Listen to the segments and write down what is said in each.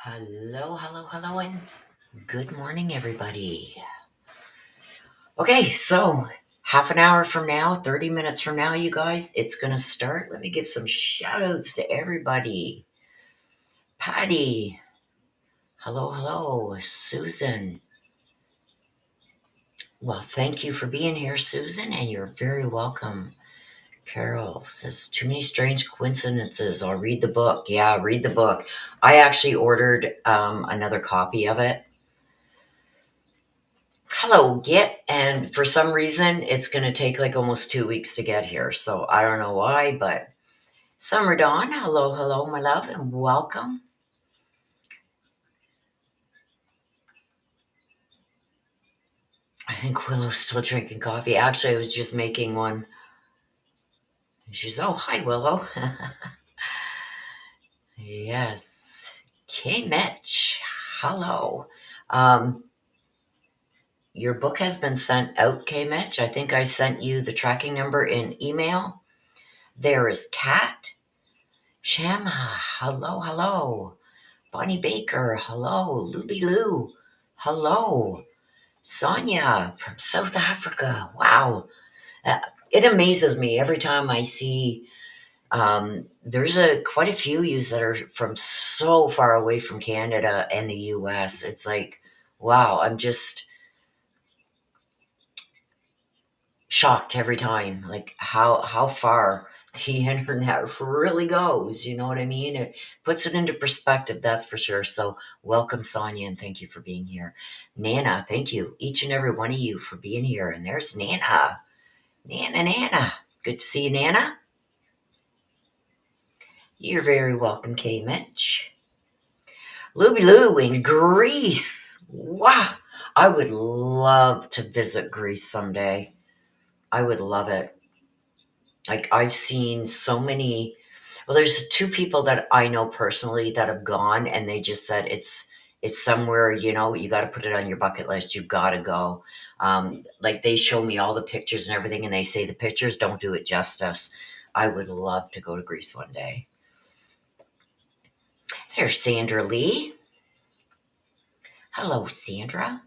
Hello, hello, hello, and good morning, everybody. Okay, so half an hour from now, 30 minutes from now, you guys, it's going to start. Let me give some shout outs to everybody. Patty, hello, hello. Susan, well, thank you for being here, Susan, and you're very welcome. Carol says, too many strange coincidences. I'll read the book. Yeah, read the book. I actually ordered another copy of it. Hello, Git. And for some reason, it's going to take like almost 2 weeks to get here. So I don't know why, but Summer Dawn, hello, hello, my love, and welcome. I think Willow's still drinking coffee. Actually, I was just making one. She's, oh, hi, Willow. Yes. K Mitch, hello. Um, your book has been sent out, K Mitch. I think I sent you the tracking number in email. There is Kat. Shama, hello, hello. Bonnie Baker, hello. Luby Lou, hello. Sonia from South Africa, wow. Uh, it amazes me every time I see there's quite a few yous that are from so far away from Canada and the US. It's like, wow, I'm just shocked every time, like how far the internet really goes. You know what I mean? It puts it into perspective, that's for sure. So welcome, Sonia, and thank you for being here. Nana, thank you, each and every one of you, for being here. And there's Nana. Good to see you, Nana. You're very welcome, K Mitch. Luby Lou in Greece. Wow. I would love to visit Greece someday. I would love it. Like, I've seen so many. Well, there's two people that I know personally that have gone, and they just said it's somewhere, you got to put it on your bucket list. You got to go. Like, they show me all the pictures and everything, and they say the pictures don't do it justice. I would love to go to Greece one day. There's Sandra Lee. Hello, Sandra.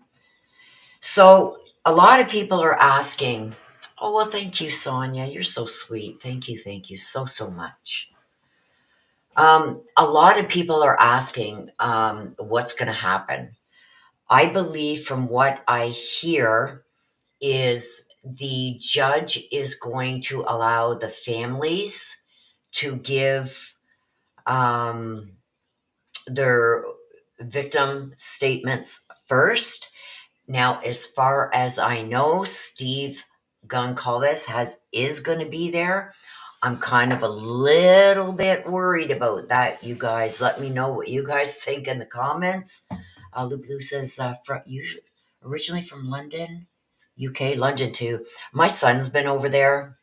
So a lot of people are asking, oh, well, thank you, Sonia. You're so sweet. Thank you so much. A lot of people are asking what's going to happen. I believe, from what I hear, is the judge is going to allow the families to give their victim statements first. Now, as far as I know, Steve Goncalves is going to be there. I'm kind of a little bit worried about that, you guys. Let me know what you guys think in the comments. Lou says, originally from London, UK, London too. My son's been over there.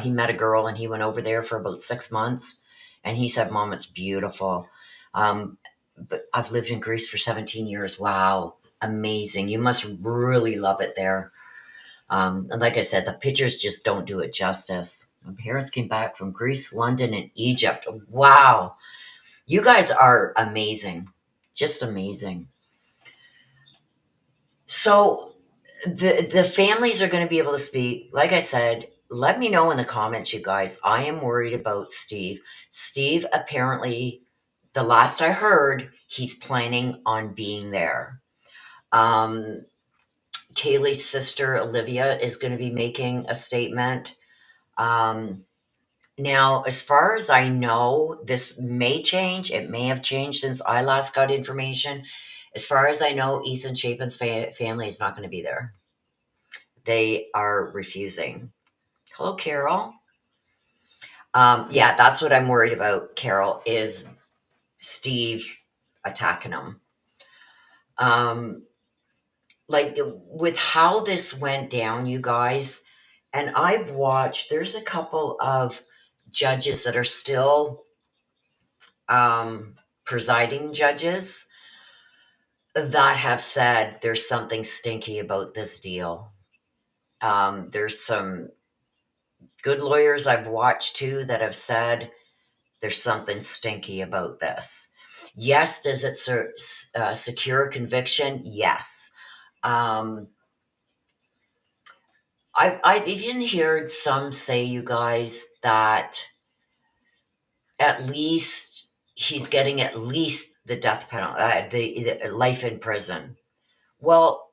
He met a girl and he went over there for about 6 months. And he said, Mom, it's beautiful. But I've lived in Greece for 17 years. Wow, amazing. You must really love it there. And like I said, the pictures just don't do it justice. My parents came back from Greece, London, and Egypt. Wow. You guys are amazing. Just amazing. So the families are going to be able to speak. Like I said, let me know in the comments, you guys. I am worried about Steve. Steve, apparently, the last I heard, he's planning on being there. Um, Kaylee's sister, Olivia, is going to be making a statement. Now, as far as I know, this may change. It may have changed since I last got information. As far as I know, Ethan Chapin's family is not going to be there. They are refusing. Hello, Carol. Yeah, that's what I'm worried about, Carol, is Steve attacking him. Like, with how this went down, you guys, and I've watched, there's a couple of judges that are still presiding judges that have said there's something stinky about this deal. There's some good lawyers I've watched too that have said there's something stinky about this. Yes. Does it secure a conviction? Yes. Um, I've even heard some say, you guys, that at least he's getting at least the death penalty, the life in prison. Well,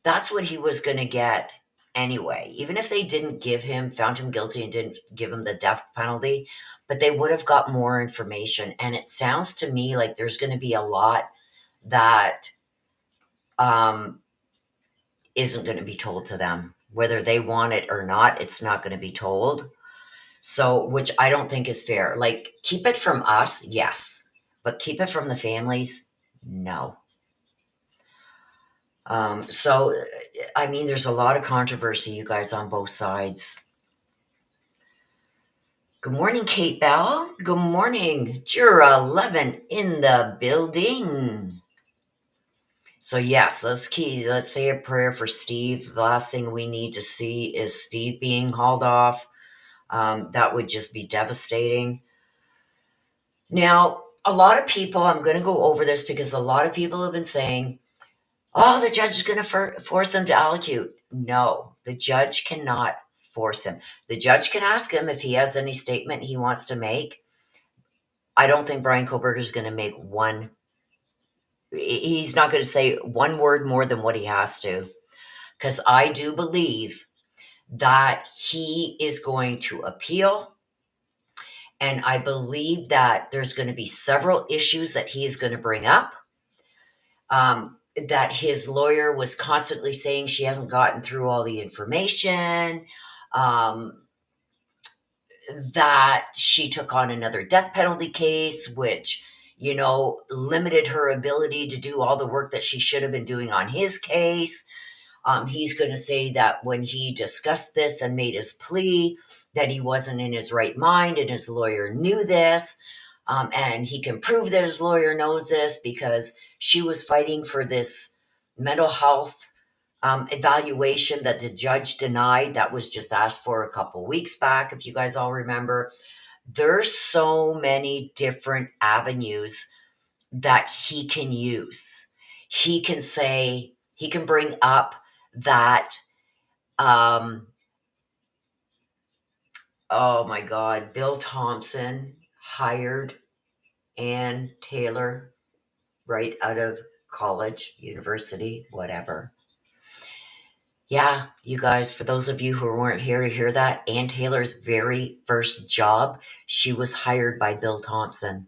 that's what he was going to get anyway. Even if they didn't found him guilty and didn't give him the death penalty, but they would have got more information. And it sounds to me like there's going to be a lot that um, isn't going to be told to them. Whether they want it or not, it's not going to be told. So, which I don't think is fair. Like, keep it from us, yes, but keep it from the families, no. So, I mean, there's a lot of controversy, you guys, on both sides. Good morning, Kate Bell. Good morning, Jura 11 in the building. So yes, let's say a prayer for Steve. The last thing we need to see is Steve being hauled off. That would just be devastating. Now, a lot of people, I'm going to go over this because a lot of people have been saying, oh, the judge is going to force him to allocute. No, the judge cannot force him. The judge can ask him if he has any statement he wants to make. I don't think Bryan Kohberger is going to make one. He's not going to say one word more than what he has to, because I do believe that he is going to appeal. And I believe that there's going to be several issues that he is going to bring up. That his lawyer was constantly saying she hasn't gotten through all the information, that she took on another death penalty case, which, limited her ability to do all the work that she should have been doing on his case. He's going to say that when he discussed this and made his plea, that he wasn't in his right mind and his lawyer knew this. And he can prove that his lawyer knows this because she was fighting for this mental health evaluation that the judge denied. That was just asked for a couple weeks back, if you guys all remember. There's so many different avenues that he can use. He can bring up that, oh my God, Bill Thompson hired Ann Taylor right out of college, university, whatever. Yeah, you guys, for those of you who weren't here to hear that, Ann Taylor's very first job, she was hired by Bill Thompson.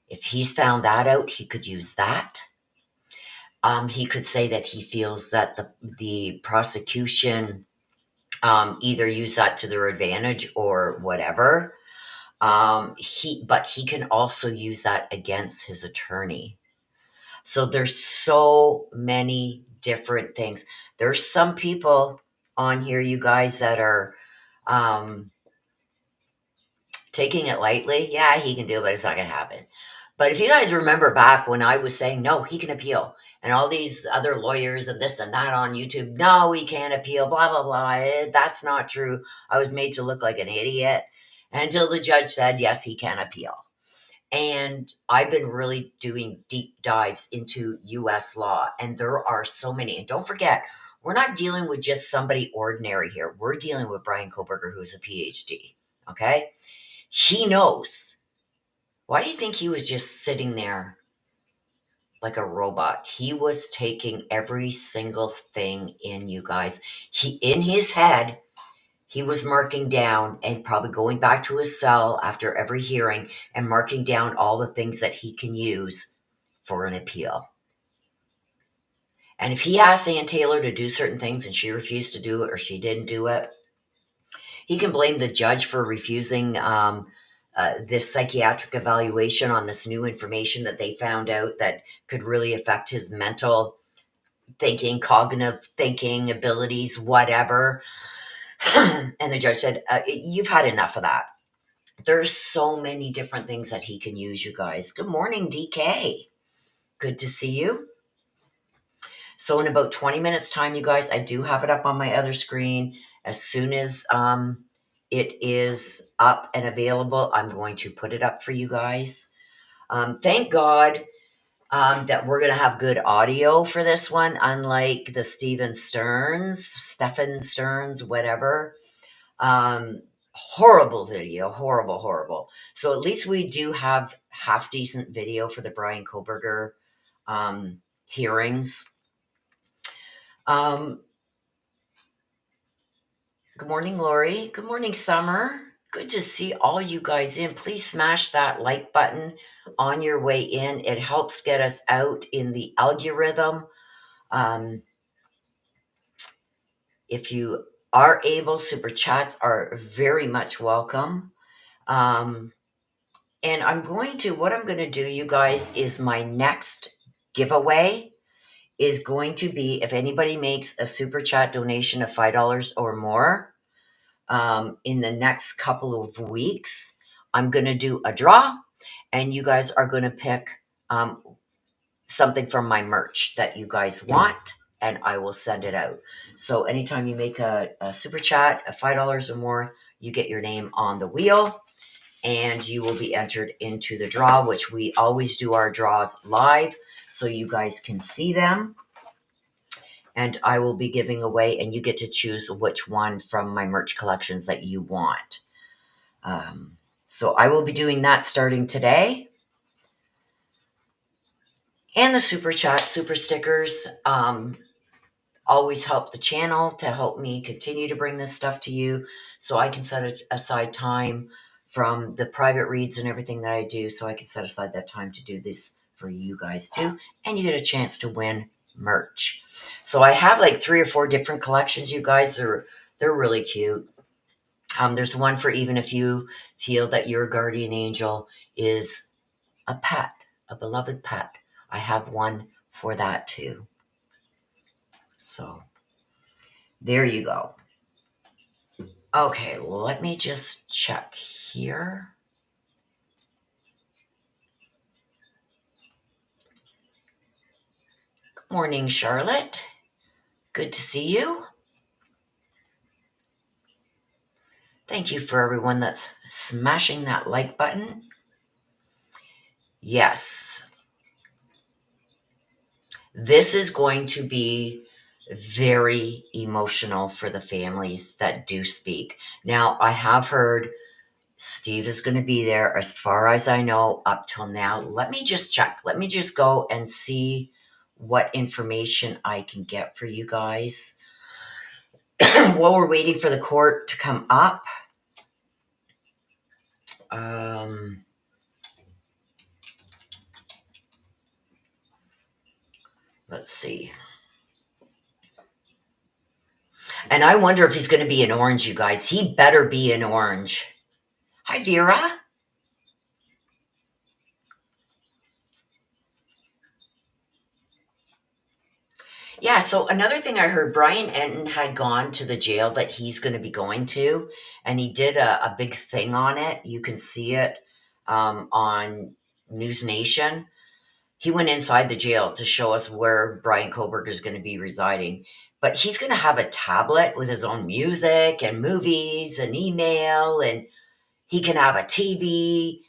If he's found that out, he could use that. He could say that he feels that the prosecution either use that to their advantage or whatever. But he can also use that against his attorney. So there's so many different things. There's some people on here, you guys, that are taking it lightly. Yeah, he can do it, but it's not going to happen. But if you guys remember back when I was saying, no, he can appeal, and all these other lawyers and this and that on YouTube, no, he can't appeal, blah, blah, blah. That's not true. I was made to look like an idiot until the judge said, yes, he can appeal. And I've been really doing deep dives into US law, and there are so many. And don't forget, we're not dealing with just somebody ordinary here. We're dealing with Bryan Kohberger, who's a PhD. Okay? He knows. Why do you think he was just sitting there like a robot? He was taking every single thing in, you guys. In his head, he was marking down and probably going back to his cell after every hearing and marking down all the things that he can use for an appeal. And if he asked Ann Taylor to do certain things and she refused to do it or she didn't do it, he can blame the judge for refusing this psychiatric evaluation on this new information that they found out that could really affect his mental thinking, cognitive thinking abilities, whatever. And the judge said, you've had enough of that. There's so many different things that he can use, you guys. Good morning, DK. Good to see you. So in about 20 minutes time, you guys, I do have it up on my other screen. As soon as it is up and available, I'm going to put it up for you guys. Thank God that we're going to have good audio for this one, unlike the Stephen Stearns, whatever. Horrible video, horrible. So at least we do have half decent video for the Bryan Kohberger hearings. Good morning, Lori. Good morning, Summer. Good to see all you guys in. Please smash that like button on your way in. It helps get us out in the algorithm. If you are able, super chats are very much welcome. And what I'm going to do, you guys, is my next giveaway is going to be if anybody makes a super chat donation of $5 or more in the next couple of weeks, I'm going to do a draw, and you guys are going to pick something from my merch that you guys want, and I will send it out. So anytime you make a super chat of $5 or more, you get your name on the wheel, and you will be entered into the draw, which we always do our draws live so you guys can see them. And I will be giving away, and you get to choose which one from my merch collections that you want. So I will be doing that starting today. And the super chat, super stickers, always help the channel to help me continue to bring this stuff to you so I can set aside time from the private reads and everything that I do, so I can set aside that time to do this for you guys too, and you get a chance to win merch. So I have like 3 or 4 different collections, you guys. They're really cute. There's one for even if you feel that your guardian angel is a pet, a beloved pet. I have one for that too. So there you go. Okay, let me just check here. Good morning, Charlotte. Good to see you. Thank you for everyone that's smashing that like button. Yes. This is going to be very emotional for the families that do speak. Now, I have heard Steve is going to be there as far as I know up till now. Let me just check. Let me just go and see what information I can get for you guys. While we're waiting for the court to come up. Let's see. And I wonder if he's going to be in orange, you guys. He better be in orange. Hi, Vera. Yeah, so another thing I heard, Brian Enton had gone to the jail that he's going to be going to, and he did a big thing on it. You can see it on News Nation. He went inside the jail to show us where Bryan Kohberger is going to be residing. But he's going to have a tablet with his own music and movies and email, and he can have a TV.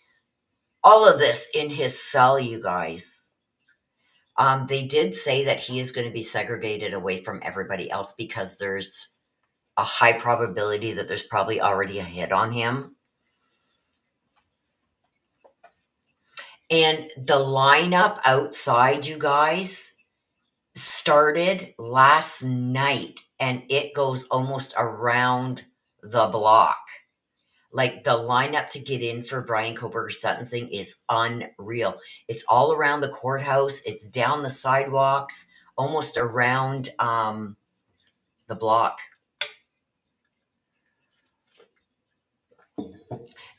All of this in his cell, you guys. They did say that he is going to be segregated away from everybody else because there's a high probability that there's probably already a hit on him. And the lineup outside, you guys, started last night, and it goes almost around the block. Like the lineup to get in for Bryan Kohberger's sentencing is unreal. It's all around the courthouse. It's down the sidewalks, almost around the block.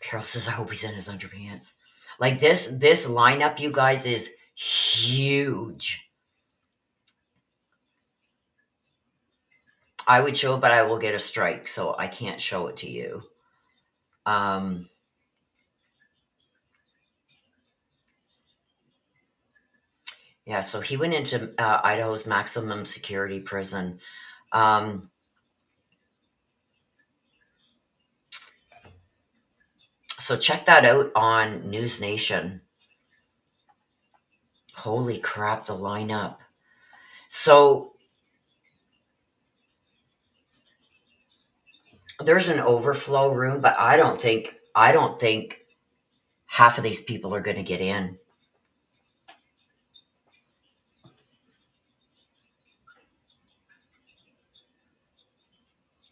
Carol says, I hope he's in his underpants. Like this lineup, you guys, is huge. I would show it, but I will get a strike, so I can't show it to you. Yeah, so he went into Idaho's maximum security prison. So check that out on News Nation. Holy crap, the lineup. So there's an overflow room, but I don't think half of these people are going to get in.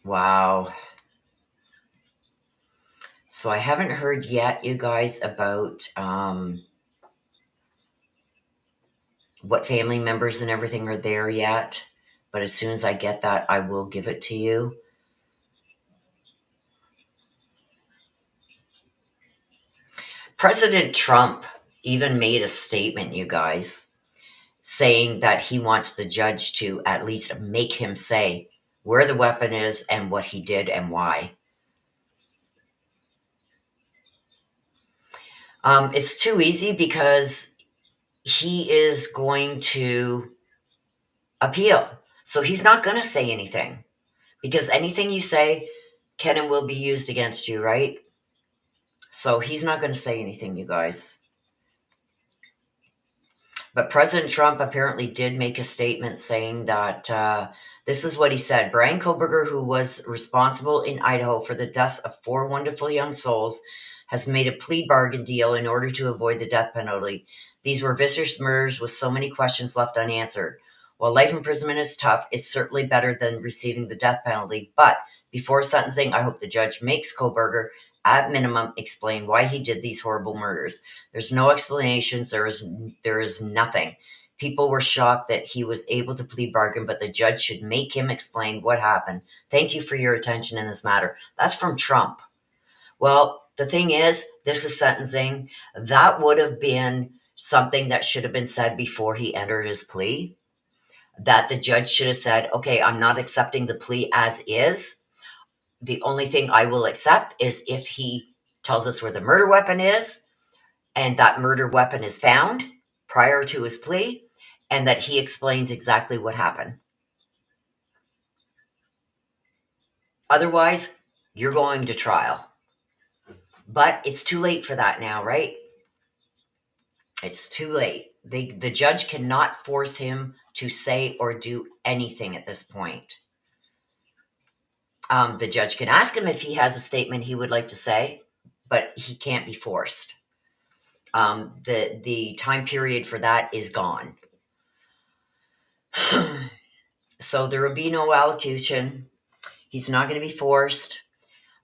Wow. So I haven't heard yet, you guys, about what family members and everything are there yet. But as soon as I get that, I will give it to you. President Trump even made a statement, you guys, saying that he wants the judge to at least make him say where the weapon is and what he did and why. It's too easy because he is going to appeal. So he's not going to say anything because anything you say can and will be used against you, right? So he's not going to say anything, you guys. But President Trump apparently did make a statement saying that this is what he said. Bryan Kohberger, who was responsible in Idaho for the deaths of 4 wonderful young souls, has made a plea bargain deal in order to avoid the death penalty. These were vicious murders with so many questions left unanswered. While life imprisonment is tough, it's certainly better than receiving the death penalty. But before sentencing, I hope the judge makes Kohberger, at minimum, explain why he did these horrible murders. There's no explanations. There is nothing. People were shocked that he was able to plead bargain, but the judge should make him explain what happened. Thank you for your attention in this matter. That's from Trump. Well, the thing is, this is sentencing. That would have been something that should have been said before he entered his plea. That the judge should have said, okay, I'm not accepting the plea as is. The only thing I will accept is if he tells us where the murder weapon is and that murder weapon is found prior to his plea, and that he explains exactly what happened. Otherwise, you're going to trial. But it's too late for that now, right? It's too late. The judge cannot force him to say or do anything at this point. The judge can ask him if he has a statement he would like to say, but he can't be forced. The time period for that is gone. So there will be no allocution. He's not going to be forced.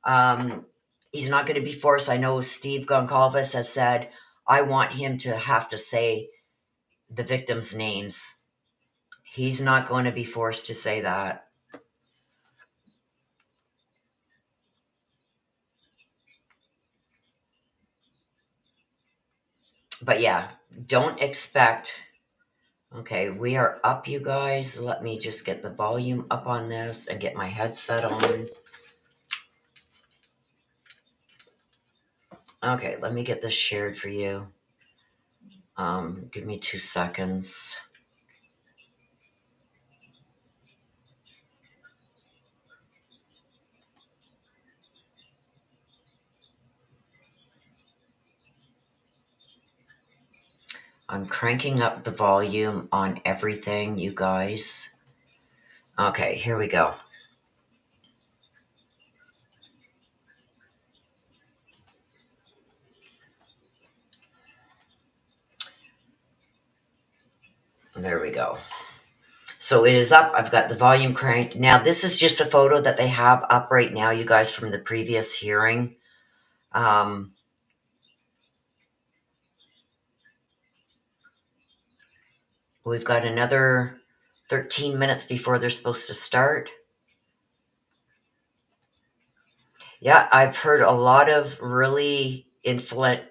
He's not going to be forced. I know Steve Goncalves has said, I want him to have to say the victims' names. He's not going to be forced to say that. But yeah, don't expect. Okay, we are up, you guys. Let me just get the volume up on this and get my headset on. Okay, let me get this shared for you. Give me 2 seconds. I'm cranking up the volume on everything, you guys. Okay, here we go. There we go. So it is up. I've got the volume cranked. Now, this is just a photo that they have up right now, you guys, from the previous hearing. We've got another 13 minutes before they're supposed to start. Yeah, I've heard a lot of really influential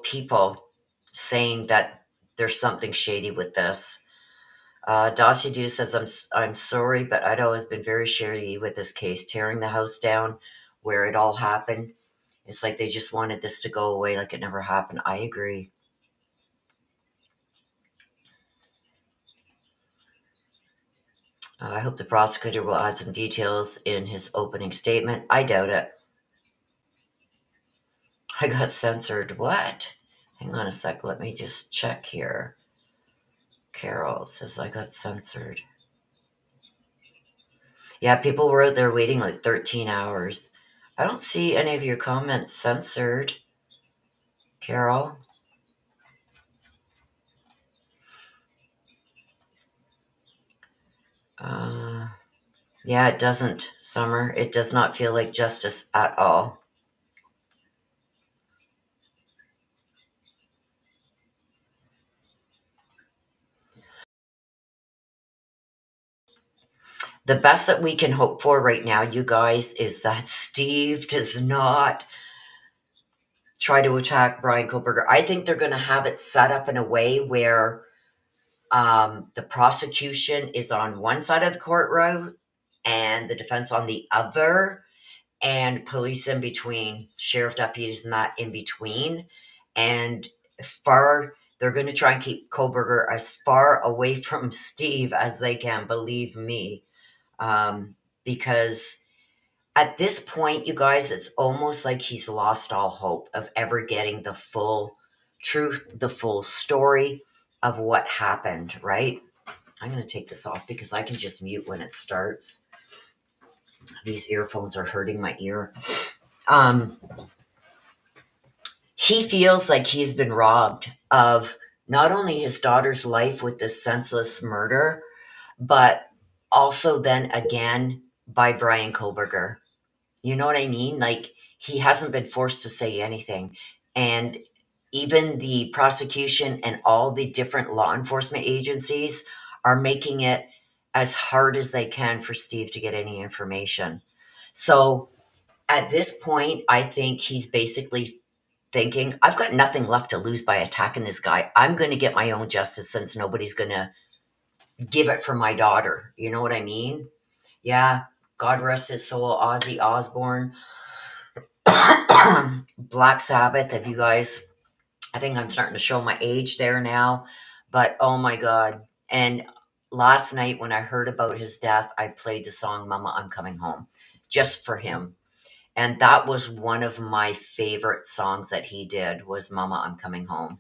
people saying that there's something shady with this. Dacia Du says, I'm sorry, but Idaho has been very shady with this case, tearing the house down where it all happened. It's like they just wanted this to go away like it never happened. I agree. I hope the prosecutor will add some details in his opening statement. I doubt it. I got censored. What? Hang on a sec. Let me just check here. Carol says I got censored. Yeah, people were out there waiting like 13 hours. I don't see any of your comments censored, Carol. Yeah, it doesn't, Summer. It does not feel like justice at all. The best that we can hope for right now, you guys, is that Steve does not try to attack Bryan Kohberger. I think they're going to have it set up in a way where the prosecution is on one side of the courtroom and the defense on the other, and police in between, sheriff deputies and that in between. And they're going to try and keep Kohberger as far away from Steve as they can, believe me. Because at this point, you guys, it's almost like he's lost all hope of ever getting the full truth, the full story of what happened, right? I'm going to take this off because I can just mute when it starts. These earphones are hurting my ear. He feels like he's been robbed of not only his daughter's life with this senseless murder, but also then again by Bryan Kohberger. You know what I mean? Like, he hasn't been forced to say anything. And even the prosecution and all the different law enforcement agencies are making it as hard as they can for Steve to get any information. So at this point, I think he's basically thinking, I've got nothing left to lose by attacking this guy. I'm going to get my own justice since nobody's going to give it for my daughter. You know what I mean? Yeah. God rest his soul, Ozzy Osbourne. Black Sabbath, if you guys, I think I'm starting to show my age there now, but oh my God. And last night when I heard about his death, I played the song Mama, I'm Coming Home just for him. And that was one of my favorite songs that he did was Mama, I'm Coming Home.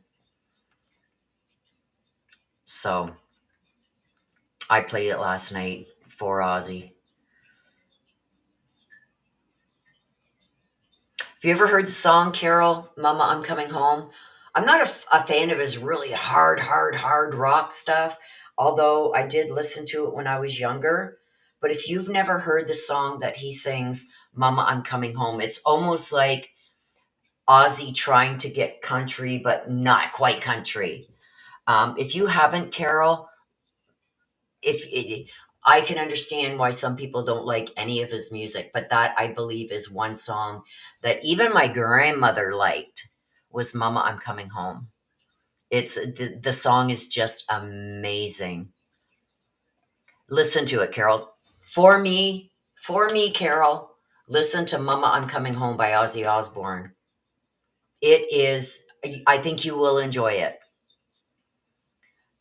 So I played it last night for Ozzy. Have you ever heard the song, Carol, Mama, I'm Coming Home? I'm not a fan of his really hard rock stuff, although I did listen to it when I was younger. But if you've never heard the song that he sings, Mama, I'm Coming Home, it's almost like Ozzy trying to get country, but not quite country. If you haven't, Carol, if it, I can understand why some people don't like any of his music, but that I believe is one song that even my grandmother liked was Mama, I'm Coming Home. It's the song is just amazing. Listen to it, Carol. For me, Carol, listen to Mama, I'm Coming Home by Ozzy Osbourne. It is, I think you will enjoy it.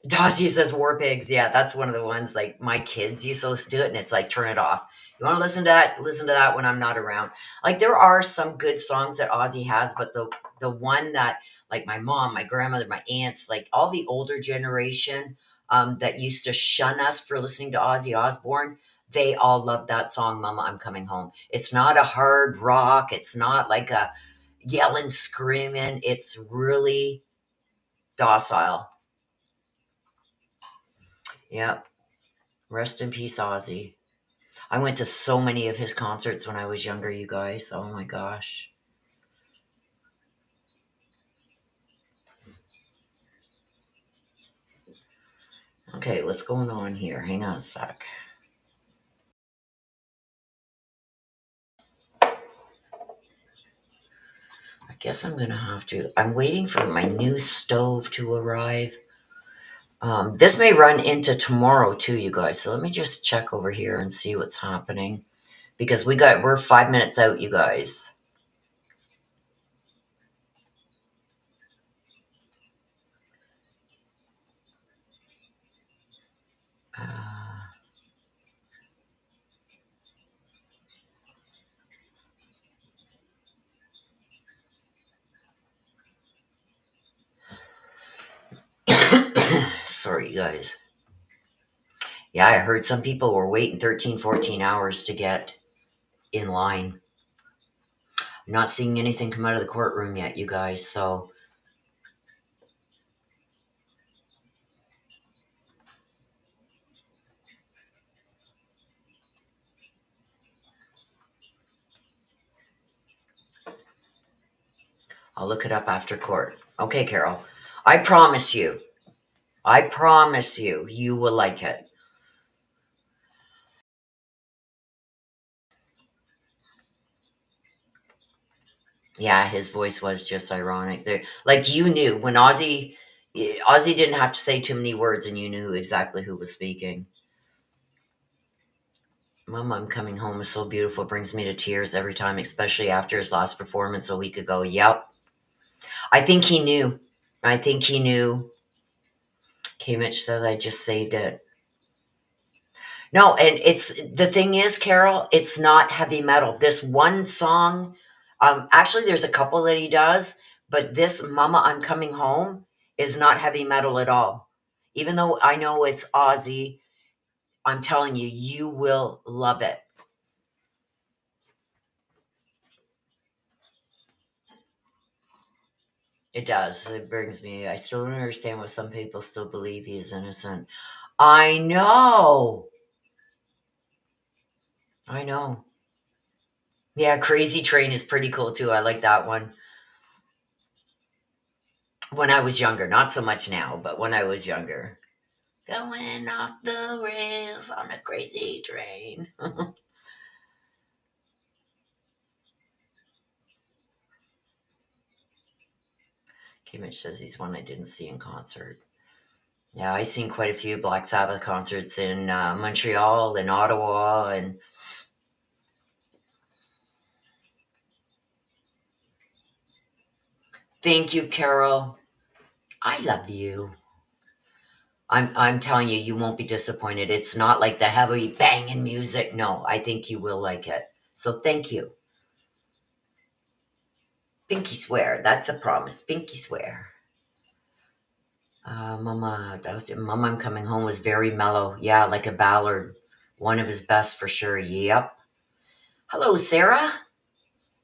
Dodgy says War Pigs. Yeah, that's one of the ones like my kids used to listen to it, and it's like turn it off. You want to listen to that? Listen to that when I'm not around. Like there are some good songs that Ozzy has, but the one that like my mom, my grandmother, my aunts, like all the older generation that used to shun us for listening to Ozzy Osbourne, they all loved that song, "Mama, I'm Coming Home." It's not a hard rock. It's not like a yelling, screaming. It's really docile. Yep. Rest in peace, Ozzy. I went to so many of his concerts when I was younger, you guys. Oh my gosh. Okay, what's going on here? Hang on a sec. I guess I'm gonna have to. I'm waiting for my new stove to arrive. This may run into tomorrow too, you guys. So let me just check over here and see what's happening because we're 5 minutes out, you guys. Uh, Sorry, you guys. Yeah, I heard some people were waiting 13, 14 hours to get in line. I'm not seeing anything come out of the courtroom yet, you guys, so I'll look it up after court. Okay, Carol. I promise you. I promise you, you will like it. Yeah, his voice was just ironic. There, like you knew when Ozzy didn't have to say too many words, and you knew exactly who was speaking. Mama, I'm coming home is so beautiful. Brings me to tears every time, especially after his last performance a week ago. Yep. I think he knew. I think he knew. K Mitch said I just saved it. No, and it's the thing is, Carol, it's not heavy metal. This one song, actually there's a couple that he does, but this Mama I'm Coming Home is not heavy metal at all. Even though I know it's Ozzy, I'm telling you, you will love it. It does. It brings me, I still don't understand why some people still believe he is innocent. I know. I know. Yeah, Crazy Train is pretty cool too. I like that one. When I was younger, not so much now, but when I was younger. Going off the rails on a crazy train. Kimmich says he's one I didn't see in concert. Yeah, I seen quite a few Black Sabbath concerts in Montreal and Ottawa, and thank you, Carol. I love you. I'm telling you, you won't be disappointed. It's not like the heavy banging music. No, I think you will like it. So thank you. Pinky swear. That's a promise. Pinky swear. Mama, I'm coming home was very mellow. Yeah, like a ballad. One of his best for sure. Yep. Hello, Sarah,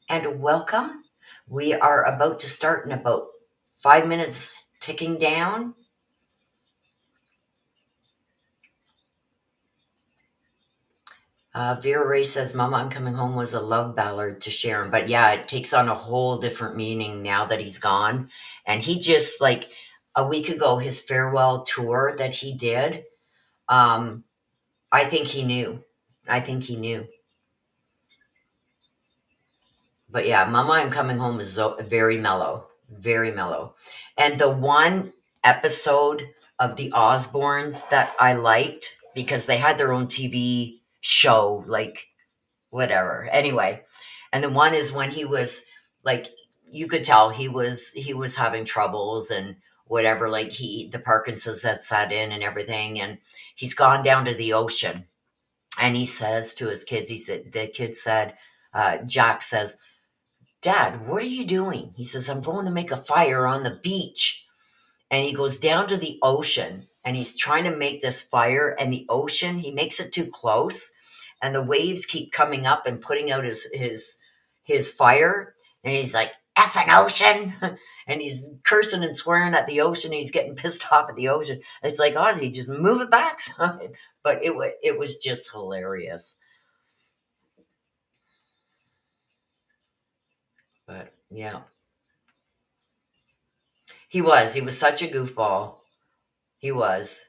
and welcome. We are about to start in about 5 minutes, ticking down. Vera Ray says, Mama, I'm coming home was a love ballad to Sharon. But yeah, it takes on a whole different meaning now that he's gone. And he just, like, a week ago, his farewell tour that he did, um, I think he knew. I think he knew. But yeah, Mama, I'm Coming Home is very mellow, very mellow. And the one episode of The Osbournes that I liked because they had their own TV show, like whatever. Anyway, and the one is when he was like, you could tell he was having troubles and whatever. Like the Parkinson's had set in and everything, and he's gone down to the ocean, and he says to his kids, the kid said, Jack says, Dad, what are you doing? He says, I'm going to make a fire on the beach. And he goes down to the ocean and he's trying to make this fire. And the ocean, he makes it too close. And the waves keep coming up and putting out his fire. And he's like, effing ocean. And he's cursing and swearing at the ocean. He's getting pissed off at the ocean. It's like, Ozzy, just move it back. But it was just hilarious. But yeah, he was. He was such a goofball. He was.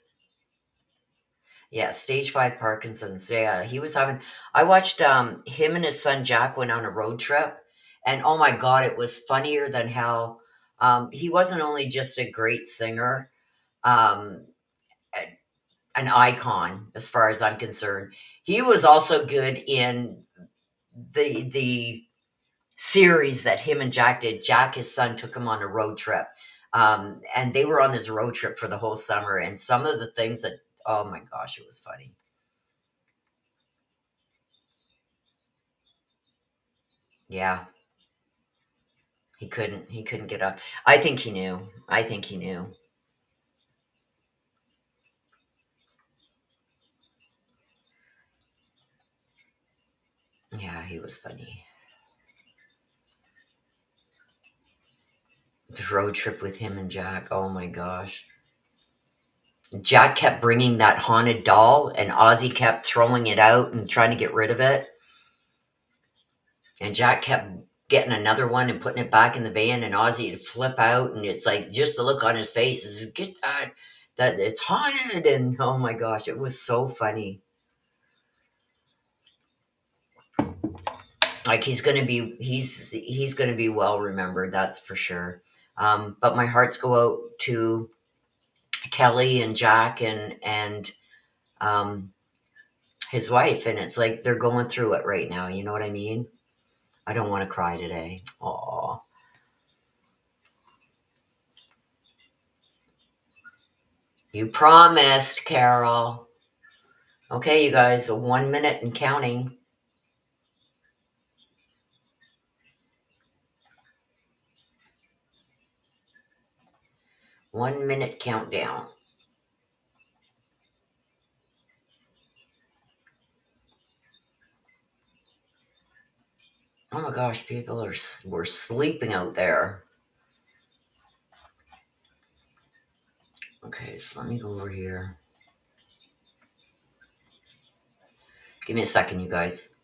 Yeah, stage 5 Parkinson's. Yeah, he was having. I watched him and his son Jack went on a road trip, and oh my God, it was funnier than hell. He wasn't only just a great singer, um, an icon as far as I'm concerned. He was also good in the series that him and Jack did. Jack, his son, took him on a road trip, and they were on this road trip for the whole summer. And some of the things that, oh my gosh, it was funny. Yeah. He couldn't get up. I think he knew. I think he knew. Yeah, he was funny. The road trip with him and Jack. Oh my gosh. Jack kept bringing that haunted doll, and Ozzy kept throwing it out and trying to get rid of it. And Jack kept getting another one and putting it back in the van, and Ozzy would flip out, and it's like just the look on his face is get that it's haunted, and oh my gosh, it was so funny. Like he's gonna be well remembered, that's for sure. But my hearts go out to Kelly and Jack and um, his wife, and it's like they're going through it right now. You know what I mean? I don't want to cry today. Aw. You promised, Carol. Okay, you guys, 1 minute and counting. 1 minute countdown. Oh my gosh, people were sleeping out there. Okay, so let me go over here. Give me a second, you guys.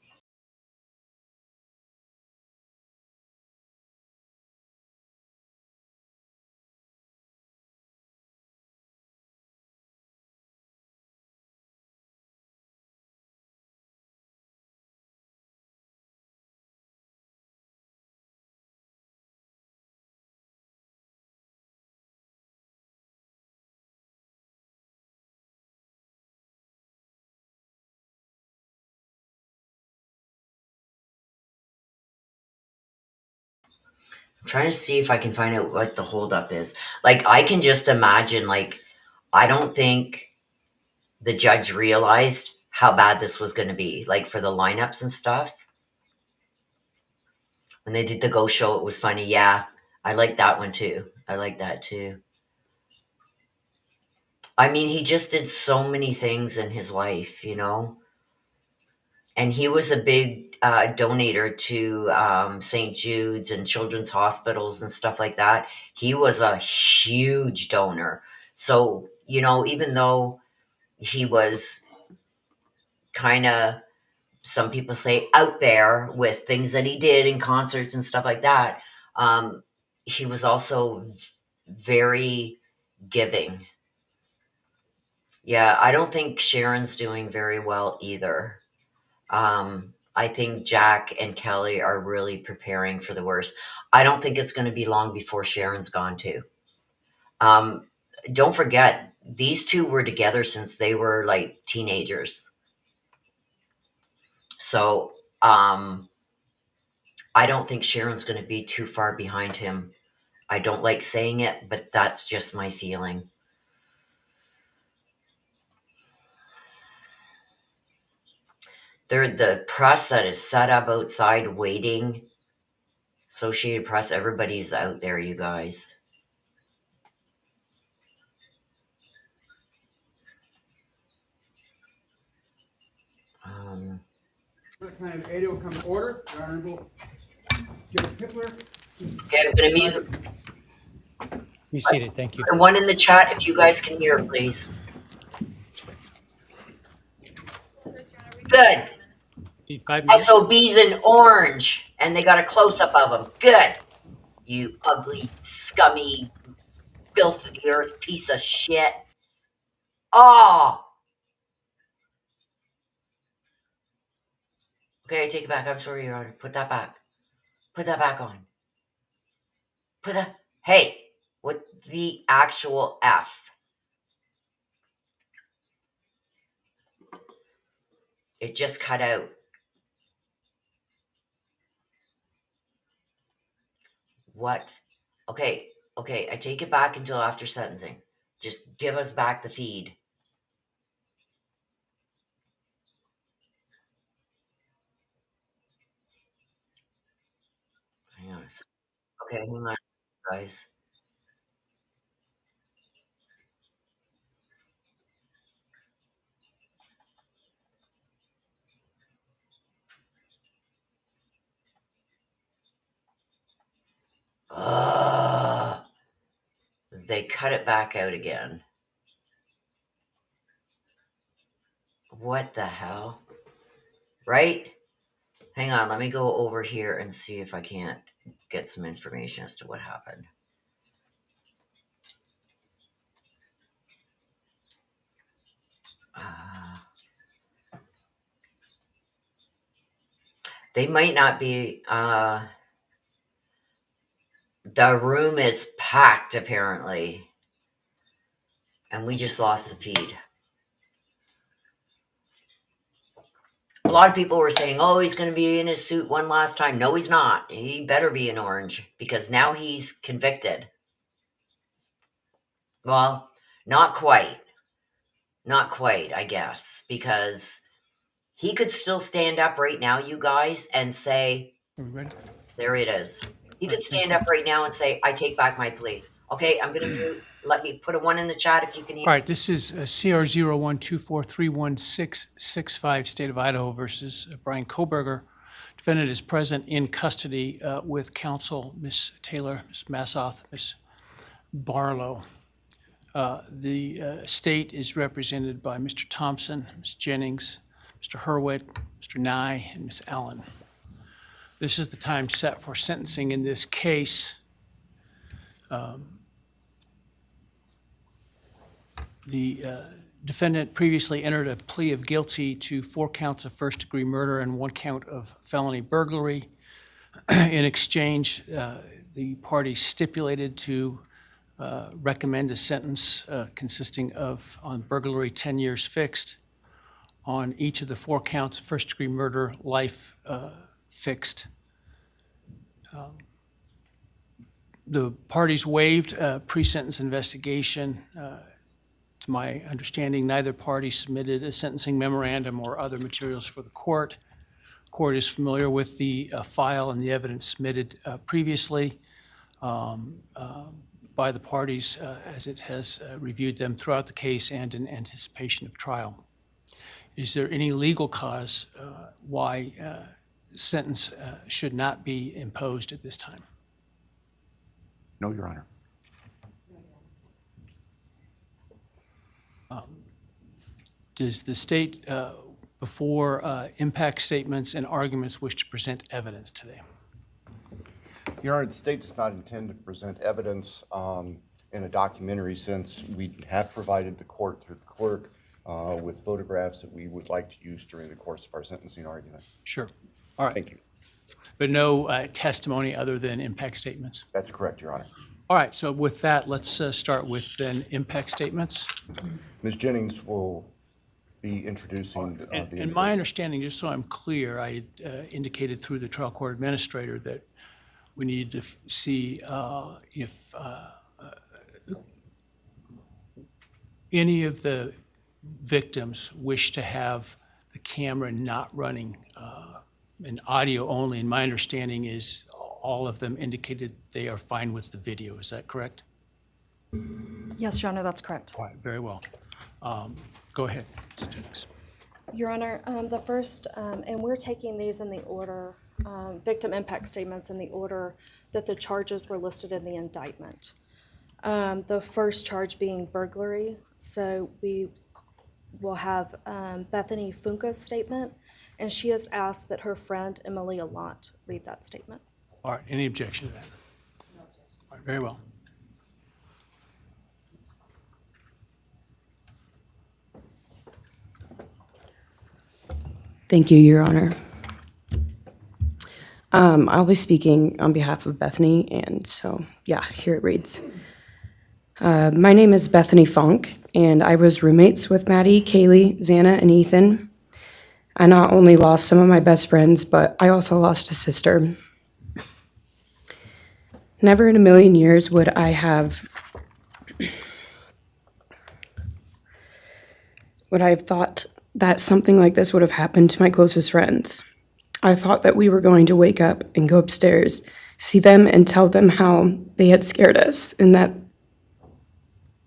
I'm trying to see if I can find out what the holdup is. Like, I can just imagine, like, I don't think the judge realized how bad this was going to be, like, for the lineups and stuff. When they did the Go Show, it was funny. Yeah, I like that one too. I like that too. I mean, he just did so many things in his life, you know? And he was a big donator to St. Jude's and children's hospitals and stuff like that. He was a huge donor. So, you know, even though he was kind of, some people say, out there with things that he did in concerts and stuff like that, he was also very giving. Yeah, I don't think Sharon's doing very well either. I think Jack and Kelly are really preparing for the worst. I don't think it's going to be long before Sharon's gone too. Um, don't forget, these two were together since they were like teenagers. So I don't think Sharon's going to be too far behind him. I don't like saying it, but that's just my feeling. They're the press that is set up outside waiting. Associated Press, everybody's out there, you guys. Kind of Ada will come to order. The Honorable Judge Pipler. Okay, I'm going to mute. Be seated. Thank you. The one in the chat, if you guys can hear, please. Good. Need 5 minutes. SOB's in orange, and they got a close up of them. Good. You ugly, scummy, filth of the earth piece of shit. Oh. Okay, I take it back. I'm sorry, Your Honor. Put that back. Put that back on. Put that. Hey, what the actual F? It just cut out. What? Okay, okay, I take it back until after sentencing. Just give us back the feed. Hang on a second. Okay, hang on, guys. They cut it back out again. What the hell? Right? Hang on, let me go over here and see if I can't get some information as to what happened. They might not be. The room is packed, apparently. And we just lost the feed. A lot of people were saying, oh, he's going to be in his suit one last time. No, he's not. He better be in orange because now he's convicted. Well, not quite. Not quite, I guess, because he could still stand up right now, you guys, and say, Are we ready? there it is. He could stand up right now and say, I take back my plea. Okay, I'm going to mute. Let me put a 1 in the chat if you can hear. All right, this is CR 01243165, State of Idaho versus Bryan Kohberger. Defendant is present in custody with counsel, Ms. Taylor, Ms. Massoth, Ms. Barlow. The state is represented by Mr. Thompson, Ms. Jennings, Mr. Hurwitz, Mr. Nye, and Ms. Allen. This is the time set for sentencing in this case. The defendant previously entered a plea of guilty to 4 counts of first-degree murder and 1 count of felony burglary. In exchange, the parties stipulated to recommend a sentence consisting of, on burglary, 10 years fixed, on each of the 4 counts of first-degree murder, life fixed. The parties waived pre-sentence investigation. To my understanding, neither party submitted a sentencing memorandum or other materials for the court. Court is familiar with the file and the evidence submitted previously by the parties as it has reviewed them throughout the case and in anticipation of trial. Is there any legal cause why sentence should not be imposed at this time? No, Your Honor. Does the state, before impact statements and arguments, wish to present evidence today? Your Honor, the state does not intend to present evidence in a documentary sense. We have provided the court through the clerk with photographs that we would like to use during the course of our sentencing argument. Sure. All right. Thank you. But no testimony other than impact statements? That's correct, Your Honor. All right. So with that, let's start with then impact statements. Ms. Jennings will be introducing the And my understanding, just so I'm clear, I indicated through the trial court administrator that we needed to see if any of the victims wish to have the camera not running and audio only. And my understanding is all of them indicated they are fine with the video. Is that correct? Yes, Your Honor, that's correct. All right, very well. Go ahead, Ms. Jennings. Your Honor, the first, and we're taking these in the order, victim impact statements in the order that the charges were listed in the indictment. The first charge being burglary. So we will have Bethany Funka's statement, and she has asked that her friend Emily Allant read that statement. All right, any objection to that? No objection. All right, very well. Thank you, Your Honor. I'll be speaking on behalf of Bethany, and so, yeah, here it reads. My name is Bethany Funk, and I was roommates with Maddie, Kaylee, Xana, and Ethan. I not only lost some of my best friends, but I also lost a sister. Never in a million years would I have thought that something like this would have happened to my closest friends. I thought that we were going to wake up and go upstairs, see them and tell them how they had scared us and that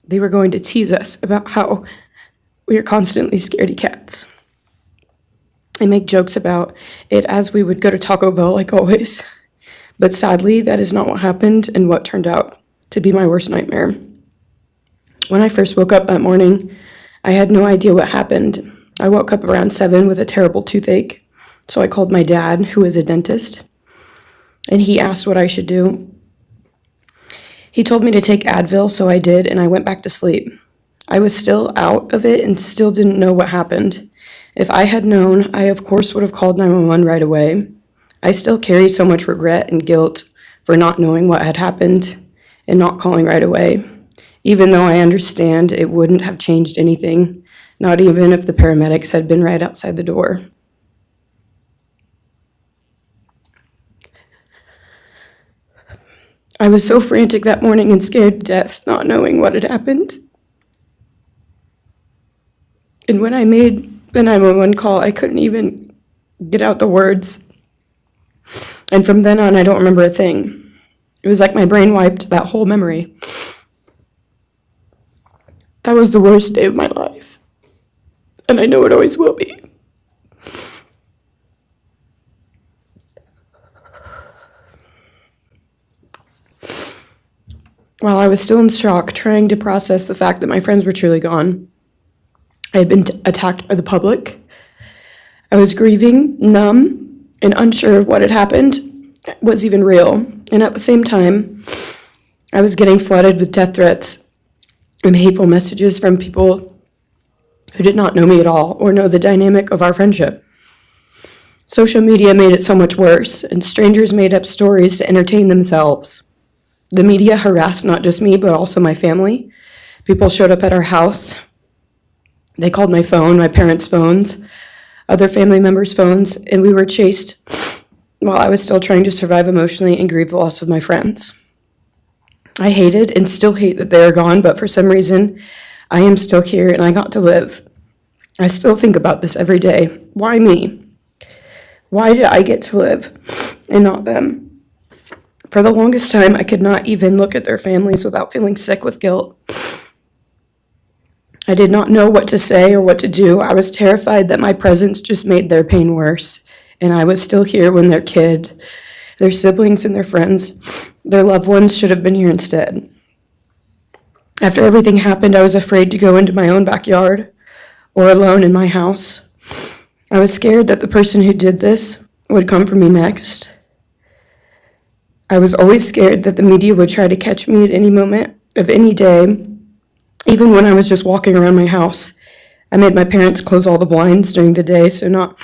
they were going to tease us about how we are constantly scaredy cats. I make jokes about it as we would go to Taco Bell like always. But sadly, that is not what happened and what turned out to be my worst nightmare. When I first woke up that morning, I had no idea what happened. I woke up around 7 with a terrible toothache, so I called my dad, who is a dentist, and he asked what I should do. He told me to take Advil, so I did, and I went back to sleep. I was still out of it and still didn't know what happened. If I had known, I of course would have called 911 right away. I still carry so much regret and guilt for not knowing what had happened and not calling right away, even though I understand it wouldn't have changed anything, not even if the paramedics had been right outside the door. I was so frantic that morning and scared to death, not knowing what had happened. And when I made the 911 call, I couldn't even get out the words. And from then on, I don't remember a thing. It was like my brain wiped that whole memory. That was the worst day of my life. And I know it always will be. While I was still in shock, trying to process the fact that my friends were truly gone, I had been attacked by the public. I was grieving, numb, and unsure of what had happened was even real. And at the same time, I was getting flooded with death threats and hateful messages from people who did not know me at all or know the dynamic of our friendship. Social media made it so much worse, and strangers made up stories to entertain themselves. The media harassed not just me, but also my family. People showed up at our house. They called my phone, my parents' phones, other family members' phones, and we were chased while I was still trying to survive emotionally and grieve the loss of my friends. I hated and still hate that they are gone, but for some reason, I am still here and I got to live. I still think about this every day. Why me? Why did I get to live and not them? For the longest time, I could not even look at their families without feeling sick with guilt. I did not know what to say or what to do. I was terrified that my presence just made their pain worse, and I was still here when their kid, their siblings, and their friends, their loved ones should have been here instead. After everything happened, I was afraid to go into my own backyard or alone in my house. I was scared that the person who did this would come for me next. I was always scared that the media would try to catch me at any moment of any day, even when I was just walking around my house. I made my parents close all the blinds during the day so no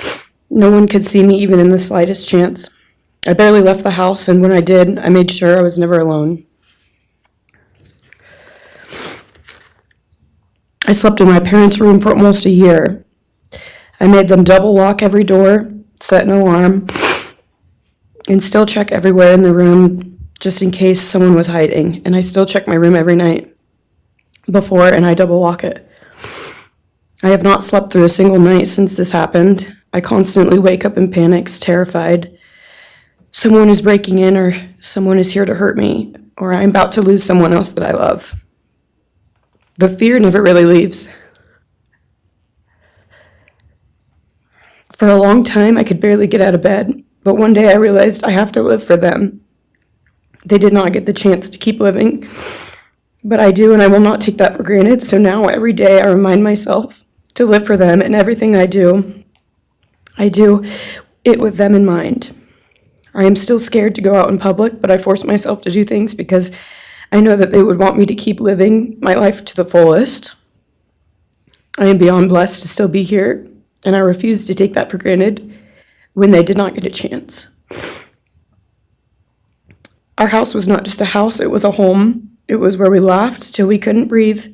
one could see me even in the slightest chance. I barely left the house, and when I did, I made sure I was never alone. I slept in my parents' room for almost a year. I made them double lock every door, set an alarm, and still check everywhere in the room just in case someone was hiding. And I still check my room every night before, and I double lock it. I have not slept through a single night since this happened. I constantly wake up in panics, terrified. Someone is breaking in, or someone is here to hurt me, or I'm about to lose someone else that I love. The fear never really leaves. For a long time, I could barely get out of bed, but one day I realized I have to live for them. They did not get the chance to keep living, but I do, and I will not take that for granted. So now every day I remind myself to live for them, and everything I do it with them in mind. I am still scared to go out in public, but I force myself to do things because I know that they would want me to keep living my life to the fullest. I am beyond blessed to still be here, and I refuse to take that for granted when they did not get a chance. Our house was not just a house, it was a home. It was where we laughed till we couldn't breathe,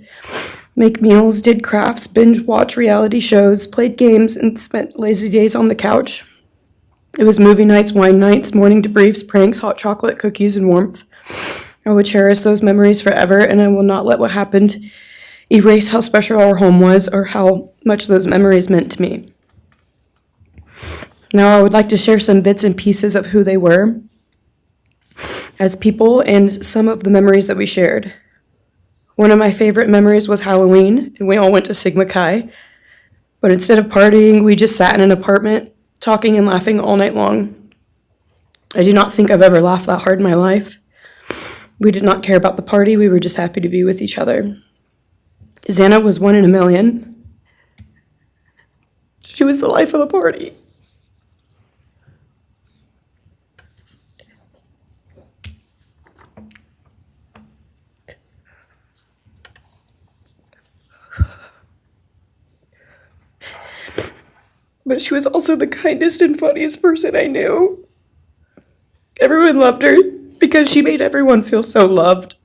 make meals, did crafts, binge watch reality shows, played games, and spent lazy days on the couch. It was movie nights, wine nights, morning debriefs, pranks, hot chocolate, cookies, and warmth. I will cherish those memories forever, and I will not let what happened erase how special our home was or how much those memories meant to me. Now I would like to share some bits and pieces of who they were as people and some of the memories that we shared. One of my favorite memories was Halloween, and we all went to Sigma Chi. But instead of partying, we just sat in an apartment, talking and laughing all night long. I do not think I've ever laughed that hard in my life. We did not care about the party. We were just happy to be with each other. Xana was 1 in a million. She was the life of the party. But she was also the kindest and funniest person I knew. Everyone loved her because she made everyone feel so loved.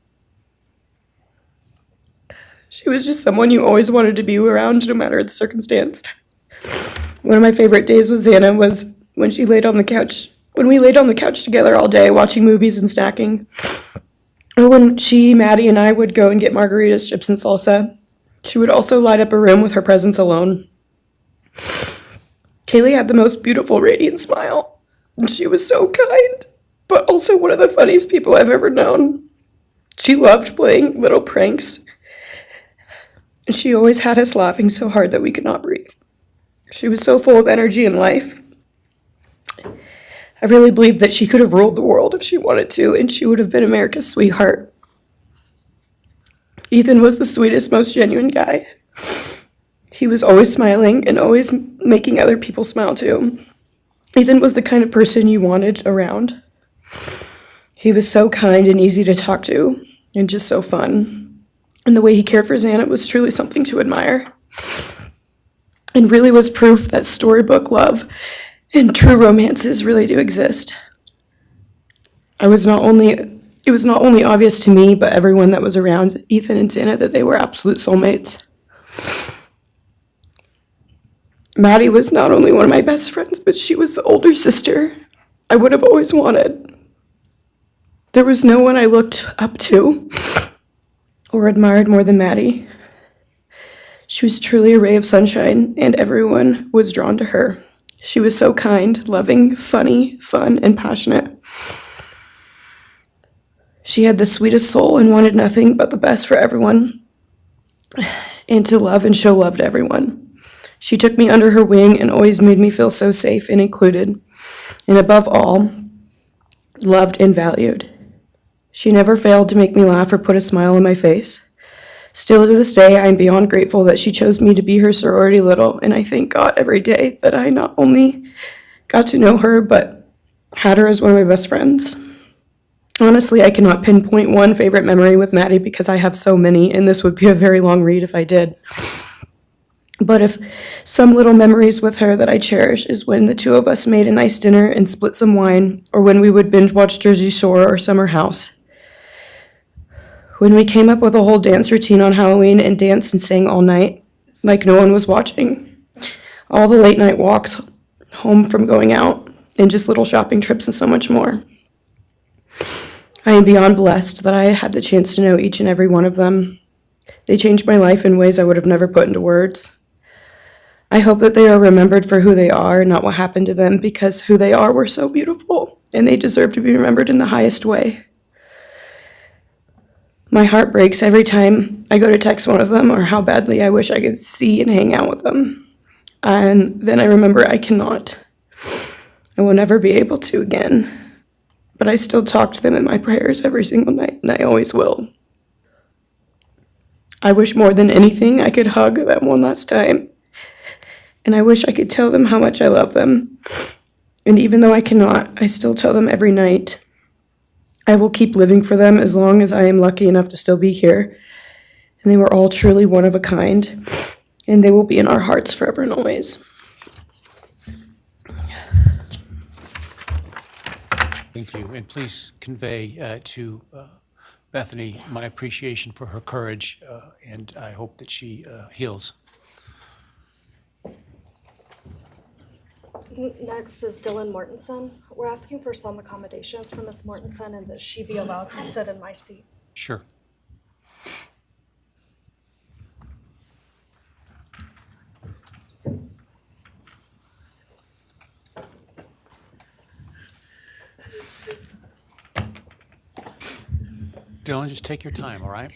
She was just someone you always wanted to be around, no matter the circumstance. One of my favorite days with Xana was when she laid on the couch, when we laid on the couch together all day watching movies and snacking. Or when she, Maddie, and I would go and get margaritas, chips, and salsa. She would also light up a room with her presence alone. Kaylee had the most beautiful, radiant smile. And she was so kind, but also one of the funniest people I've ever known. She loved playing little pranks. And she always had us laughing so hard that we could not breathe. She was so full of energy and life. I really believe that she could have ruled the world if she wanted to, and she would have been America's sweetheart. Ethan was the sweetest, most genuine guy. He was always smiling and always making other people smile too. Ethan was the kind of person you wanted around. He was so kind and easy to talk to, and just so fun. And the way he cared for Xana was truly something to admire. And really was proof that storybook love and true romances really do exist. It was not only obvious to me, but everyone that was around Ethan and Xana that they were absolute soulmates. Maddie was not only one of my best friends, but she was the older sister I would have always wanted. There was no one I looked up to or admired more than Maddie. She was truly a ray of sunshine, and everyone was drawn to her. She was so kind, loving, funny, fun, and passionate. She had the sweetest soul and wanted nothing but the best for everyone, and to love and show love to everyone. She took me under her wing and always made me feel so safe and included, and above all, loved and valued. She never failed to make me laugh or put a smile on my face. Still to this day, I am beyond grateful that she chose me to be her sorority little, and I thank God every day that I not only got to know her, but had her as one of my best friends. Honestly, I cannot pinpoint one favorite memory with Maddie because I have so many, and this would be a very long read if I did. But if some little memories with her that I cherish is when the two of us made a nice dinner and split some wine, or when we would binge watch Jersey Shore or Summer House. When we came up with a whole dance routine on Halloween and danced and sang all night, like no one was watching. All the late night walks home from going out, and just little shopping trips and so much more. I am beyond blessed that I had the chance to know each and every one of them. They changed my life in ways I would have never put into words. I hope that they are remembered for who they are, not what happened to them, because who they are were so beautiful, and they deserve to be remembered in the highest way. My heart breaks every time I go to text one of them or how badly I wish I could see and hang out with them. And then I remember I cannot. I will never be able to again. But I still talk to them in my prayers every single night, and I always will. I wish more than anything I could hug them one last time. And I wish I could tell them how much I love them. And even though I cannot, I still tell them every night. I will keep living for them as long as I am lucky enough to still be here. And they were all truly one of a kind, and they will be in our hearts forever and always. Thank you, and please convey to Bethany my appreciation for her courage, and I hope that she heals. Next is Dylan Mortensen. We're asking for some accommodations for Ms. Mortensen and that she be allowed to sit in my seat. Sure. Dylan, just take your time, all right?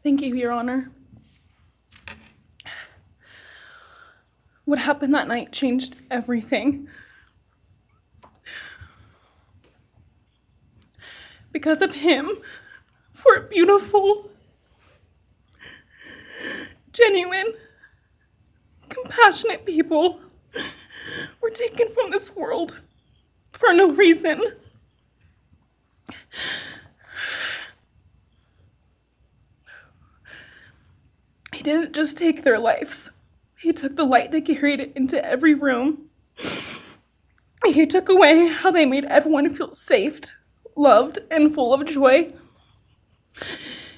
Thank you, Your Honor. What happened that night changed everything. Because of him, 4 beautiful, genuine, compassionate people were taken from this world for no reason. He didn't just take their lives. He took the light they carried into every room. He took away how they made everyone feel safe, loved, and full of joy.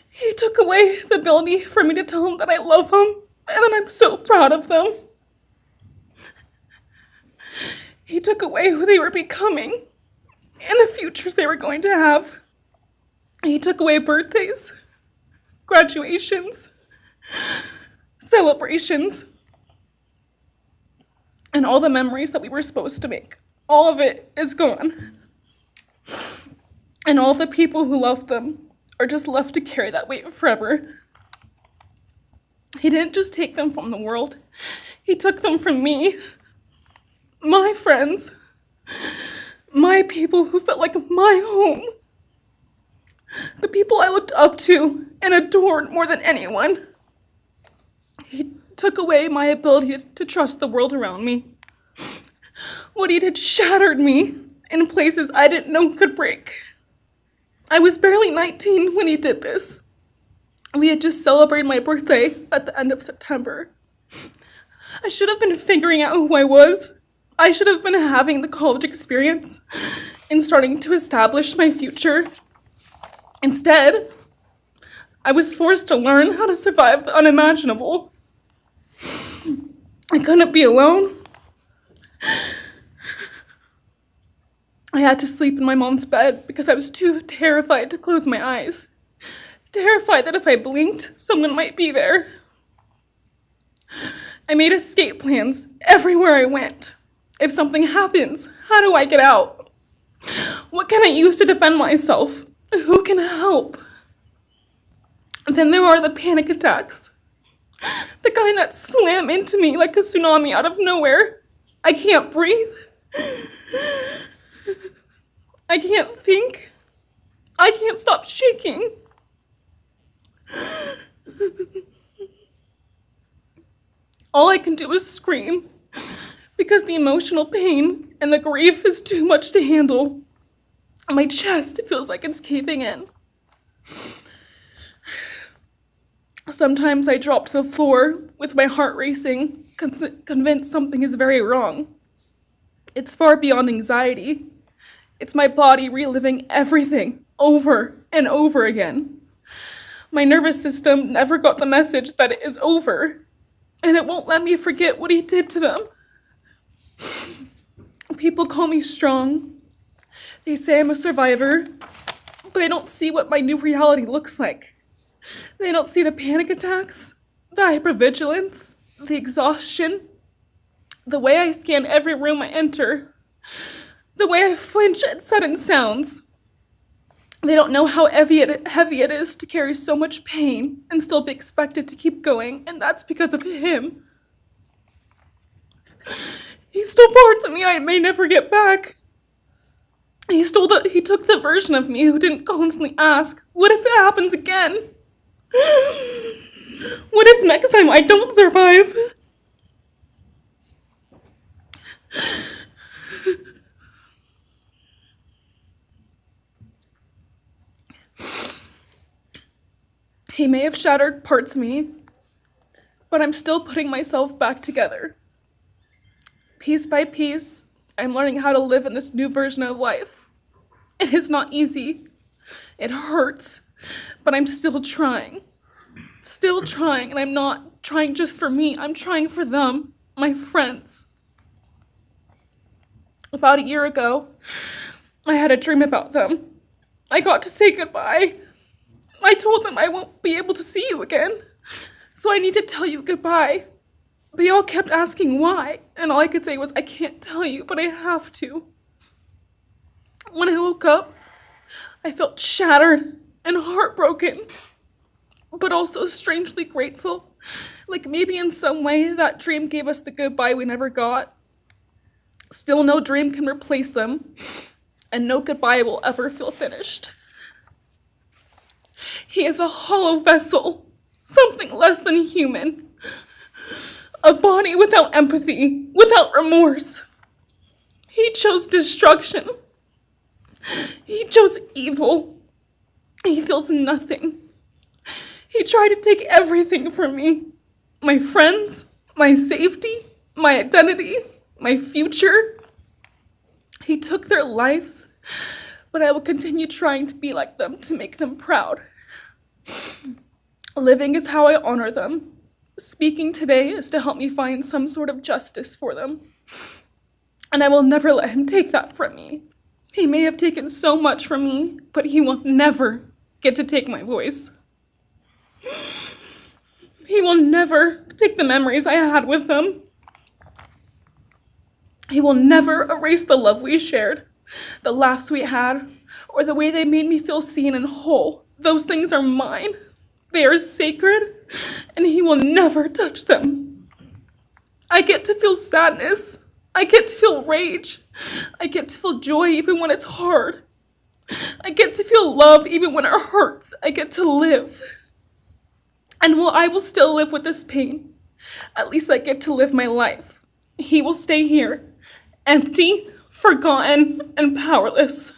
He took away the ability for me to tell them that I love them and that I'm so proud of them. He took away who they were becoming and the futures they were going to have. He took away birthdays, graduations, celebrations, and all the memories that we were supposed to make. All of it is gone. And all the people who loved them are just left to carry that weight forever. He didn't just take them from the world. He took them from me, my friends, my people who felt like my home, the people I looked up to and adored more than anyone. He took away my ability to trust the world around me. What he did shattered me in places I didn't know could break. I was barely 19 when he did this. We had just celebrated my birthday at the end of September. I should have been figuring out who I was. I should have been having the college experience and starting to establish my future. Instead, I was forced to learn how to survive the unimaginable. I couldn't be alone. I had to sleep in my mom's bed because I was too terrified to close my eyes. Terrified that if I blinked, someone might be there. I made escape plans everywhere I went. If something happens, how do I get out? What can I use to defend myself? Who can help? Then there are the panic attacks. The kind that slam into me like a tsunami out of nowhere. I can't breathe. I can't think. I can't stop shaking. All I can do is scream because the emotional pain and the grief is too much to handle. My chest feels like it's caving in. Sometimes I drop to the floor with my heart racing, convinced something is very wrong. It's far beyond anxiety. It's my body reliving everything over and over again. My nervous system never got the message that it is over, and it won't let me forget what he did to them. People call me strong. They say I'm a survivor, but they don't see what my new reality looks like. They don't see the panic attacks, the hypervigilance, the exhaustion, the way I scan every room I enter, the way I flinch at sudden sounds. They don't know how heavy it is to carry so much pain and still be expected to keep going, and that's because of him. He stole parts of me I may never get back. He took the version of me who didn't constantly ask, what if it happens again? What if next time I don't survive? He may have shattered parts of me, but I'm still putting myself back together. Piece by piece, I'm learning how to live in this new version of life. It is not easy. It hurts, but I'm still trying. Still trying, and I'm not trying just for me. I'm trying for them, my friends. About a year ago, I had a dream about them. I got to say goodbye. I told them I won't be able to see you again, so I need to tell you goodbye. They all kept asking why, and all I could say was, I can't tell you, but I have to. When I woke up, I felt shattered and heartbroken. but also strangely grateful. Like maybe in some way that dream gave us the goodbye we never got. Still, no dream can replace them, and no goodbye will ever feel finished. He is a hollow vessel, something less than human. A body without empathy, without remorse. He chose destruction. He chose evil. He feels nothing. He tried to take everything from me. My friends, my safety, my identity, my future. He took their lives, but I will continue trying to be like them to make them proud. Living is how I honor them. Speaking today is to help me find some sort of justice for them. And I will never let him take that from me. He may have taken so much from me, but he will never get to take my voice. He will never take the memories I had with them. He will never erase the love we shared, the laughs we had, or the way they made me feel seen and whole. Those things are mine. They are sacred, and he will never touch them. I get to feel sadness. I get to feel rage. I get to feel joy even when it's hard. I get to feel love even when it hurts. I get to live. And while I will still live with this pain, at least I get to live my life. He will stay here, empty, forgotten, and powerless.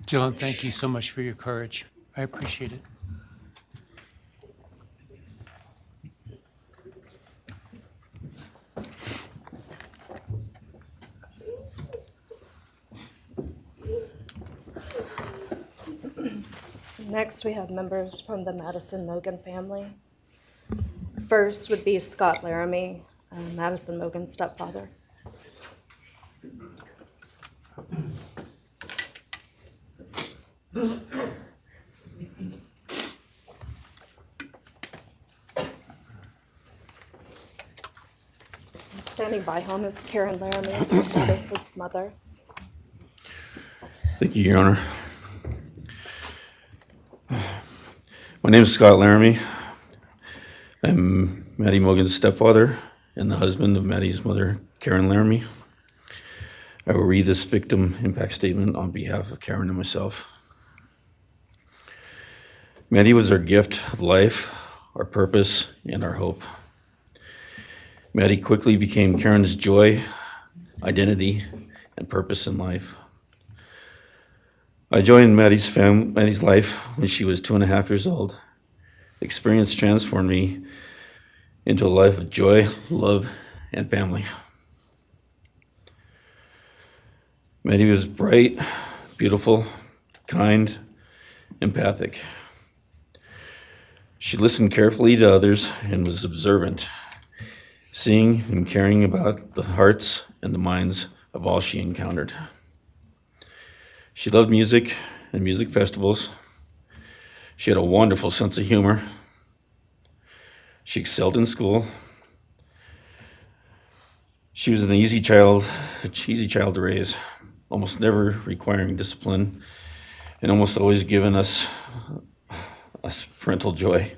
Dylan, thank you so much for your courage. I appreciate it. Next, we have members from the Madison Mogen family. First would be Scott Laramie, Madison Mogen's stepfather. Standing by him is Karen Laramie, Madison's mother. Thank you, Your Honor. My name is Scott Laramie. I'm Maddie Mogen's stepfather and the husband of Maddie's mother, Karen Laramie. I will read this victim impact statement on behalf of Karen and myself. Maddie was our gift of life, our purpose, and our hope. Maddie quickly became Karen's joy, identity, and purpose in life. I joined Maddie's life when she was 2.5 years old. The experience transformed me into a life of joy, love, and family. Maddie was bright, beautiful, kind, empathic. She listened carefully to others and was observant, seeing and caring about the hearts and the minds of all she encountered. She loved music and music festivals. She had a wonderful sense of humor. She excelled in school. She was an easy child to raise, almost never requiring discipline, and almost always giving us parental joy.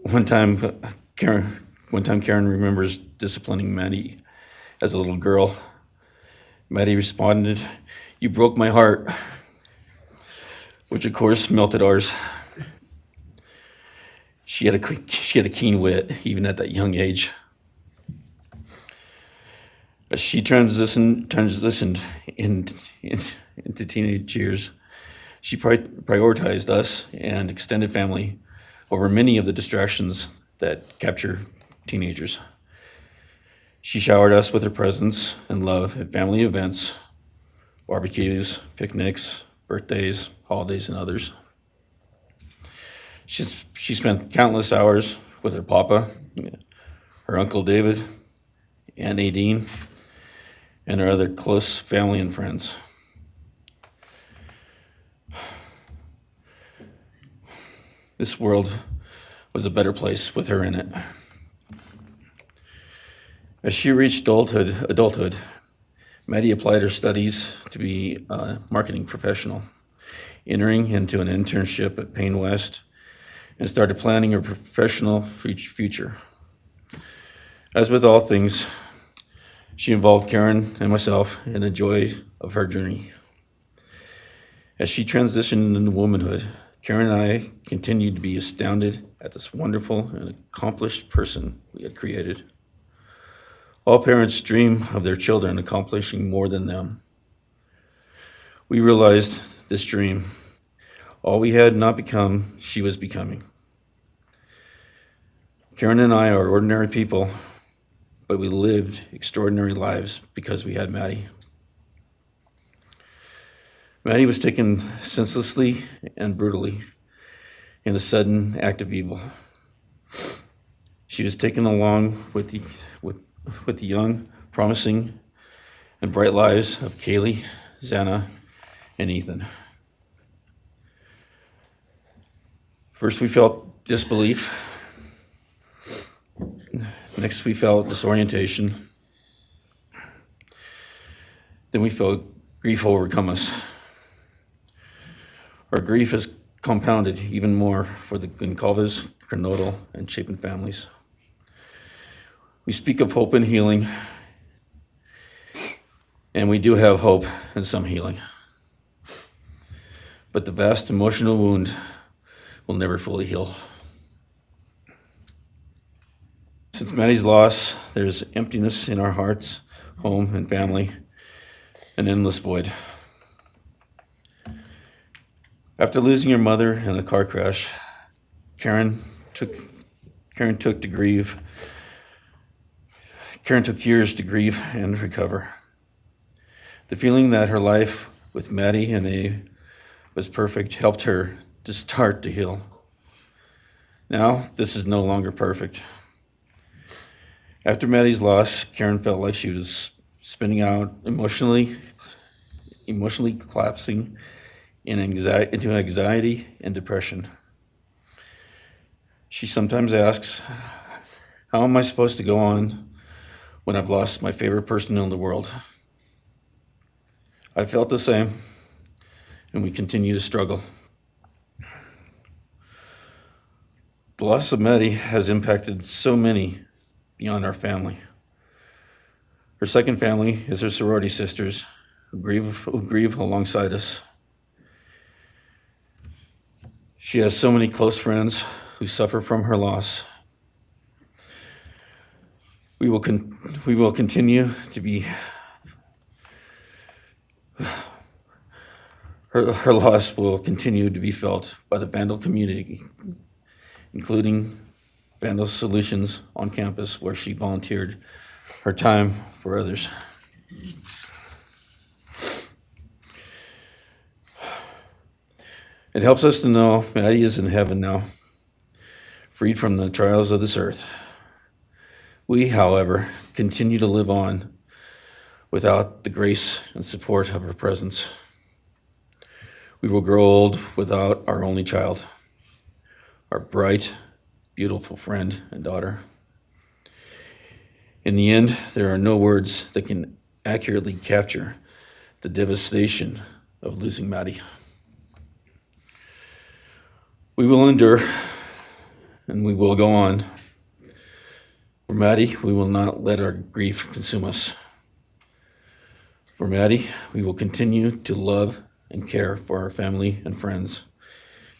One time Karen remembers disciplining Maddie as a little girl. Maddie responded, "You broke my heart," which of course melted ours. She had a keen wit, even at that young age. As she transitioned into teenage years, she prioritized us and extended family over many of the distractions that capture teenagers. She showered us with her presence and love at family events, barbecues, picnics, birthdays, holidays, and others. She spent countless hours with her papa, her Uncle David, Aunt Nadine, and her other close family and friends. This world was a better place with her in it. As she reached adulthood, Maddie applied her studies to be a marketing professional entering into an internship at Payne West, and started planning her professional future. As with all things, she involved Karen and myself in the joy of her journey. As she transitioned into womanhood, Karen and I continued to be astounded at this wonderful and accomplished person we had created. All parents dream of their children accomplishing more than them. We realized this dream. All we had not become, she was becoming. Karen and I are ordinary people, but we lived extraordinary lives because we had Maddie. Maddie was taken senselessly and brutally in a sudden act of evil. She was taken along with the young, promising, and bright lives of Kaylee, Xana, and Ethan. First, we felt disbelief. Next, we felt disorientation. Then we felt grief overcome us. Our grief is compounded even more for the Goncalves, Kernodle, and Chapin families. We speak of hope and healing, and we do have hope and some healing. But the vast emotional wound will never fully heal. Since Maddie's loss, there's emptiness in our hearts, home, and family, an endless void. After losing her mother in a car crash, Karen took years to grieve and recover. The feeling that her life with Maddie and A was perfect helped her to start to heal. Now, this is no longer perfect. After Maddie's loss, Karen felt like she was spinning out, emotionally collapsing into anxiety and depression. She sometimes asks, how am I supposed to go on when I've lost my favorite person in the world? I felt the same, and we continue to struggle. The loss of Maddie has impacted so many beyond our family. Her second family is her sorority sisters who grieve alongside us. She has so many close friends who suffer from her loss. We will continue to be. Her loss will continue to be felt by the Vandal community, including Vandal Solutions on campus, where she volunteered her time for others. It helps us to know Maddie is in heaven now, freed from the trials of this earth. We, however, continue to live on without the grace and support of her presence. We will grow old without our only child, our bright, beautiful friend and daughter. In the end, there are no words that can accurately capture the devastation of losing Maddie. We will endure, and we will go on. For Maddie, we will not let our grief consume us. For Maddie, we will continue to love and care for our family and friends,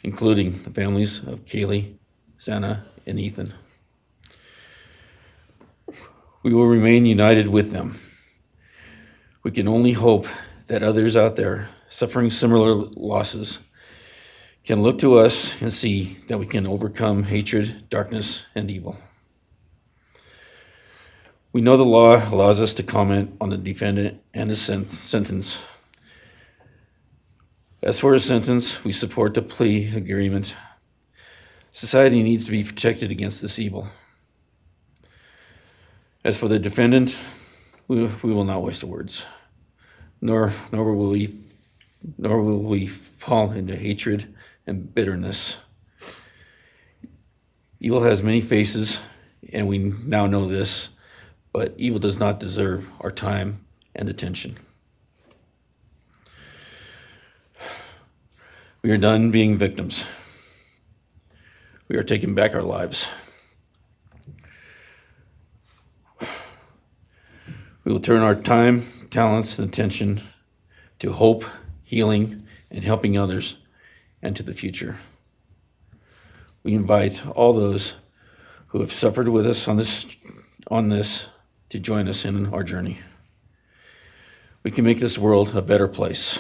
including the families of Kaylee, Xana, and Ethan. We will remain united with them. We can only hope that others out there suffering similar losses can look to us and see that we can overcome hatred, darkness, and evil. We know the law allows us to comment on the defendant and his sentence. As for his sentence, we support the plea agreement. Society needs to be protected against this evil. As for the defendant, we will not waste words, nor will we fall into hatred and bitterness. Evil has many faces, and we now know this, but evil does not deserve our time and attention. We are done being victims. We are taking back our lives. We will turn our time, talents, and attention to hope, healing, and helping others, and to the future. We invite all those who have suffered with us on this to join us in our journey. We can make this world a better place.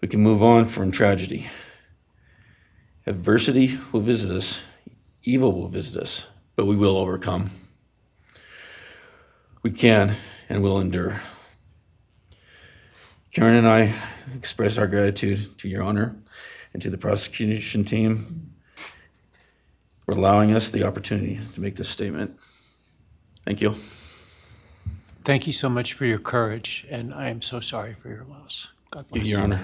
We can move on from tragedy. Adversity will visit us, evil will visit us, but we will overcome. We can and will endure. Karen and I express our gratitude to Your Honor and to the prosecution team for allowing us the opportunity to make this statement. Thank you. Thank you so much for your courage, and I am so sorry for your loss. God bless. Your Honor.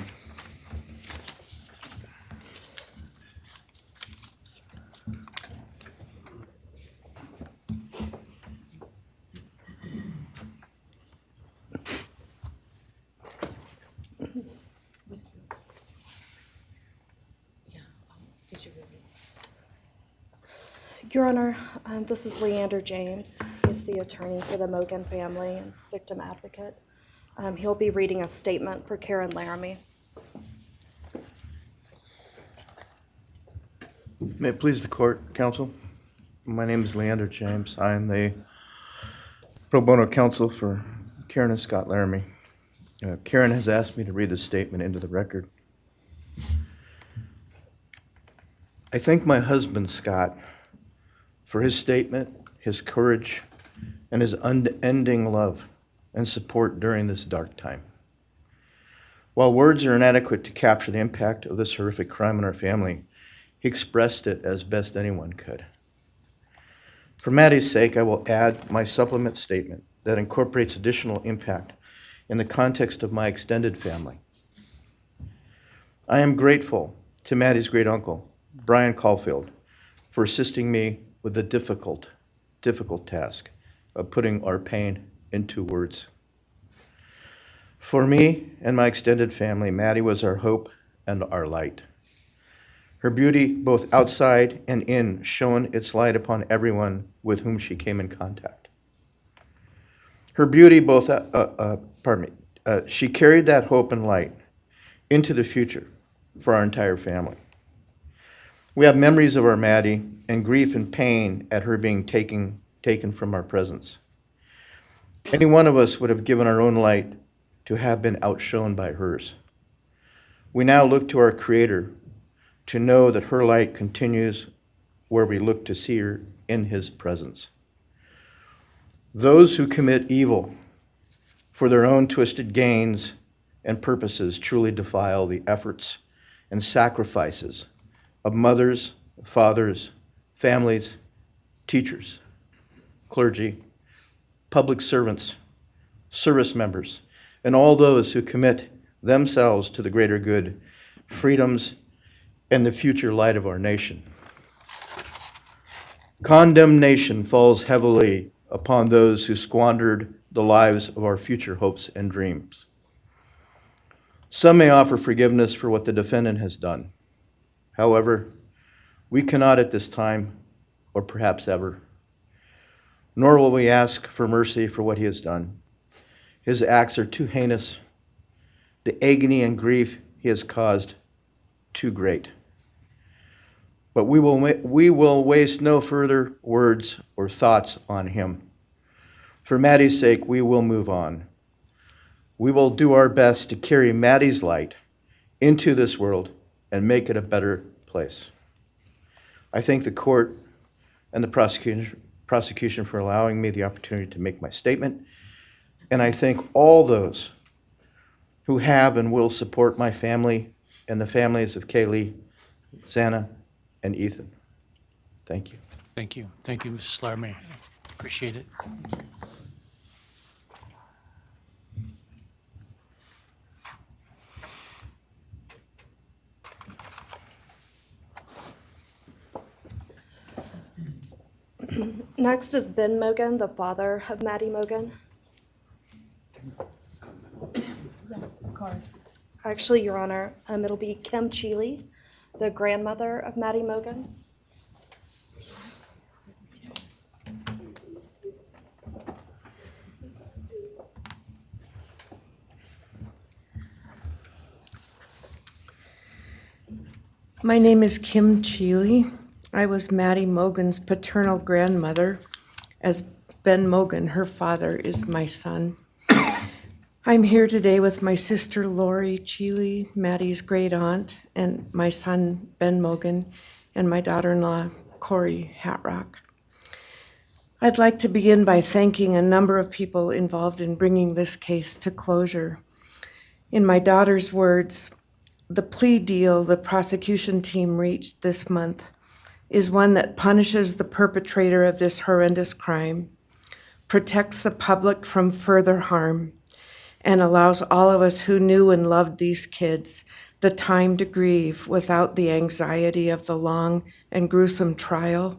Your Honor, this is Leander James. He's the attorney for the Mogen family and victim advocate. He'll be reading a statement for Karen Laramie. May it please the court, counsel. My name is Leander James. I am the pro bono counsel for Karen and Scott Laramie. Karen has asked me to read this statement into the record. I thank my husband, Scott, for his statement, his courage, and his unending love and support during this dark time. While words are inadequate to capture the impact of this horrific crime on our family, he expressed it as best anyone could. For Maddie's sake, I will add my supplement statement that incorporates additional impact in the context of my extended family. I am grateful to Maddie's great uncle, Bryan Kohberger, for assisting me with the difficult task of putting our pain into words. For me and my extended family, Maddie was our hope and our light. Her beauty, both outside and in, shone its light upon everyone with whom she came in contact. Her beauty, she carried that hope and light into the future for our entire family. We have memories of our Maddie and grief and pain at her being taken from our presence. Any one of us would have given our own light to have been outshone by hers. We now look to our Creator to know that her light continues where we look to see her in His presence. Those who commit evil for their own twisted gains and purposes truly defile the efforts and sacrifices of mothers, fathers, families, teachers, clergy, public servants, service members, and all those who commit themselves to the greater good, freedoms, and the future light of our nation. Condemnation falls heavily upon those who squandered the lives of our future hopes and dreams. Some may offer forgiveness for what the defendant has done. However, we cannot at this time, or perhaps ever, nor will we ask for mercy for what he has done. His acts are too heinous. The agony and grief he has caused, too great. But we will waste no further words or thoughts on him. For Maddie's sake, we will move on. We will do our best to carry Maddie's light into this world and make it a better place. I thank the court and the prosecution for allowing me the opportunity to make my statement, and I thank all those who have and will support my family and the families of Kaylee, Xana, and Ethan. Thank you. Thank you. Thank you, Mrs. Laramie. Appreciate it. Next is Ben Mogen, the father of Maddie Mogen. Yes, of course. Actually, Your Honor, it'll be Kim Cheeley, the grandmother of Maddie Mogen. My name is Kim Cheeley. I was Maddie Mogen's paternal grandmother, as Ben Mogen, her father, is my son. I'm here today with my sister Lori Cheeley, Maddie's great aunt, and my son Ben Mogen, and my daughter-in-law Corey Hatrock. I'd like to begin by thanking a number of people involved in bringing this case to closure. In my daughter's words, the plea deal the prosecution team reached this month is one that punishes the perpetrator of this horrendous crime, protects the public from further harm, and allows all of us who knew and loved these kids the time to grieve without the anxiety of the long and gruesome trial,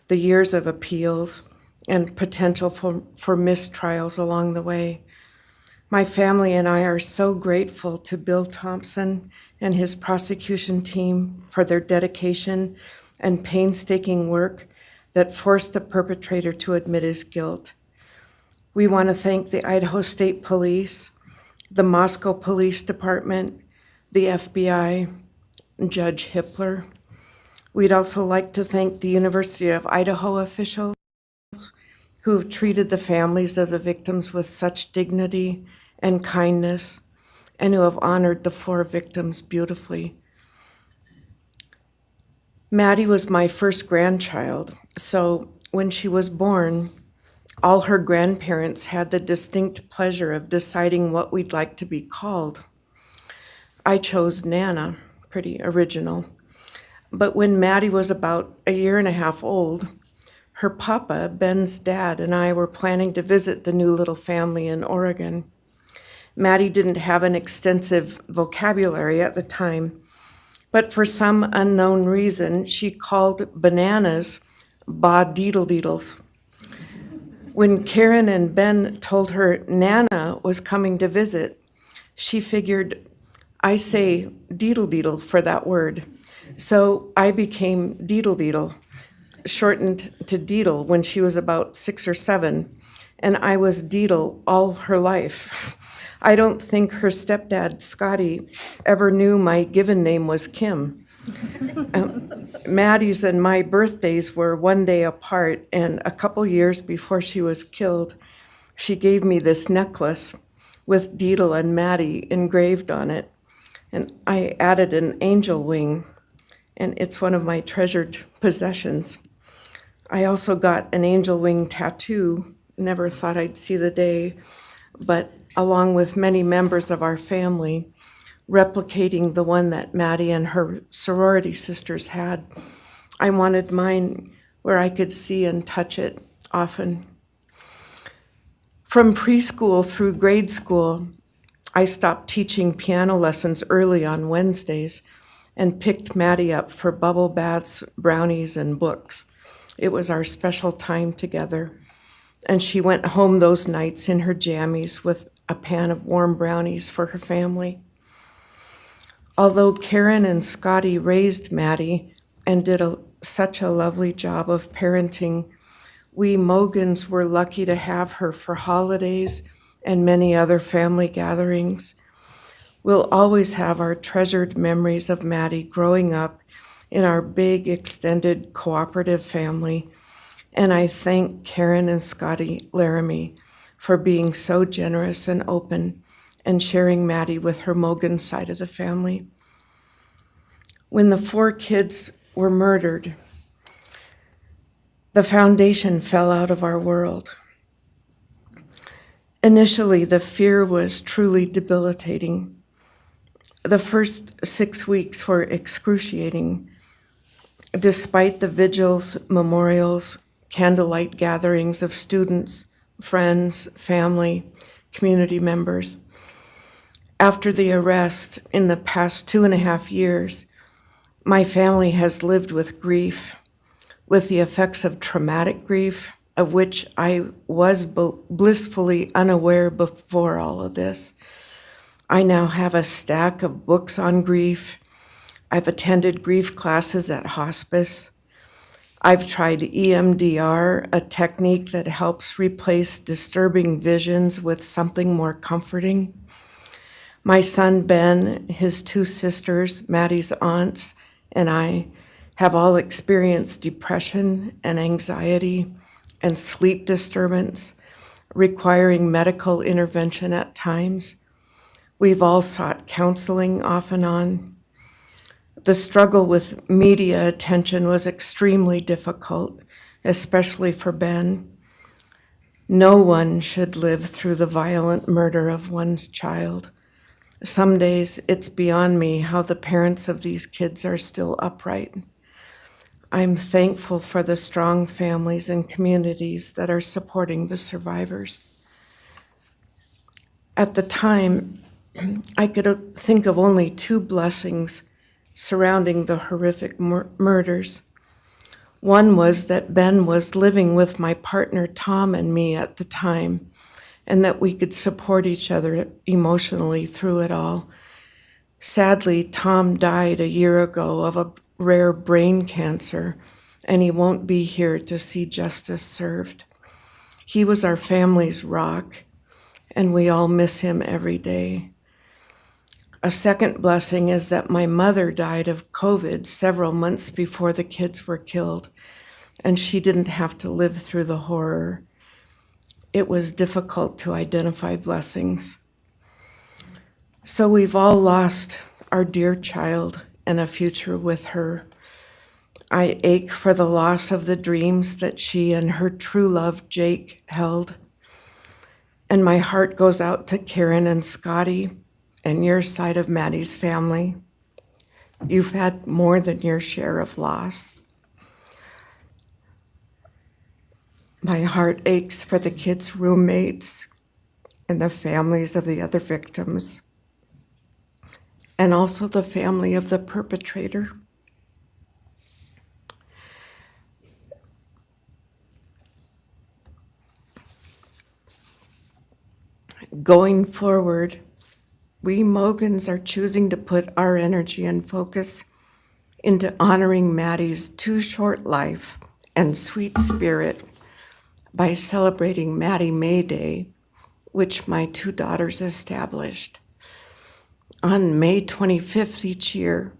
the years of appeals, and potential for mistrials along the way. My family and I are so grateful to Bill Thompson and his prosecution team for their dedication and painstaking work that forced the perpetrator to admit his guilt. We want to thank the Idaho State Police, the Moscow Police Department, the FBI, and Judge Hippler. We'd also like to thank the University of Idaho officials who have treated the families of the victims with such dignity and kindness, and who have honored the 4 victims beautifully. Maddie was my first grandchild, so when she was born, all her grandparents had the distinct pleasure of deciding what we'd like to be called. I chose Nana, pretty original. But when Maddie was about a year and a half old, her papa, Ben's dad, and I were planning to visit the new little family in Oregon. Maddie didn't have an extensive vocabulary at the time, but for some unknown reason, she called bananas ba-deedle-deedles. When Karen and Ben told her Nana was coming to visit, she figured, I say deedle-deedle for that word. So I became deedle-deedle, shortened to Deedle when she was about 6 or 7, and I was Deedle all her life. I don't think her stepdad, Scotty, ever knew my given name was Kim. Maddie's and my birthdays were one day apart, and a couple years before she was killed, she gave me this necklace with Deedle and Maddie engraved on it, and I added an angel wing, and it's one of my treasured possessions. I also got an angel wing tattoo, never thought I'd see the day, but along with many members of our family, replicating the one that Maddie and her sorority sisters had. I wanted mine where I could see and touch it often. From preschool through grade school, I stopped teaching piano lessons early on Wednesdays and picked Maddie up for bubble baths, brownies, and books. It was our special time together, and she went home those nights in her jammies with a pan of warm brownies for her family. Although Karen and Scotty raised Maddie and did such a lovely job of parenting, we Mogens were lucky to have her for holidays and many other family gatherings. We'll always have our treasured memories of Maddie growing up in our big, extended, cooperative family, and I thank Karen and Scotty Laramie for being so generous and open and sharing Maddie with her Mogen side of the family. When the 4 kids were murdered, the foundation fell out of our world. Initially, the fear was truly debilitating. The first 6 weeks were excruciating. Despite the vigils, memorials, candlelight gatherings of students, friends, family, community members. After the arrest, in the past 2.5 years, my family has lived with grief, with the effects of traumatic grief, of which I was blissfully unaware before all of this. I now have a stack of books on grief. I've attended grief classes at hospice. I've tried EMDR, a technique that helps replace disturbing visions with something more comforting. My son Ben, his two sisters, Maddie's aunts, and I have all experienced depression and anxiety and sleep disturbance, requiring medical intervention at times. We've all sought counseling off and on. The struggle with media attention was extremely difficult, especially for Ben. No one should live through the violent murder of one's child. Some days it's beyond me how the parents of these kids are still upright. I'm thankful for the strong families and communities that are supporting the survivors. At the time, I could think of only two blessings surrounding the horrific murders. One was that Ben was living with my partner Tom and me at the time, and that we could support each other emotionally through it all. Sadly, Tom died a year ago of a rare brain cancer, and he won't be here to see justice served. He was our family's rock, and we all miss him every day. A second blessing is that my mother died of COVID several months before the kids were killed, and she didn't have to live through the horror. It was difficult to identify blessings. So we've all lost our dear child and a future with her. I ache for the loss of the dreams that she and her true love, Jake, held. And my heart goes out to Karen and Scotty and your side of Maddie's family. You've had more than your share of loss. My heart aches for the kids' roommates and the families of the other victims, and also the family of the perpetrator. Going forward, we Mogens are choosing to put our energy and focus into honoring Maddie's too short life and sweet spirit by celebrating Maddie May Day, which my two daughters established. On May 25th each year,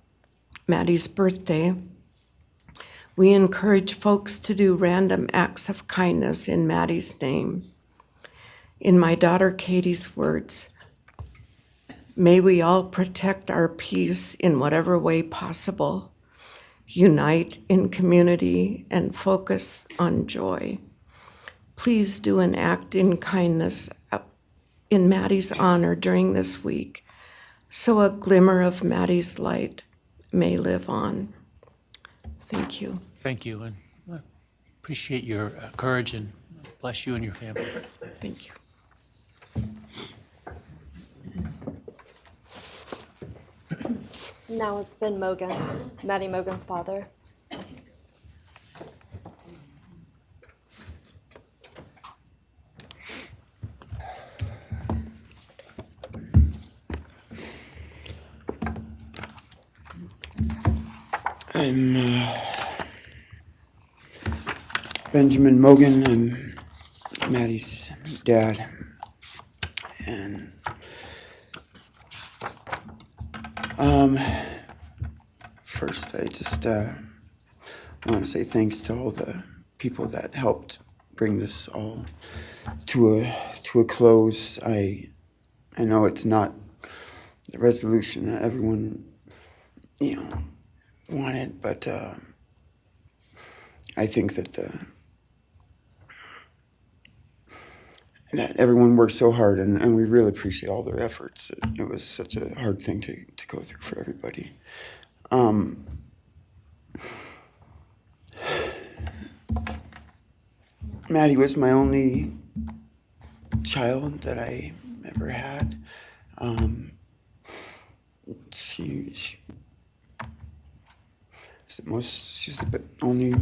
Maddie's birthday, we encourage folks to do random acts of kindness in Maddie's name. In my daughter Katie's words, may we all protect our peace in whatever way possible, unite in community, and focus on joy. Please do an act in kindness in Maddie's honor during this week, so a glimmer of Maddie's light may live on. Thank you. Thank you, and I appreciate your courage, and bless you and your family. Thank you. Now it's Ben Mogen, Maddie Mogen's father. I'm Benjamin Mogen. I'm Maddie's dad. And first I just want to say thanks to all the people that helped bring this all to a close. I know it's not the resolution that everyone wanted, but I think that that everyone worked so hard, and we really appreciate all their efforts. It was such a hard thing to go through for everybody. Maddie was my only child that I ever had. She's the only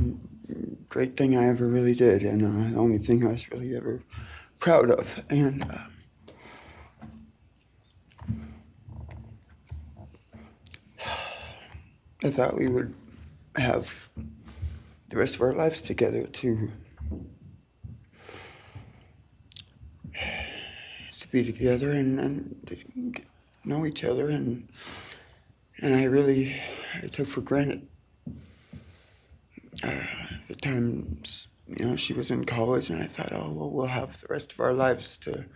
great thing I ever really did, and the only thing I was really ever proud of. And I thought we would have the rest of our lives together to be together and to know each other, and I took for granted the times, she was in college, and I thought, oh, well, we'll have the rest of our lives to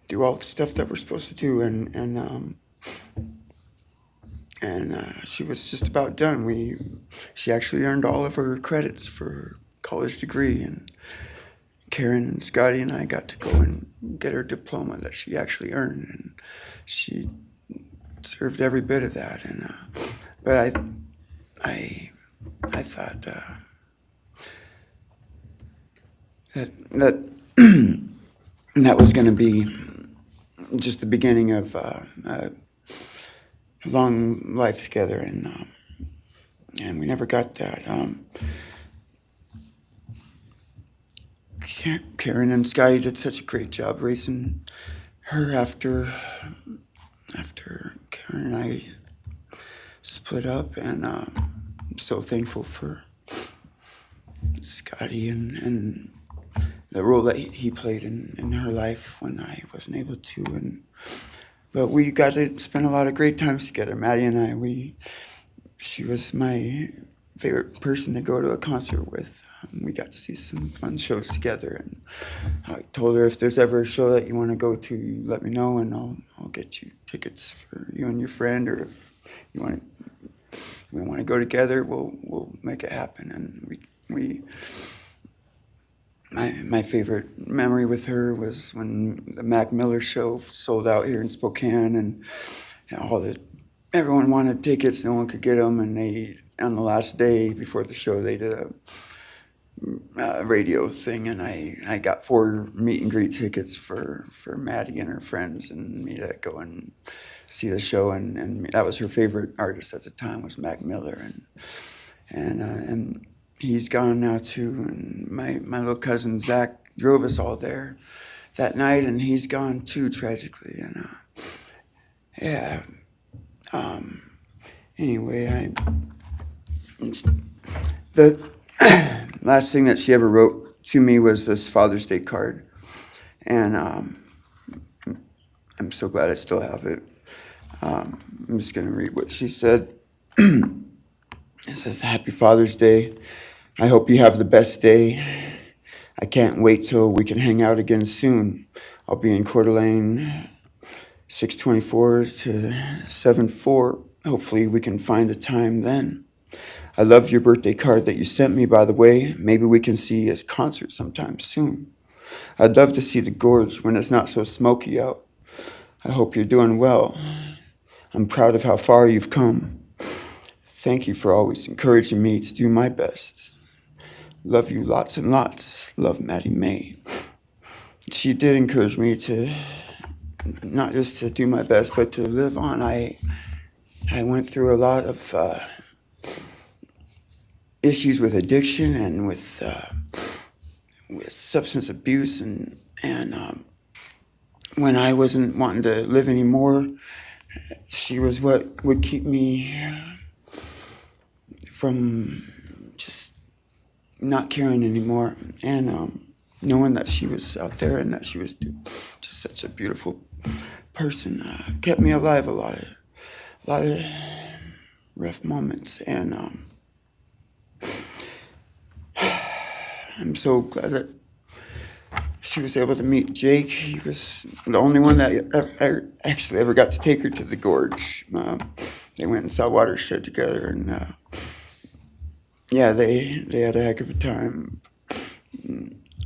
do all the stuff that we're supposed to do, and she was just about done. She actually earned all of her credits for her college degree, and Karen and Scotty and I got to go and get her diploma that she actually earned, and she deserved every bit of that. And but I thought that that was going to be just the beginning of a long life together, and we never got that. Karen and Scotty did such a great job raising her after Karen and I split up, and I'm so thankful for Scotty and the role that he played in her life when I wasn't able to. But we got to spend a lot of great times together, Maddie and I. She was my favorite person to go to a concert with. We got to see some fun shows together, and I told her, if there's ever a show that you want to go to, let me know, and I'll get you tickets for you and your friend, or if we want to go together, we'll make it happen. And my favorite memory with her was when the Mac Miller show sold out here in Spokane, and everyone wanted tickets, no one could get them, and on the last day before the show, they did a radio thing, and I got 4 meet and greet tickets for Maddie and her friends and me to go and see the show, and that was her favorite artist at the time, was Mac Miller, and he's gone now too, and my little cousin Zach drove us all there that night, and he's gone too, tragically, and anyway, the last thing that she ever wrote to me was this Father's Day card, and I'm so glad I still have it. I'm just going to read what she said. It says, "Happy Father's Day. I hope you have the best day. I can't wait till we can hang out again soon. I'll be in Coeur d'Alene, 6:24 to 7:4. Hopefully we can find a time then. I love your birthday card that you sent me, by the way. Maybe we can see a concert sometime soon. I'd love to see the gorge when it's not so smoky out. I hope you're doing well. I'm proud of how far you've come. Thank you for always encouraging me to do my best. Love you lots and lots. Love, Maddie May." She did encourage me to not just to do my best, but to live on. I went through a lot of issues with addiction and with substance abuse, and when I wasn't wanting to live anymore, she was what would keep me from just not caring anymore, and knowing that she was out there and that she was just such a beautiful person kept me alive a lot of rough moments, and I'm so glad that she was able to meet Jake. He was the only one that actually ever got to take her to the gorge. They went and saw Watershed together, and they had a heck of a time.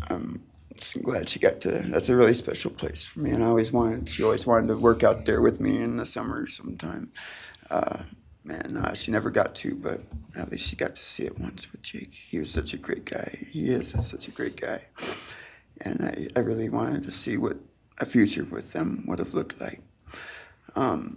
I'm just glad she got to. That's a really special place for me, and she always wanted to work out there with me in the summer sometime. She never got to, but at least she got to see it once with Jake. He was such a great guy. He is such a great guy. And I really wanted to see what a future with them would have looked like. I'll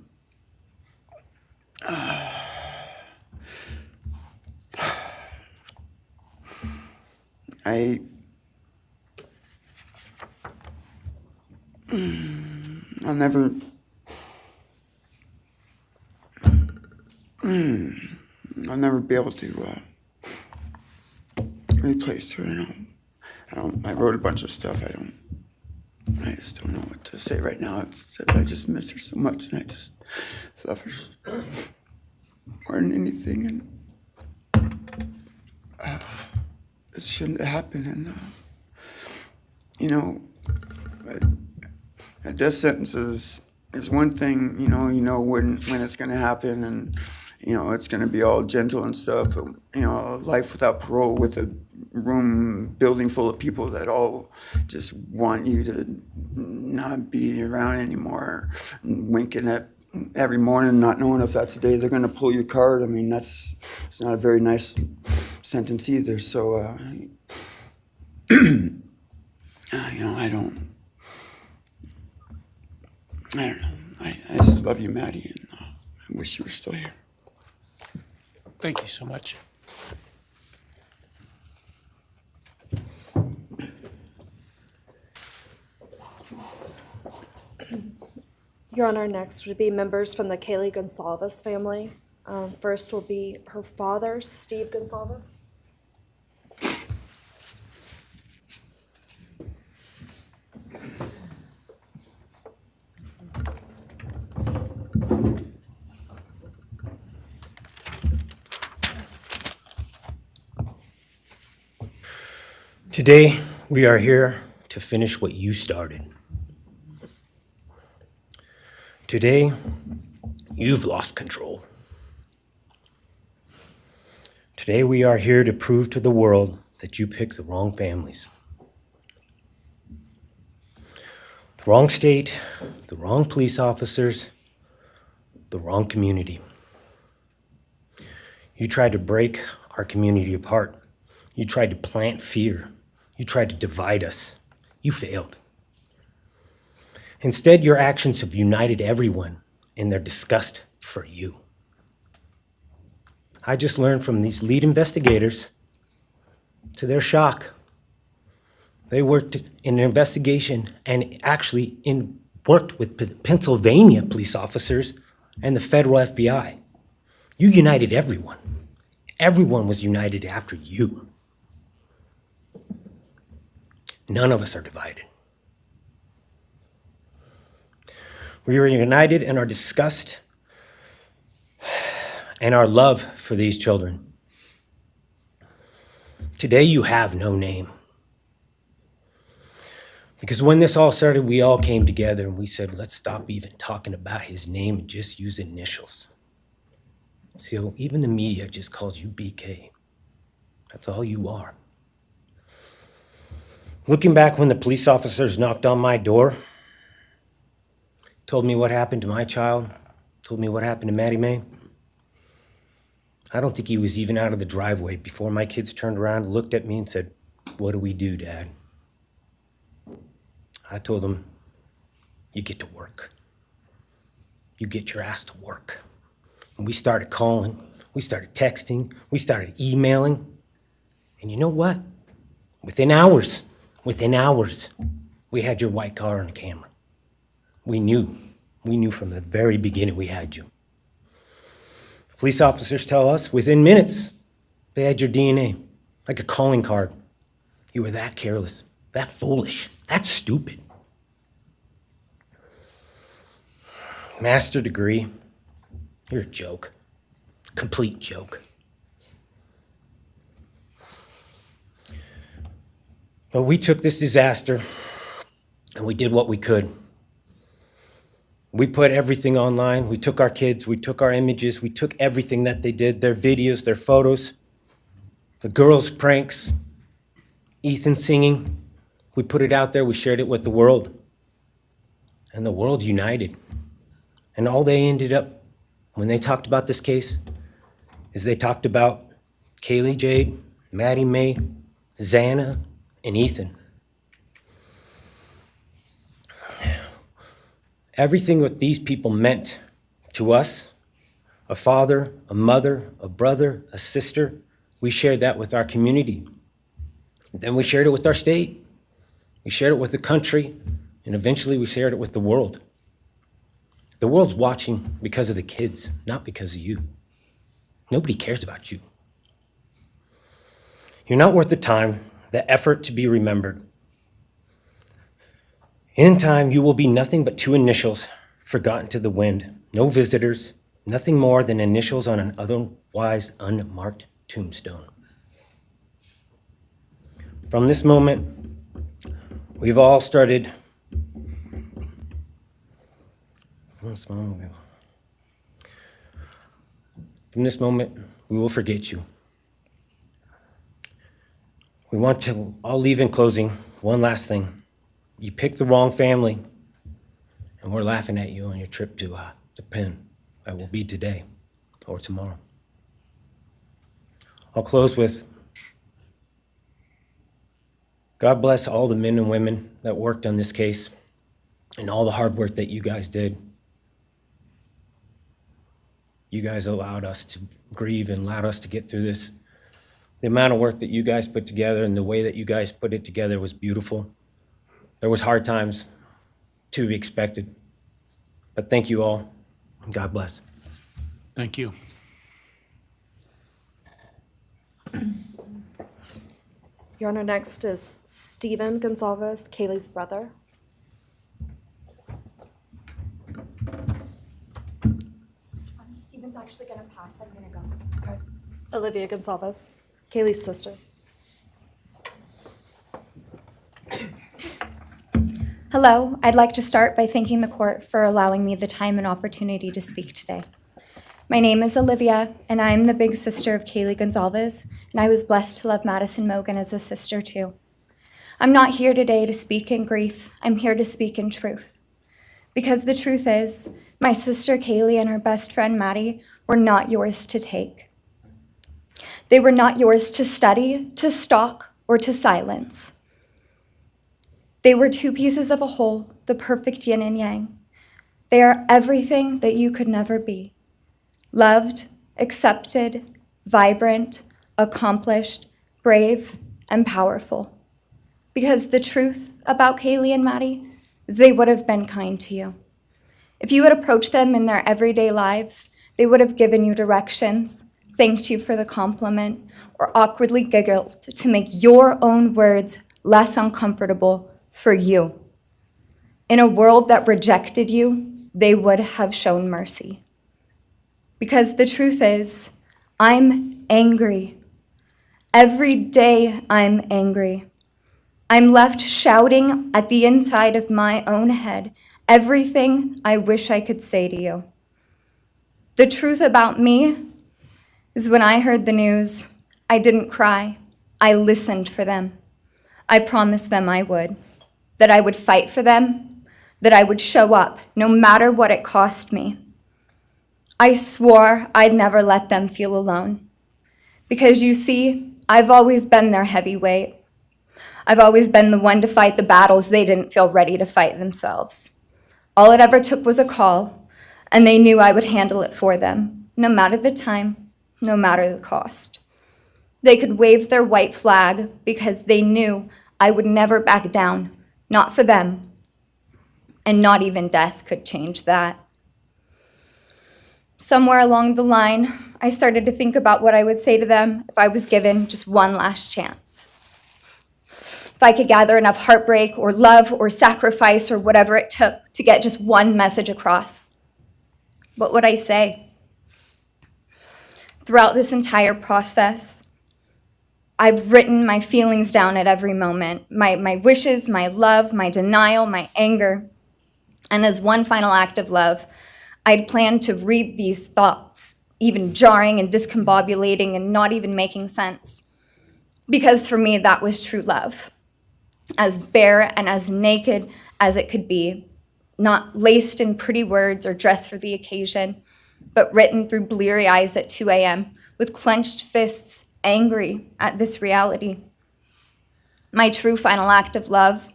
never I'll never be able to replace her. I wrote a bunch of stuff. I just don't know what to say right now. It's that I just miss her so much, and I just love her more than anything. And it shouldn't have happened. And a death sentence is one thing. You know when it's going to happen, and it's going to be all gentle and stuff. But, life without parole with a building full of people that all just want you to not be around anymore, and winking at every morning, not knowing if that's the day they're going to pull your card. I mean, it's not a very nice sentence either. So, I don't know. I just love you, Maddie, and I wish you were still here. Thank you so much. Your Honor, next would be members from the Kaylee Goncalves family. First will be her father, Steve Goncalves. Today, we are here to finish what you started. Today, you've lost control. Today, we are here to prove to the world that you picked the wrong families. The wrong state, the wrong police officers, the wrong community. You tried to break our community apart. You tried to plant fear. You tried to divide us. You failed. Instead, your actions have united everyone in their disgust for you. I just learned from these lead investigators, to their shock, they worked in an investigation and actually worked with Pennsylvania police officers and the federal FBI. You united everyone. Everyone was united after you. None of us are divided. We are united in our disgust and our love for these children. Today you have no name. Because when this all started, we all came together and we said, let's stop even talking about his name and just use initials. So even the media just calls you BK. That's all you are. Looking back when the police officers knocked on my door, told me what happened to my child, told me what happened to Maddie Mae, I don't think he was even out of the driveway before my kids turned around, looked at me and said, what do we do, Dad? I told them, you get to work. You get your ass to work. And we started calling, we started texting, we started emailing. And you know what? Within hours, we had your white car on the camera. We knew from the very beginning we had you. Police officers tell us within minutes they had your DNA, like a calling card. You were that careless, that foolish, that stupid. Master degree, you're a joke, complete joke. But we took this disaster and we did what we could. We put everything online. We took our kids, we took our images, we took everything that they did, their videos, their photos, the girls' pranks, Ethan singing. We put it out there, we shared it with the world. And the world united. And all they ended up, when they talked about this case, is they talked about Kaylee Jade, Maddie Mae, Xana, and Ethan. Everything what these people meant to us, a father, a mother, a brother, a sister, we shared that with our community. Then we shared it with our state. We shared it with the country, and eventually we shared it with the world. The world's watching because of the kids, not because of you. Nobody cares about you. You're not worth the time, the effort to be remembered. In time, you will be nothing but 2 initials forgotten to the wind. No visitors, nothing more than initials on an otherwise unmarked tombstone. From this moment, we've all started. From this moment, we will forget you. We want to all leave in closing. One last thing. You picked the wrong family, and we're laughing at you on your trip to Penn. That will be today or tomorrow. I'll close with, God bless all the men and women that worked on this case and all the hard work that you guys did. You guys allowed us to grieve and allowed us to get through this. The amount of work that you guys put together and the way that you guys put it together was beautiful. There was hard times to be expected. But thank you all, and God bless. Thank you. Your Honor, next is Stephen Goncalves, Kaylee's brother. Stephen's actually gonna pass. I'm gonna go. Okay. Olivia Goncalves, Kaylee's sister. Hello, I'd like to start by thanking the court for allowing me the time and opportunity to speak today. My name is Olivia, and I am the big sister of Kaylee Goncalves, and I was blessed to love Madison Mogen as a sister too. I'm not here today to speak in grief, I'm here to speak in truth. Because the truth is, my sister Kaylee and her best friend Maddie were not yours to take. They were not yours to study, to stalk, or to silence. They were 2 pieces of a whole, the perfect yin and yang. They are everything that you could never be. Loved, accepted, vibrant, accomplished, brave, and powerful. Because the truth about Kaylee and Maddie is they would have been kind to you. If you had approached them in their everyday lives, they would have given you directions, thanked you for the compliment, or awkwardly giggled to make your own words less uncomfortable for you. In a world that rejected you, they would have shown mercy. Because the truth is, I'm angry. Every day I'm angry. I'm left shouting at the inside of my own head everything I wish I could say to you. The truth about me is when I heard the news, I didn't cry. I listened for them. I promised them I would. That I would fight for them, that I would show up, no matter what it cost me. I swore I'd never let them feel alone. Because you see, I've always been their heavyweight. I've always been the one to fight the battles they didn't feel ready to fight themselves. All it ever took was a call, and they knew I would handle it for them, no matter the time, no matter the cost. They could wave their white flag because they knew I would never back down. Not for them, and not even death could change that. Somewhere along the line, I started to think about what I would say to them if I was given just one last chance. If I could gather enough heartbreak or love or sacrifice or whatever it took to get just one message across. What would I say? Throughout this entire process, I've written my feelings down at every moment, my wishes, my love, my denial, my anger. And as one final act of love, I'd planned to read these thoughts, even jarring and discombobulating and not even making sense. Because for me, that was true love. As bare and as naked as it could be, not laced in pretty words or dressed for the occasion, but written through bleary eyes at 2 a.m. with clenched fists, angry at this reality. My true final act of love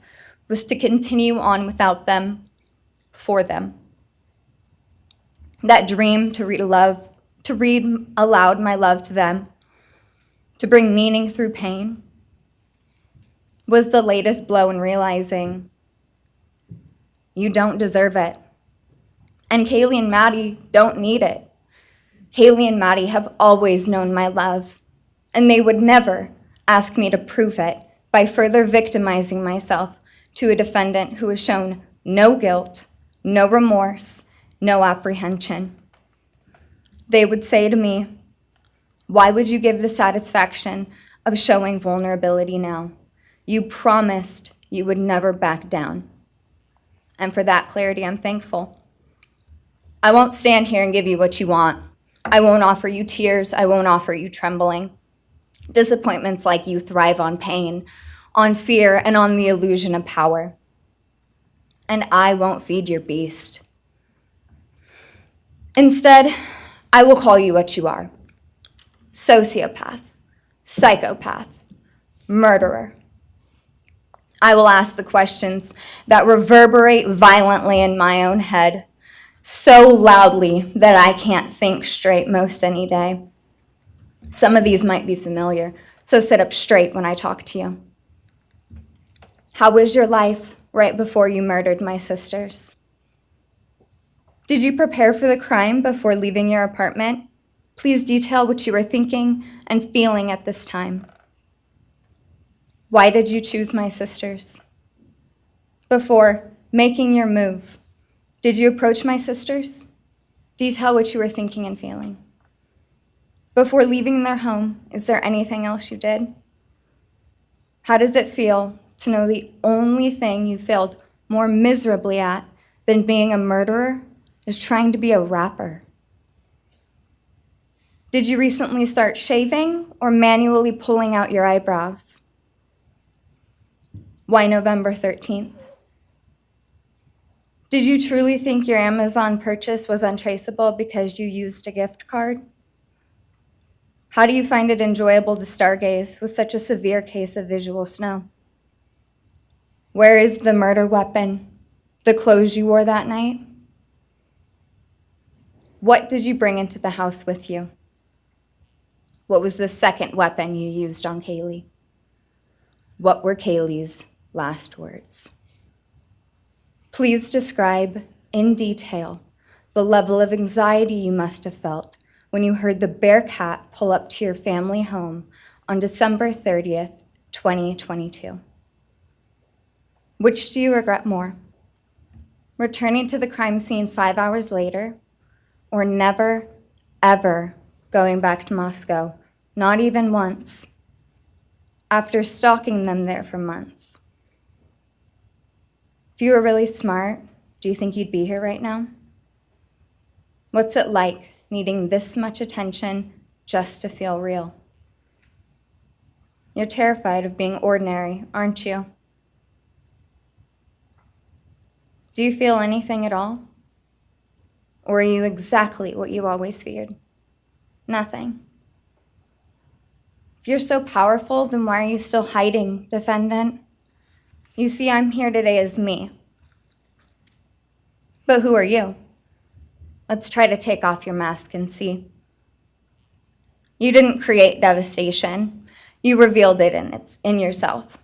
was to continue on without them, for them. That dream to read aloud my love to them, to bring meaning through pain, was the latest blow in realizing you don't deserve it. And Kaylee and Maddie don't need it. Kaylee and Maddie have always known my love, and they would never ask me to prove it by further victimizing myself to a defendant who has shown no guilt, no remorse, no apprehension. They would say to me, "Why would you give the satisfaction of showing vulnerability now? You promised you would never back down." And for that clarity, I'm thankful. I won't stand here and give you what you want. I won't offer you tears. I won't offer you trembling. Disappointments like you thrive on pain, on fear, and on the illusion of power. And I won't feed your beast. Instead, I will call you what you are: sociopath, psychopath, murderer. I will ask the questions that reverberate violently in my own head, so loudly that I can't think straight most any day. Some of these might be familiar, so sit up straight when I talk to you. How was your life right before you murdered my sisters? Did you prepare for the crime before leaving your apartment? Please detail what you were thinking and feeling at this time. Why did you choose my sisters? Before making your move, did you approach my sisters? Detail what you were thinking and feeling. Before leaving their home, is there anything else you did? How does it feel to know the only thing you failed more miserably at than being a murderer is trying to be a rapper? Did you recently start shaving or manually pulling out your eyebrows? Why November 13th? Did you truly think your Amazon purchase was untraceable because you used a gift card? How do you find it enjoyable to stargaze with such a severe case of visual snow? Where is the murder weapon, the clothes you wore that night? What did you bring into the house with you? What was the second weapon you used on Kaylee? What were Kaylee's last words? Please describe in detail the level of anxiety you must have felt when you heard the Bearcat pull up to your family home on December 30th, 2022. Which do you regret more? Returning to the crime scene 5 hours later, or never, ever going back to Moscow, not even once, after stalking them there for months? If you were really smart, do you think you'd be here right now? What's it like needing this much attention just to feel real? You're terrified of being ordinary, aren't you? Do you feel anything at all? Or are you exactly what you always feared? Nothing. If you're so powerful, then why are you still hiding, defendant? You see, I'm here today as me. But who are you? Let's try to take off your mask and see. You didn't create devastation. You revealed it in yourself.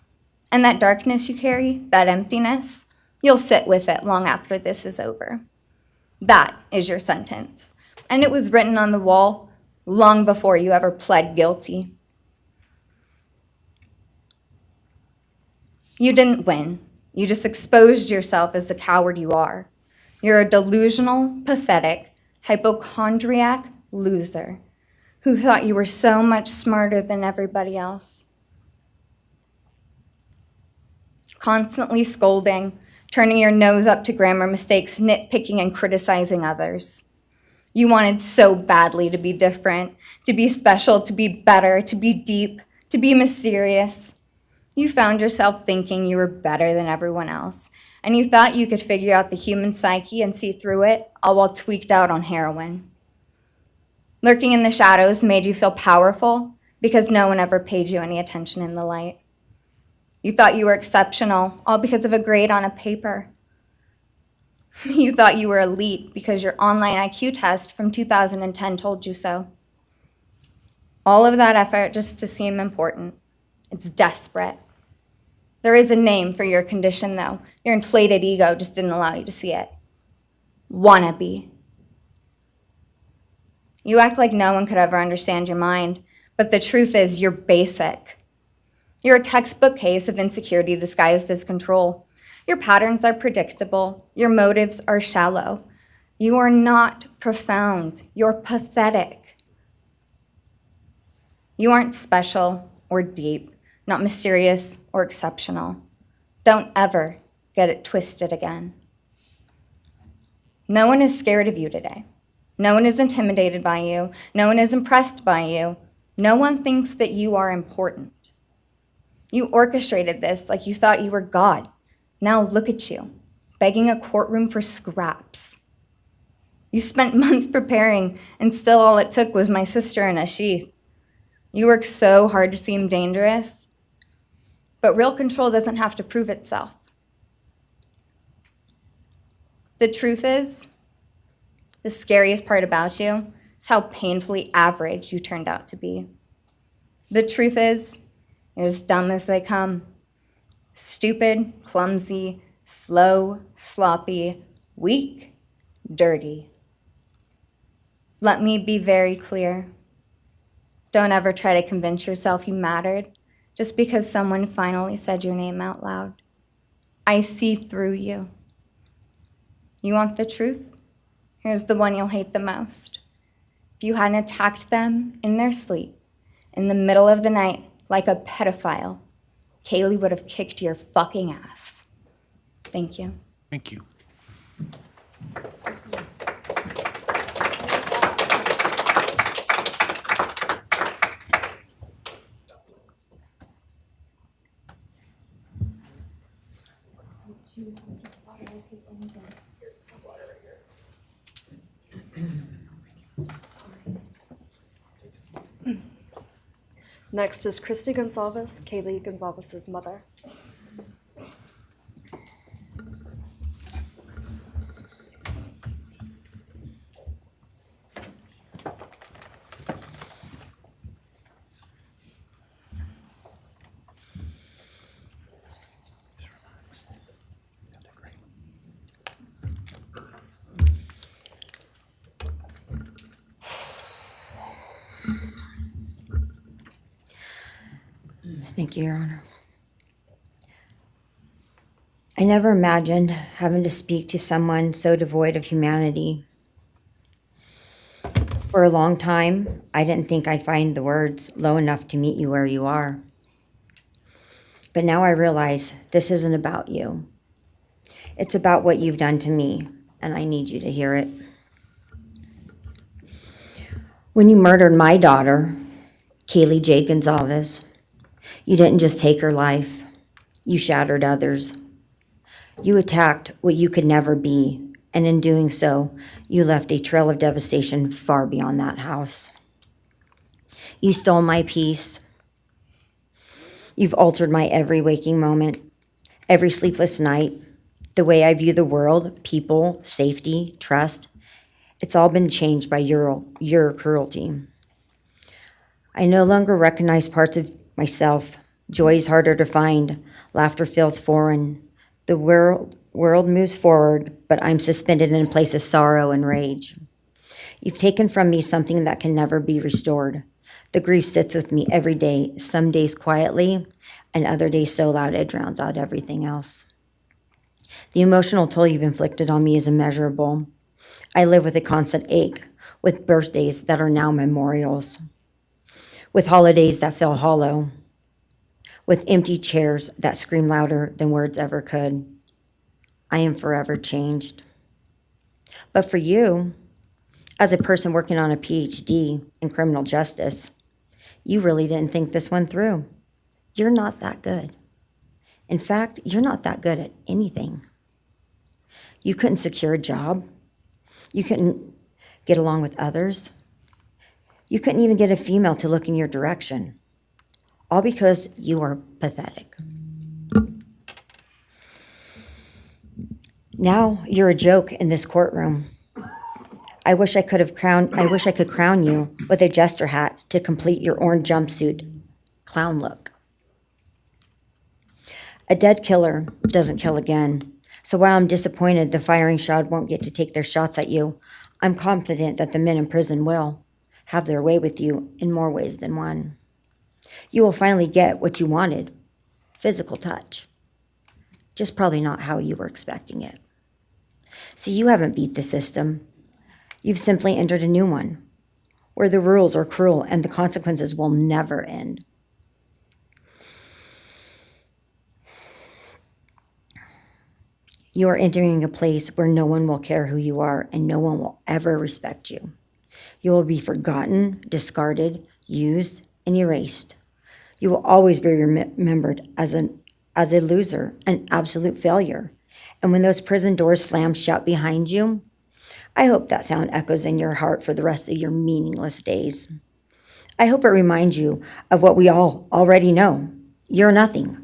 And that darkness you carry, that emptiness, you'll sit with it long after this is over. That is your sentence. And it was written on the wall long before you ever pled guilty. You didn't win. You just exposed yourself as the coward you are. You're a delusional, pathetic, hypochondriac loser who thought you were so much smarter than everybody else. Constantly scolding, turning your nose up to grammar mistakes, nitpicking and criticizing others. You wanted so badly to be different, to be special, to be better, to be deep, to be mysterious. You found yourself thinking you were better than everyone else, and you thought you could figure out the human psyche and see through it, all while tweaked out on heroin. Lurking in the shadows made you feel powerful because no one ever paid you any attention in the light. You thought you were exceptional, all because of a grade on a paper. You thought you were elite because your online IQ test from 2010 told you so. All of that effort just to seem important. It's desperate. There is a name for your condition, though. Your inflated ego just didn't allow you to see it. Wannabe. You act like no one could ever understand your mind, but the truth is you're basic. You're a textbook case of insecurity disguised as control. Your patterns are predictable. Your motives are shallow. You are not profound. You're pathetic. You aren't special or deep, not mysterious or exceptional. Don't ever get it twisted again. No one is scared of you today. No one is intimidated by you. No one is impressed by you. No one thinks that you are important. You orchestrated this like you thought you were God. Now look at you, begging a courtroom for scraps. You spent months preparing, and still all it took was my sister in a sheath. You work so hard to seem dangerous, but real control doesn't have to prove itself. The truth is, the scariest part about you is how painfully average you turned out to be. The truth is, you're as dumb as they come. Stupid, clumsy, slow, sloppy, weak, dirty. Let me be very clear. Don't ever try to convince yourself you mattered just because someone finally said your name out loud. I see through you. You want the truth? Here's the one you'll hate the most. If you hadn't attacked them in their sleep, in the middle of the night, like a pedophile, Kaylee would have kicked your fucking ass. Thank you. Thank you. Next is Christy Goncalves, Kaylee Goncalves' mother. Thank you, Your Honor. I never imagined having to speak to someone so devoid of humanity. For a long time, I didn't think I'd find the words low enough to meet you where you are. But now I realize this isn't about you. It's about what you've done to me, and I need you to hear it. When you murdered my daughter, Kaylee Jade Goncalves, you didn't just take her life, you shattered others. You attacked what you could never be, and in doing so, you left a trail of devastation far beyond that house. You stole my peace. You've altered my every waking moment, every sleepless night, the way I view the world, people, safety, trust. It's all been changed by your cruelty. I no longer recognize parts of myself. Joy is harder to find. Laughter feels foreign. The world moves forward, but I'm suspended in a place of sorrow and rage. You've taken from me something that can never be restored. The grief sits with me every day, some days quietly, and other days so loud it drowns out everything else. The emotional toll you've inflicted on me is immeasurable. I live with a constant ache, with birthdays that are now memorials, with holidays that feel hollow, with empty chairs that scream louder than words ever could. I am forever changed. But for you, as a person working on a PhD in criminal justice, you really didn't think this one through. You're not that good. In fact, you're not that good at anything. You couldn't secure a job. You couldn't get along with others. You couldn't even get a female to look in your direction. All because you are pathetic. Now you're a joke in this courtroom. I wish I could crown you with a jester hat to complete your orange jumpsuit clown look. A dead killer doesn't kill again. So while I'm disappointed the firing squad won't get to take their shots at you, I'm confident that the men in prison will. have their way with you in more ways than one. You will finally get what you wanted, physical touch. Just probably not how you were expecting it. See, you haven't beat the system. You've simply entered a new one, where the rules are cruel and the consequences will never end. You are entering a place where no one will care who you are and no one will ever respect you. You will be forgotten, discarded, used, and erased. You will always be remembered as a loser, an absolute failure. And when those prison doors slam shut behind you, I hope that sound echoes in your heart for the rest of your meaningless days. I hope it reminds you of what we all already know. You're nothing.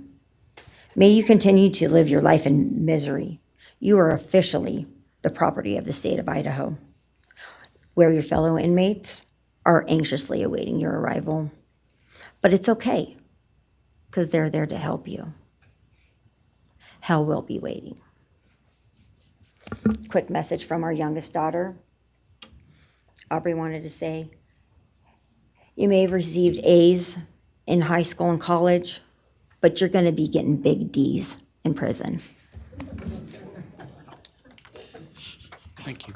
May you continue to live your life in misery. You are officially the property of the state of Idaho, where your fellow inmates are anxiously awaiting your arrival. But it's okay, because they're there to help you. Hell will be waiting. Quick message from our youngest daughter. Aubrey wanted to say, you may have received A's in high school and college, but you're going to be getting big D's in prison. Thank you.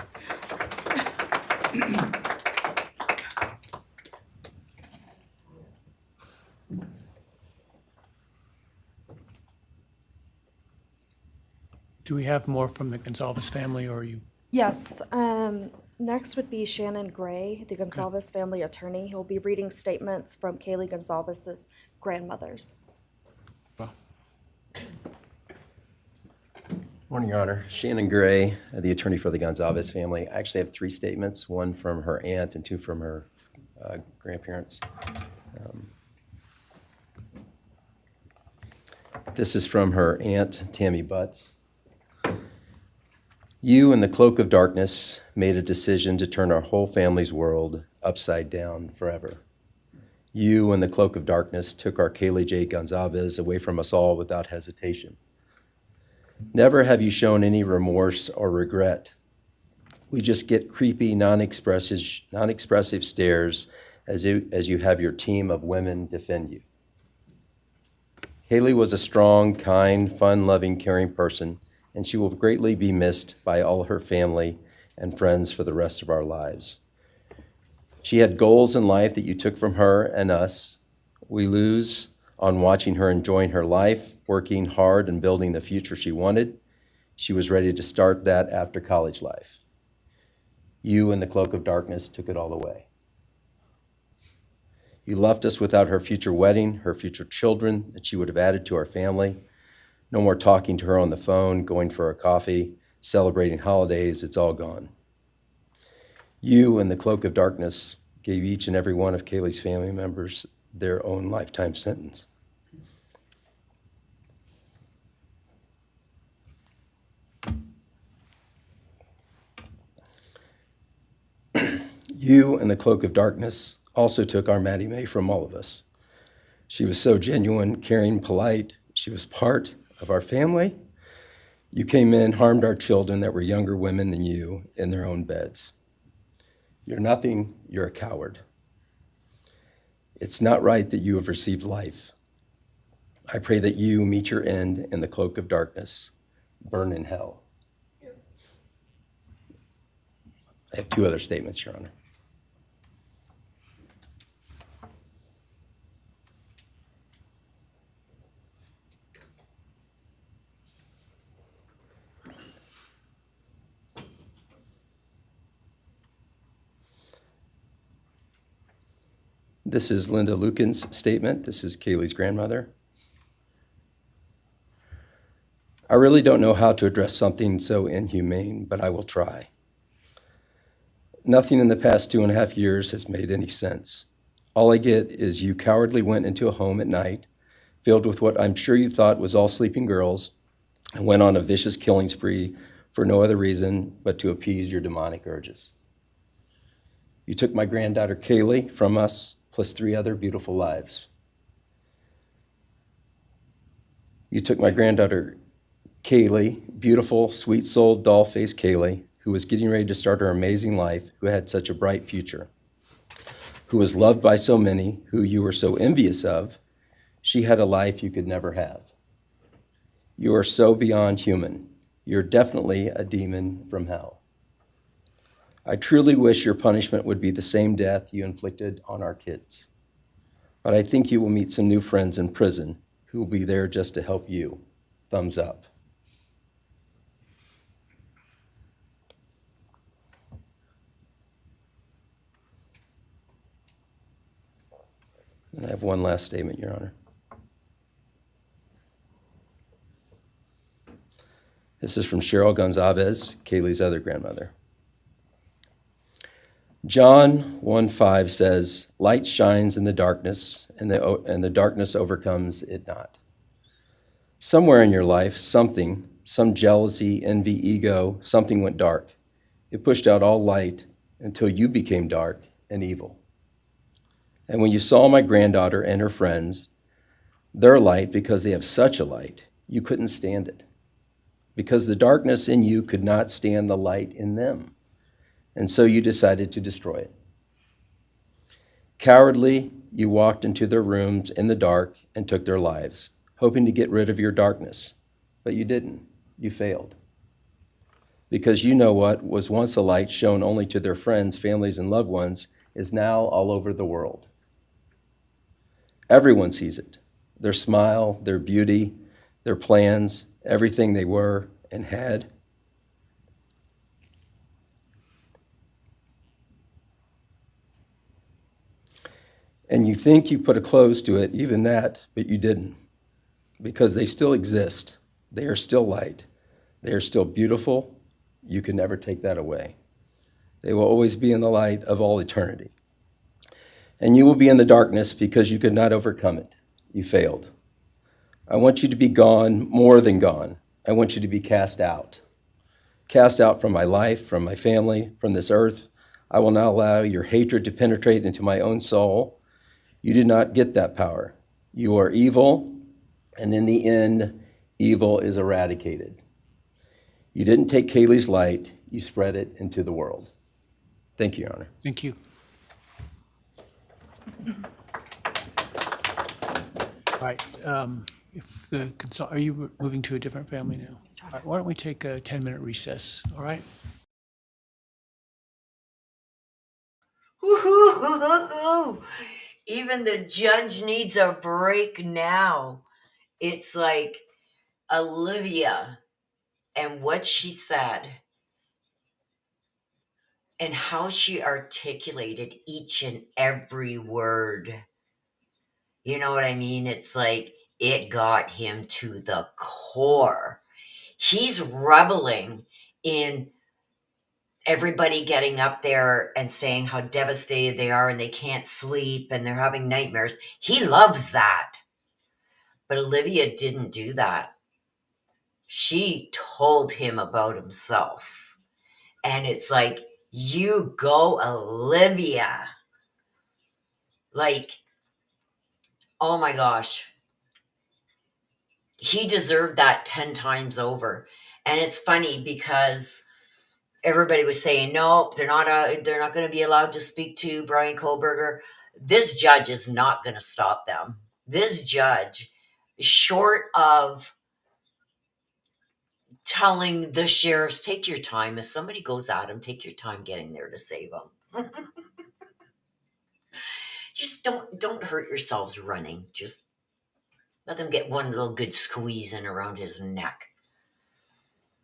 Do we have more from the Goncalves family, or are you? Yes. Next would be Shannon Gray, the Goncalves family attorney. He'll be reading statements from Kaylee Goncalves' grandmothers. Well, Morning, Your Honor. Shannon Gray, the attorney for the Goncalves family. I actually have 3 statements, one from her aunt and 2 from her grandparents. This is from her aunt, Tammy Butts. You, in the cloak of darkness, made a decision to turn our whole family's world upside down forever. You, in the cloak of darkness, took our Kaylee J. Goncalves away from us all without hesitation. Never have you shown any remorse or regret. We just get creepy, non-expressive stares as you have your team of women defend you. Kaylee was a strong, kind, fun-loving, caring person, and she will greatly be missed by all her family and friends for the rest of our lives. She had goals in life that you took from her and us. We lose on watching her enjoying her life, working hard and building the future she wanted. She was ready to start that after college life. You, in the cloak of darkness, took it all away. You left us without her future wedding, her future children that she would have added to our family. No more talking to her on the phone, going for a coffee, celebrating holidays. It's all gone. You, in the cloak of darkness, gave each and every one of Kaylee's family members their own lifetime sentence. You, in the cloak of darkness, also took our Maddie Mae from all of us. She was so genuine, caring, polite. She was part of our family. You came in, harmed our children that were younger women than you in their own beds. You're nothing, you're a coward. It's not right that you have received life. I pray that you meet your end in the cloak of darkness, burn in hell. I have 2 other statements, Your Honor. This is Linda Lucan's statement. This is Kaylee's grandmother. I really don't know how to address something so inhumane, but I will try. Nothing in the past 2.5 years has made any sense. All I get is you cowardly went into a home at night, filled with what I'm sure you thought was all sleeping girls, and went on a vicious killing spree for no other reason but to appease your demonic urges. You took my granddaughter Kaylee from us, plus 3 other beautiful lives. You took my granddaughter Kaylee, beautiful, sweet-souled, doll-faced Kaylee, who was getting ready to start her amazing life, who had such a bright future. who was loved by so many, who you were so envious of, she had a life you could never have. You are so beyond human. You're definitely a demon from hell. I truly wish your punishment would be the same death you inflicted on our kids. But I think you will meet some new friends in prison who will be there just to help you. Thumbs up. And I have one last statement, Your Honor. This is from Cheryl Goncalves, Kaylee's other grandmother. John 1:5 says, "Light shines in the darkness, and the darkness overcomes it not." Somewhere in your life, some jealousy, envy, ego, something went dark. It pushed out all light until you became dark and evil. And when you saw my granddaughter and her friends, their light, because they have such a light, you couldn't stand it. Because the darkness in you could not stand the light in them. And so you decided to destroy it. Cowardly, you walked into their rooms in the dark and took their lives, hoping to get rid of your darkness. But you didn't. You failed. Because you know what was once a light shown only to their friends, families, and loved ones is now all over the world. Everyone sees it. Their smile, their beauty, their plans, everything they were and had. And you think you put a close to it, even that, but you didn't. Because they still exist. They are still light. They are still beautiful. You can never take that away. They will always be in the light of all eternity. And you will be in the darkness because you could not overcome it. You failed. I want you to be gone, more than gone. I want you to be cast out. Cast out from my life, from my family, from this earth. I will not allow your hatred to penetrate into my own soul. You did not get that power. You are evil, and in the end, evil is eradicated. You didn't take Kaylee's light, you spread it into the world. Thank you, Your Honor. Thank you. All right. If the are you moving to a different family now? All right, why don't we take a 10-minute recess? All right. Woo-hoo-hoo-hoo-hoo. Even the judge needs a break now. It's like Olivia and what she said and how she articulated each and every word. You know what I mean? It's like it got him to the core. He's reveling in everybody getting up there and saying how devastated they are and they can't sleep and they're having nightmares. He loves that. But Olivia didn't do that. She told him about himself. And it's like, you go, Olivia. Like, oh my gosh. He deserved that 10 times over. And it's funny because everybody was saying, no, they're not going to be allowed to speak to Bryan Kohberger. This judge is not going to stop them. This judge, short of telling the sheriffs, take your time. If somebody goes at him, take your time getting there to save him. Just don't hurt yourselves running. Just let them get one little good squeeze in around his neck.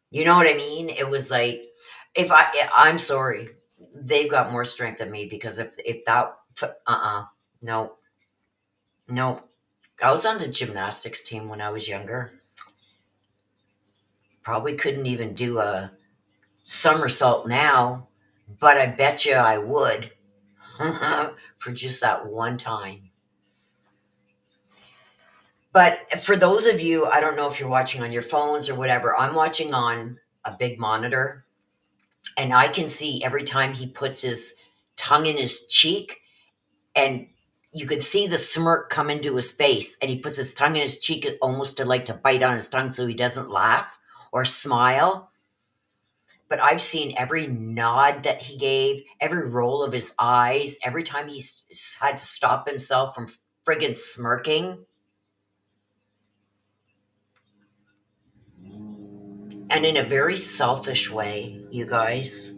You know what I mean? It was like, I'm sorry, they've got more strength than me because if that, no. I was on the gymnastics team when I was younger. Probably couldn't even do a somersault now, but I bet you I would for just that one time. But for those of you, I don't know if you're watching on your phones or whatever, I'm watching on a big monitor, and I can see every time he puts his tongue in his cheek, and you could see the smirk come into his face, and he puts his tongue in his cheek almost to bite on his tongue so he doesn't laugh or smile. but I've seen every nod that he gave, every roll of his eyes, every time he's had to stop himself from friggin' smirking. And in a very selfish way, you guys,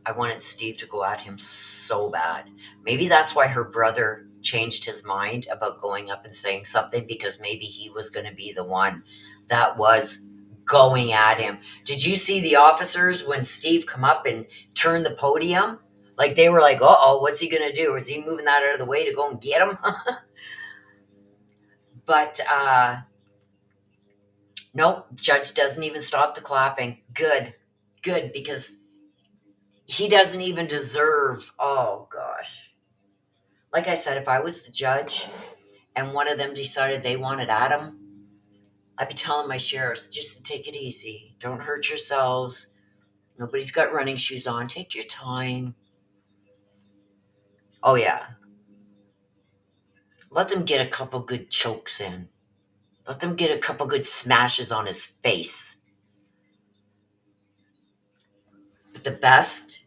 I wanted Steve to go at him so bad. Maybe that's why her brother changed his mind about going up and saying something, because maybe he was going to be the one that was going at him. Did you see the officers when Steve come up and turned the podium? Like they were like, uh-oh, what's he going to do? Is he moving that out of the way to go and get him? But no, judge doesn't even stop the clapping. Good, because he doesn't even deserve, oh gosh. Like I said, if I was the judge and one of them decided they wanted Adam, I'd be telling my sheriffs just to take it easy. Don't hurt yourselves. Nobody's got running shoes on. Take your time. Oh, yeah. Let them get a couple good chokes in. Let them get a couple good smashes on his face. But the best,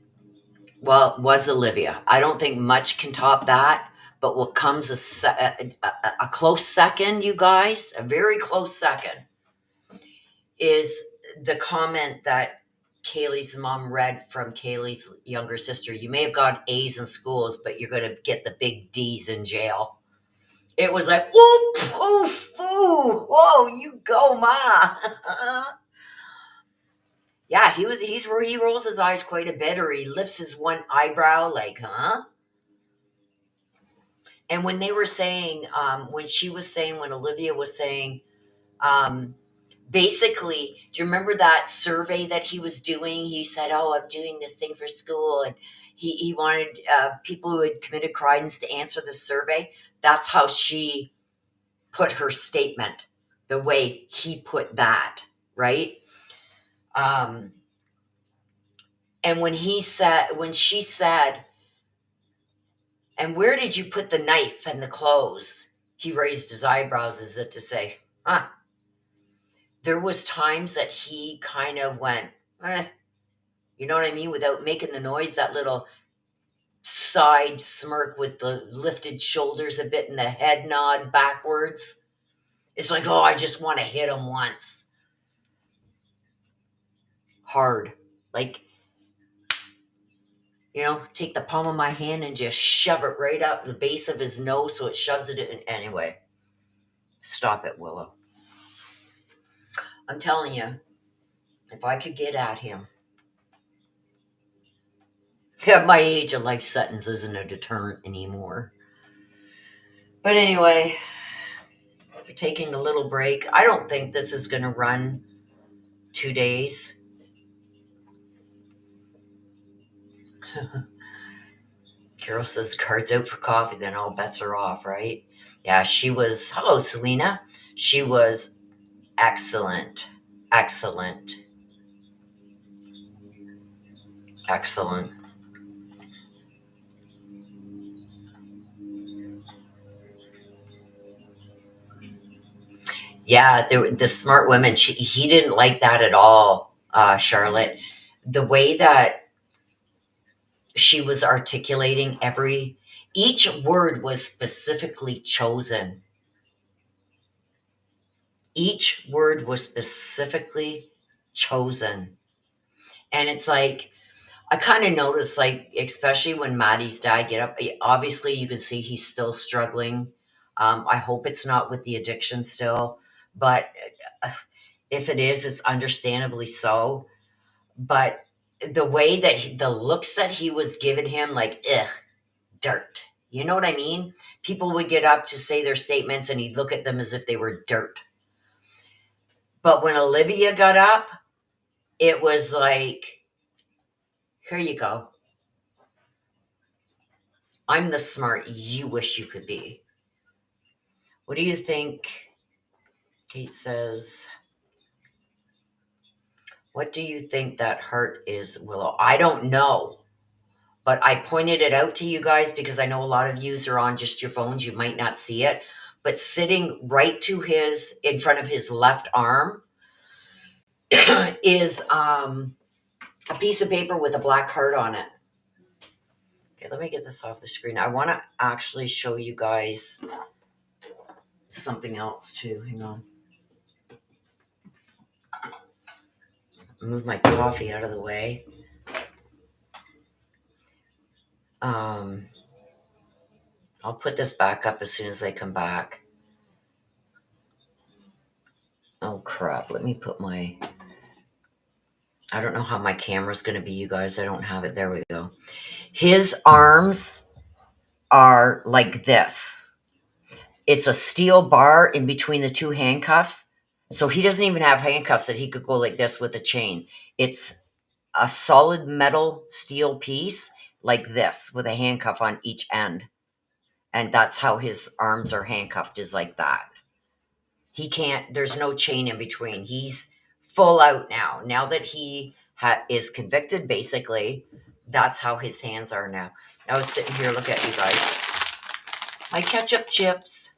well, was Olivia. I don't think much can top that. But what comes a close second, you guys, a very close second, is the comment that Kaylee's mom read from Kaylee's younger sister. You may have got A's in schools, but you're going to get the big D's in jail. It was like, whoop, poof, ooh, whoa, you go, ma. Yeah, he rolls his eyes quite a bit, or he lifts his one eyebrow like, huh? And when they were saying, when Olivia was saying, basically, do you remember that survey that he was doing? He said, oh, I'm doing this thing for school. And he wanted people who had committed crimes to answer the survey. That's how she put her statement, the way he put that, right? And when she said, and where did you put the knife and the clothes? He raised his eyebrows as if to say, huh. There was times that he kind of went, you know what I mean? Without making the noise, that little side smirk with the lifted shoulders a bit and the head nod backwards. It's like, oh, I just want to hit him once. Hard. Like, take the palm of my hand and just shove it right up the base of his nose so it shoves it in. Anyway, stop it, Willow. I'm telling you, if I could get at him, at my age, a life sentence isn't a deterrent anymore. But anyway, they're taking a little break. I don't think this is going to run 2 days. Carol says the card's out for coffee, then all bets are off, right? Yeah, hello, Selena. She was excellent. Excellent. Excellent. Yeah, the smart women, he didn't like that at all, Charlotte. The way that she was articulating each word was specifically chosen. Each word was specifically chosen. And it's like, I kind of noticed, like, especially when Maddie's dad get up, obviously you can see he's still struggling. I hope it's not with the addiction still, but if it is, it's understandably so. But the way that the looks that he was giving him, like, ugh, dirt. You know what I mean? People would get up to say their statements and he'd look at them as if they were dirt. But when Olivia got up, it was like, here you go. I'm the smart you wish you could be. What do you think? Kate says, what do you think that heart is, Willow? I don't know. But I pointed it out to you guys because I know a lot of yous are on just your phones. You might not see it. But sitting right in front of his left arm, is a piece of paper with a black heart on it. Okay, let me get this off the screen. I want to actually show you guys something else too. Hang on. Move my coffee out of the way. I'll put this back up as soon as I come back. Oh crap, let me put my... I don't know how my camera's going to be, you guys. I don't have it. There we go. His arms are like this. It's a steel bar in between the two handcuffs. So he doesn't even have handcuffs that he could go like this with a chain. It's a solid metal steel piece like this with a handcuff on each end. And that's how his arms are handcuffed, is like that. He can't, there's no chain in between. He's full out now. Now that he is convicted, basically, that's how his hands are now. I was sitting here, look at you guys. My ketchup chips.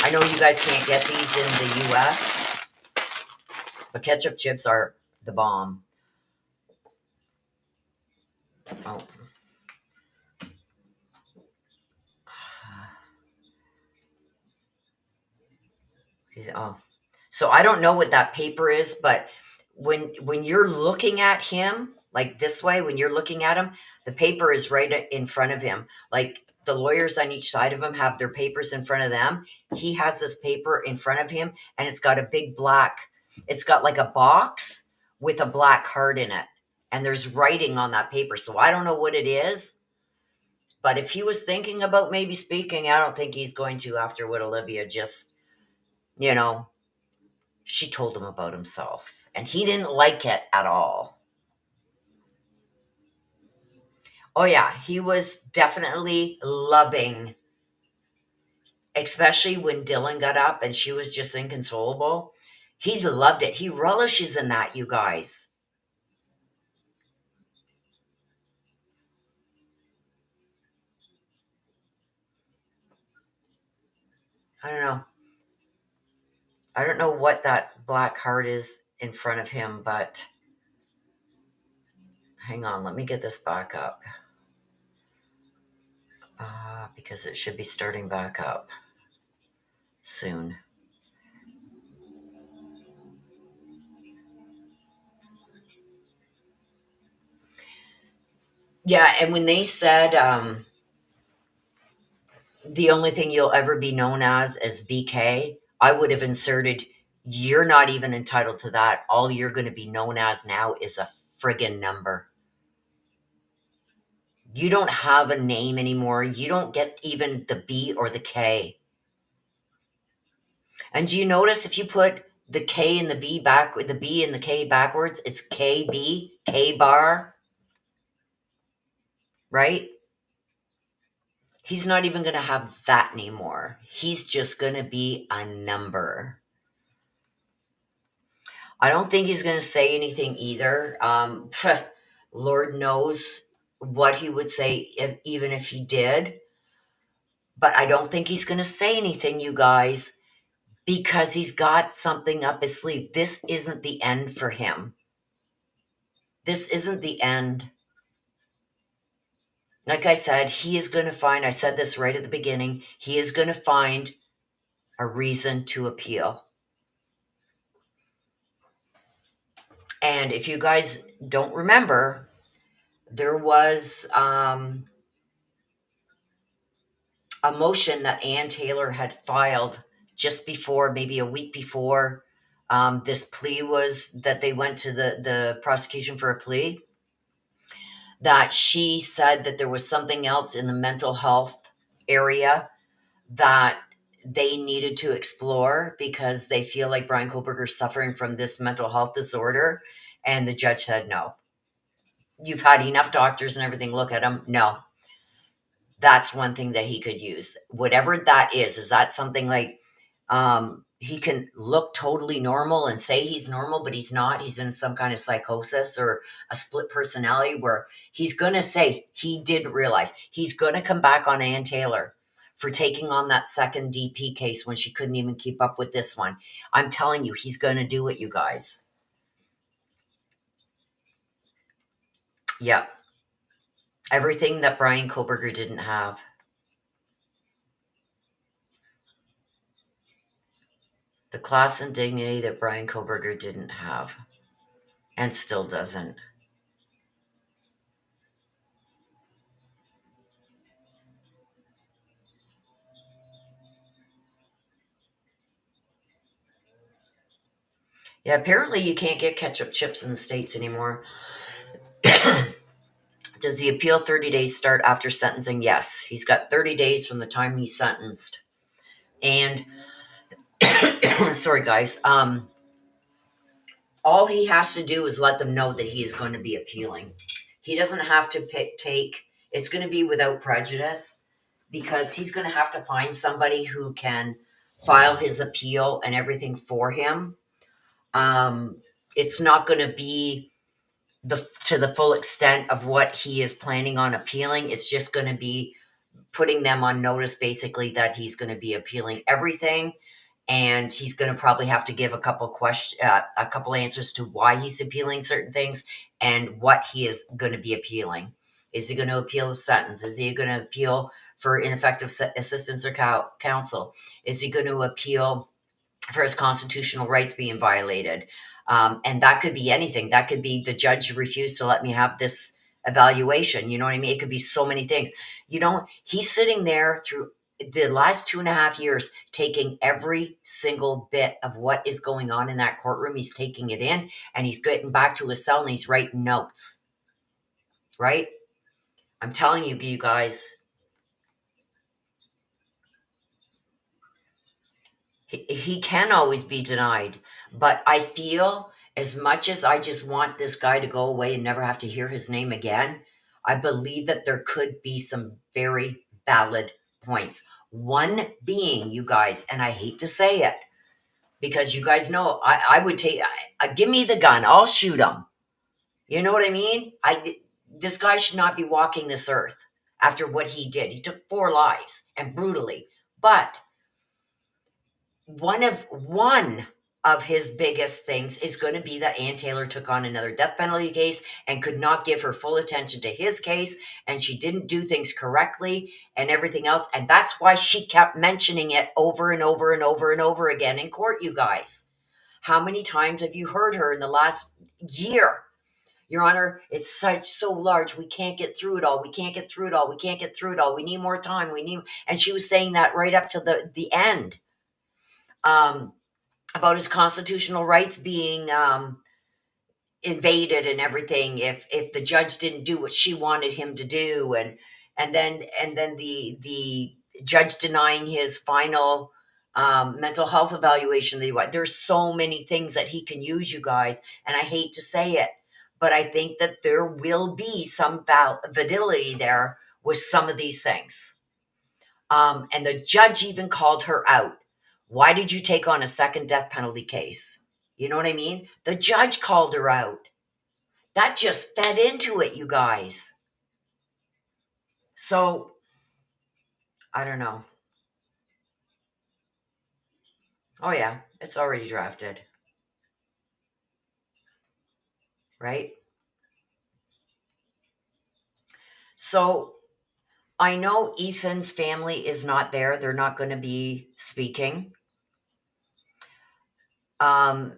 I know you guys can't get these in the US, but ketchup chips are the bomb. Oh. Oh. So I don't know what that paper is, but when you're looking at him like this way, when you're looking at him, the paper is right in front of him. Like the lawyers on each side of him have their papers in front of them. He has this paper in front of him, and it's got a big black, it's got like a box with a black heart in it. And there's writing on that paper. So I don't know what it is. But if he was thinking about maybe speaking, I don't think he's going to after what Olivia just, you know, she told him about himself. And he didn't like it at all. Oh, yeah, he was definitely loving, especially when Dylan got up and she was just inconsolable. He loved it. He relishes in that, you guys. I don't know. I don't know what that black heart is in front of him, but hang on, let me get this back up. Because it should be starting back up soon. Yeah, and when they said the only thing you'll ever be known as BK, I would have inserted, you're not even entitled to that. All you're going to be known as now is a friggin' number. You don't have a name anymore. You don't get even the B or the K. And do you notice if you put the K and the B back, the B and the K backwards, it's KB, K bar, right? He's not even going to have that anymore. He's just going to be a number. I don't think he's going to say anything either. Lord knows what he would say even if he did. But I don't think he's going to say anything, you guys, because he's got something up his sleeve. This isn't the end for him. This isn't the end. Like I said, he is going to find, I said this right at the beginning, he is going to find a reason to appeal. And if you guys don't remember, there was a motion that Ann Taylor had filed just before, maybe a week before this plea was, that they went to the prosecution for a plea, that she said that there was something else in the mental health area that they needed to explore because they feel like Bryan Kohberger is suffering from this mental health disorder. And the judge said, no. You've had enough doctors and everything look at him. No. That's one thing that he could use. Whatever that is that something like he can look totally normal and say he's normal, but he's not. He's in some kind of psychosis or a split personality where he's going to say he did realize. He's going to come back on Ann Taylor for taking on that second DP case when she couldn't even keep up with this one. I'm telling you, he's going to do it, you guys. Yep. Everything that Bryan Kohberger didn't have. The class and dignity that Bryan Kohberger didn't have. And still doesn't. Yeah, apparently you can't get ketchup chips in the States anymore. Does the appeal 30 days start after sentencing? Yes. He's got 30 days from the time he's sentenced. And, sorry guys, all he has to do is let them know that he is going to be appealing. He doesn't have to it's going to be without prejudice, because he's going to have to find somebody who can file his appeal and everything for him. It's not going to be to the full extent of what he is planning on appealing. It's just going to be putting them on notice, basically, that he's going to be appealing everything, and he's going to probably have to give a couple answers to why he's appealing certain things and what he is going to be appealing. Is he going to appeal the sentence? Is he going to appeal for ineffective assistance or counsel? Is he going to appeal for his constitutional rights being violated? And that could be anything. That could be the judge refused to let me have this evaluation. You know what I mean? It could be so many things. He's sitting there through the last 2.5 years, taking every single bit of what is going on in that courtroom. He's taking it in, and he's getting back to his cell and he's writing notes. Right? I'm telling you, you guys, he can always be denied. But I feel, as much as I just want this guy to go away and never have to hear his name again, I believe that there could be some very valid points. One being, you guys, and I hate to say it, because you guys know, I would give me the gun, I'll shoot him. You know what I mean? This guy should not be walking this earth after what he did. He took 4 lives, and brutally. But one of his biggest things is going to be that Ann Taylor took on another death penalty case and could not give her full attention to his case, and she didn't do things correctly and everything else. And that's why she kept mentioning it over and over and over and over again in court, you guys. How many times have you heard her in the last year? Your Honor, it's so large. We can't get through it all. We can't get through it all. We can't get through it all. We need more time. And she was saying that right up to the end. About his constitutional rights being invaded and everything if the judge didn't do what she wanted him to do, and then the judge denying his final mental health evaluation. There's so many things that he can use, you guys, and I hate to say it, but I think that there will be some validity there with some of these things. And the judge even called her out. Why did you take on a second death penalty case? You know what I mean? The judge called her out. That just fed into it, you guys. So, I don't know. Oh yeah, it's already drafted. Right? So, I know Ethan's family is not there. They're not going to be speaking. I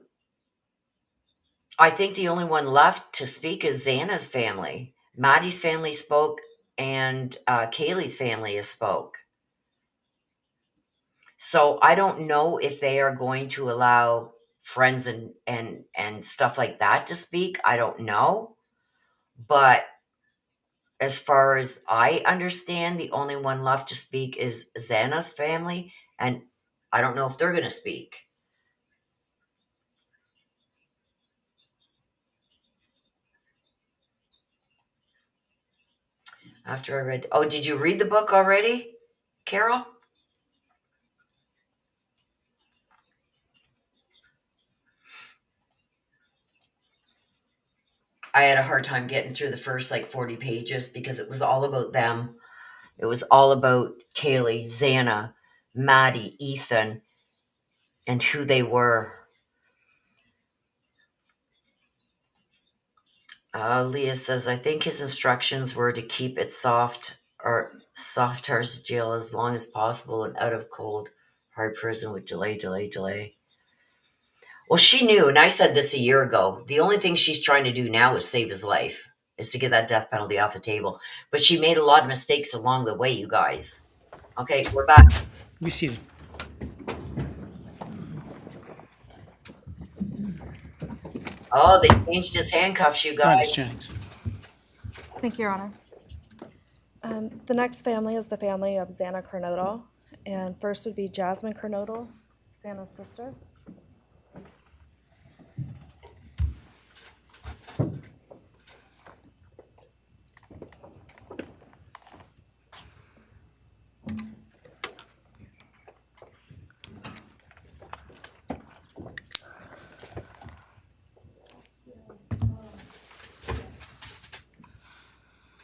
think the only one left to speak is Xana's family. Maddie's family spoke, and Kaylee's family has spoke. So I don't know if they are going to allow friends and stuff like that to speak. I don't know. But as far as I understand, the only one left to speak is Xana's family, and I don't know if they're going to speak. After I read... Oh, did you read the book already, Carol? I had a hard time getting through the first 40 pages because it was all about them. It was all about Kaylee, Xana, Maddie, Ethan, and who they were. Leah says, I think his instructions were to keep it soft as jail as long as possible and out of cold, hard prison with delay. Well, she knew, and I said this a year ago. The only thing she's trying to do now is save his life, is to get that death penalty off the table. But she made a lot of mistakes along the way, you guys. Okay, we're back. Be seated. Oh, they changed his handcuffs, you All right, Ms. guys. Jennings. Thank you, Your Honor. The next family is the family of Xana Kernodle. And first would be Jasmine Kernodle, Xana's sister.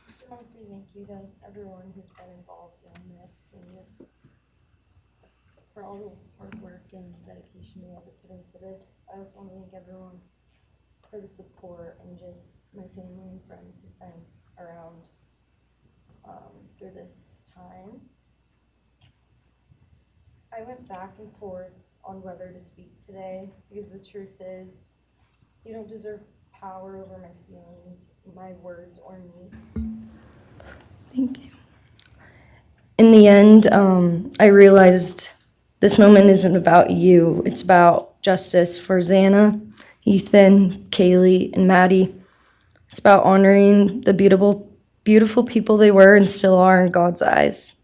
Just want to say thank you to everyone who's been involved in this and just for all the hard work and dedication you guys have put into this. I also want to thank everyone for the support and just my family and friends who've been around through this time. I went back and forth on whether to speak today because the truth is you don't deserve power over my feelings, my words, or me. Thank you. In the end, I realized this moment isn't about you. It's about justice for Xana, Ethan, Kaylee, and Maddie. It's about honoring the beautiful people they were and still are in God's eyes.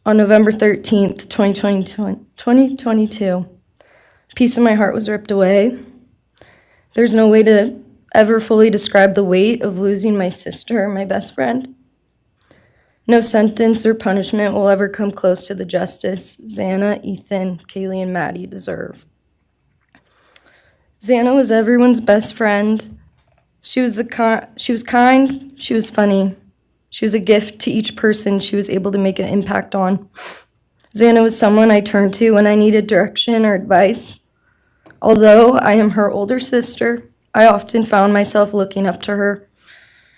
On November 13th, 2022, a piece of my heart was ripped away. There's no way to ever fully describe the weight of losing my sister, my best friend. No sentence or punishment will ever come close to the justice Xana, Ethan, Kaylee, and Maddie deserve. Xana was everyone's best friend. She was kind, she was funny. She was a gift to each person she was able to make an impact on. Xana was someone I turned to when I needed direction or advice. Although I am her older sister, I often found myself looking up to her.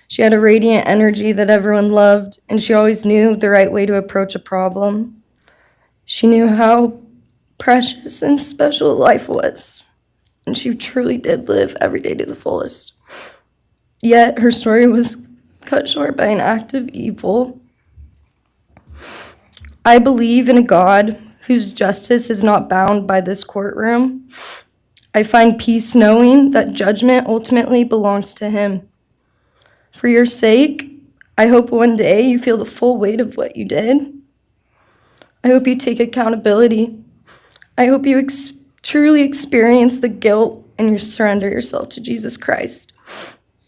She had a radiant energy that everyone loved, and she always knew the right way to approach a problem. She knew how precious and special life was, and she truly did live every day to the fullest. Yet her story was cut short by an act of evil. I believe in a God whose justice is not bound by this courtroom. I find peace knowing that judgment ultimately belongs to Him. For your sake, I hope one day you feel the full weight of what you did. I hope you take accountability. I hope you truly experience the guilt and you surrender yourself to Jesus Christ.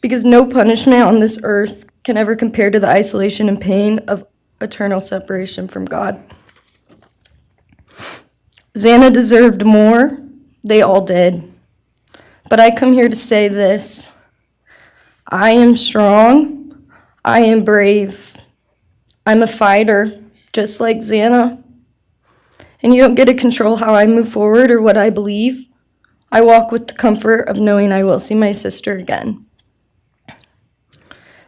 Because no punishment on this earth can ever compare to the isolation and pain of eternal separation from God. Xana deserved more. They all did. But I come here to say this. I am strong. I am brave. I'm a fighter, just like Xana. And you don't get to control how I move forward or what I believe. I walk with the comfort of knowing I will see my sister again.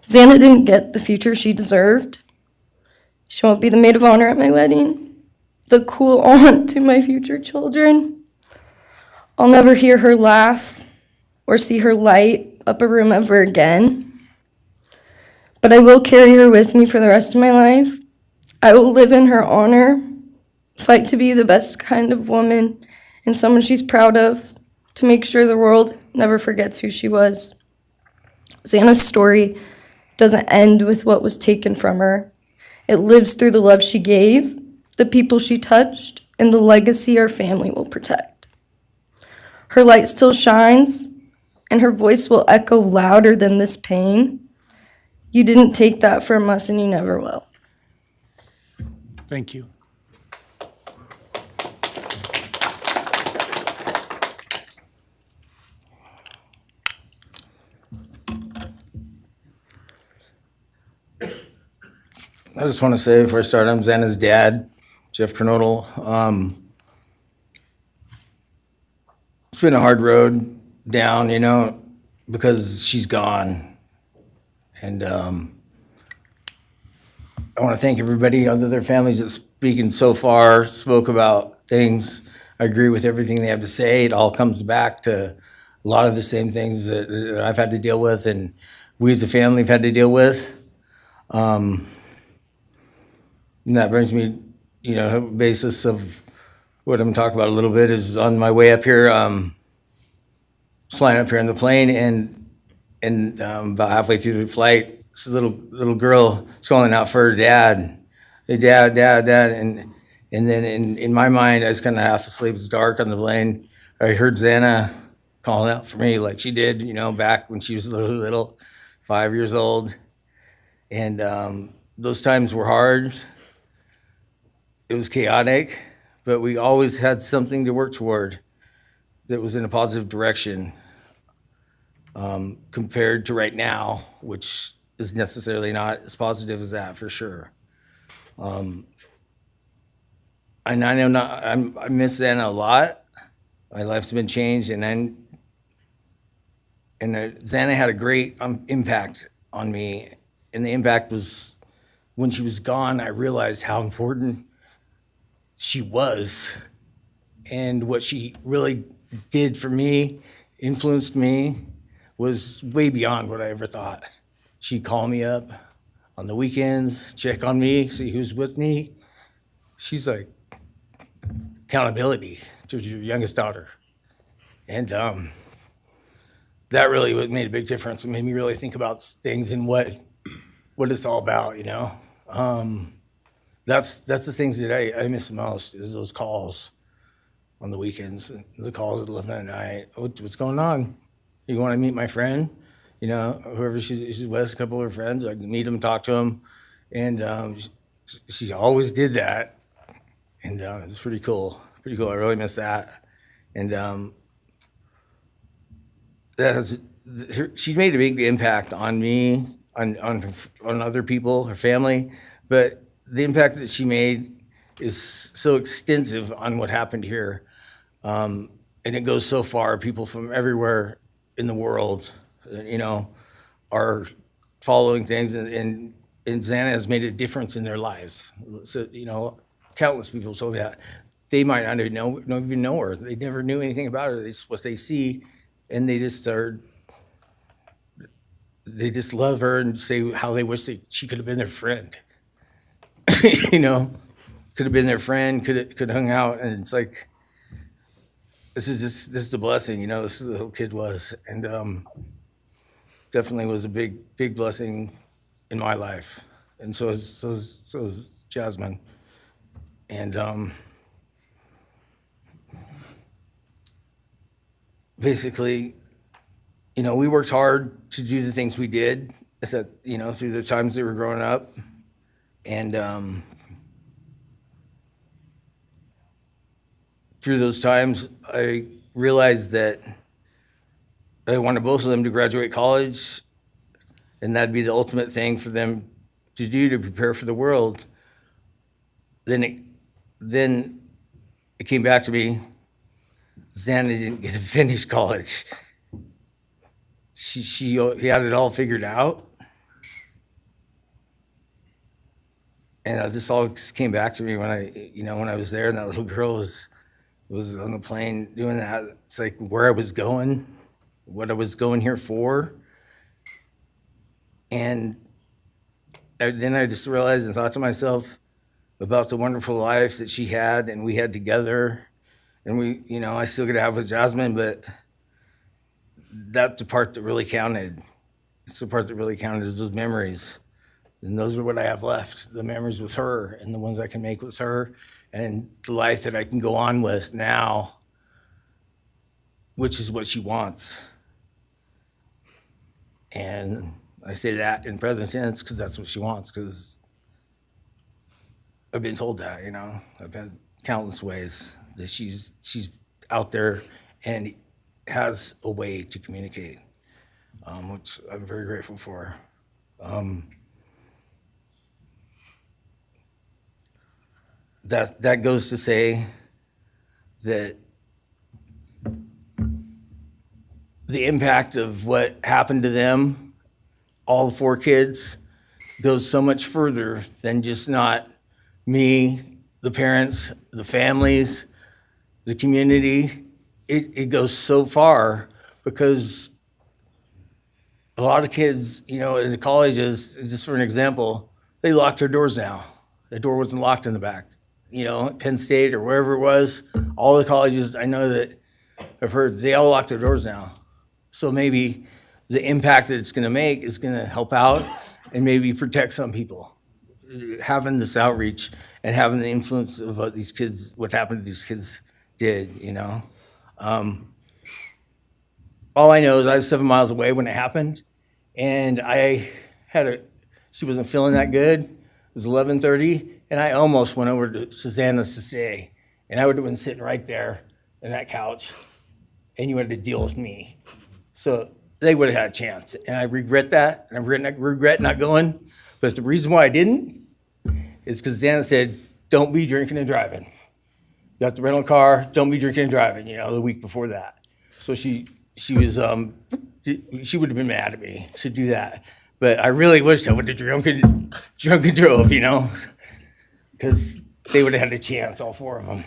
Xana didn't get the future she deserved. She won't be the maid of honor at my wedding, the cool aunt to my future children. I'll never hear her laugh or see her light up a room ever again. But I will carry her with me for the rest of my life. I will live in her honor, fight to be the best kind of woman and someone she's proud of, to make sure the world never forgets who she was. Xana's story doesn't end with what was taken from her. It lives through the love she gave, the people she touched, and the legacy our family will protect. Her light still shines, and her voice will echo louder than this pain. You didn't take that from us, and you never will. Thank you. I just want to say before I start, I'm Xana's dad, Jeff Kernodle. It's been a hard road down, you know. because she's gone. And I want to thank everybody, other their families that's speaking so far, spoke about things. I agree with everything they have to say. It all comes back to a lot of the same things that I've had to deal with and we as a family have had to deal with. And that brings me, basis of what I'm talking about a little bit is on my way up here, flying up here in the plane and about halfway through the flight, this little girl is calling out for her dad. Hey, dad, dad, dad. And then in my mind, I was kind of half asleep. It's dark on the plane. I heard Xana calling out for me like she did, back when she was little, 5 years old. And those times were hard. It was chaotic, but we always had something to work toward that was in a positive direction. Compared to right now, which is necessarily not as positive as that for sure. And I miss Xana a lot. My life's been changed, and Xana had a great impact on me, and the impact was when she was gone. I realized how important she was, and what she really did for me, influenced me. Was way beyond what I ever thought. She'd call me up on the weekends, check on me, see who's with me. She's like accountability to your youngest daughter. And that really made a big difference. It made me really think about things and what it's all about, That's the things that I miss the most is those calls on the weekends, the calls at 11 at night. What's going on? You want to meet my friend? Whoever she's with, a couple of her friends, I can meet them, talk to them. And she always did that. And it's pretty cool. Pretty cool. I really miss that. And she made a big impact on me, on other people, her family. But the impact that she made is so extensive on what happened here. And it goes so far. People from everywhere in the world, are following things, and Xana has made a difference in their lives. So, countless people told me that. They might not even know her. They never knew anything about her. It's what they see, and they just love her and say how they wish she could have been their friend. Could have been their friend, could have hung out, and it's like, this is a blessing, this is the little kid was, and definitely was a big blessing in my life, and so is Jasmine, and basically, we worked hard to do the things we did, through the times they were growing up, and through those times, I realized that I wanted both of them to graduate college, and that'd be the ultimate thing for them to do to prepare for the world. Then it came back to me, Xana didn't get to finish college. He had it all figured out. And this all came back to me when I was there, and that little girl was on the plane doing that. It's like where I was going, what I was going here for. And then I just realized and thought to myself about the wonderful life that she had and we had together. And I still get to have with Jasmine, but that's the part that really counted. It's the part that really counted is those memories. And those are what I have left, the memories with her and the ones I can make with her and the life that I can go on with now, which is what she wants. And I say that in present tense because that's what she wants, because I've been told that, I've had countless ways that she's out there and has a way to communicate, which I'm very grateful for. That goes to say that the impact of what happened to them, all 4 kids, goes so much further than just not me, the parents, the families, the community. It goes so far because a lot of kids, you know, in the colleges, just for an example, they locked their doors now. The door wasn't locked in the back. You know, at Penn State or wherever it was, all the colleges I know that I've heard, they all lock their doors now. So maybe the impact that it's gonna make is gonna help out and maybe protect some people. Having this outreach and having the influence of what these kids, what happened to these kids did, you know? All I know is I was 7 miles away when it happened, and she wasn't feeling that good. It was 11:30, and I almost went over to Susanna's to say, and I would have been sitting right there in that couch, and you had to deal with me. So they would have had a chance, and I regret that, and I regret not going. But the reason why I didn't is because Xana said, don't be drinking and driving. You have to rent a car, don't be drinking and driving, you know, the week before that. So she would have been mad at me to do that. But I really wish I would have drunk and drove, you know, because they would have had a chance, all 4 of them.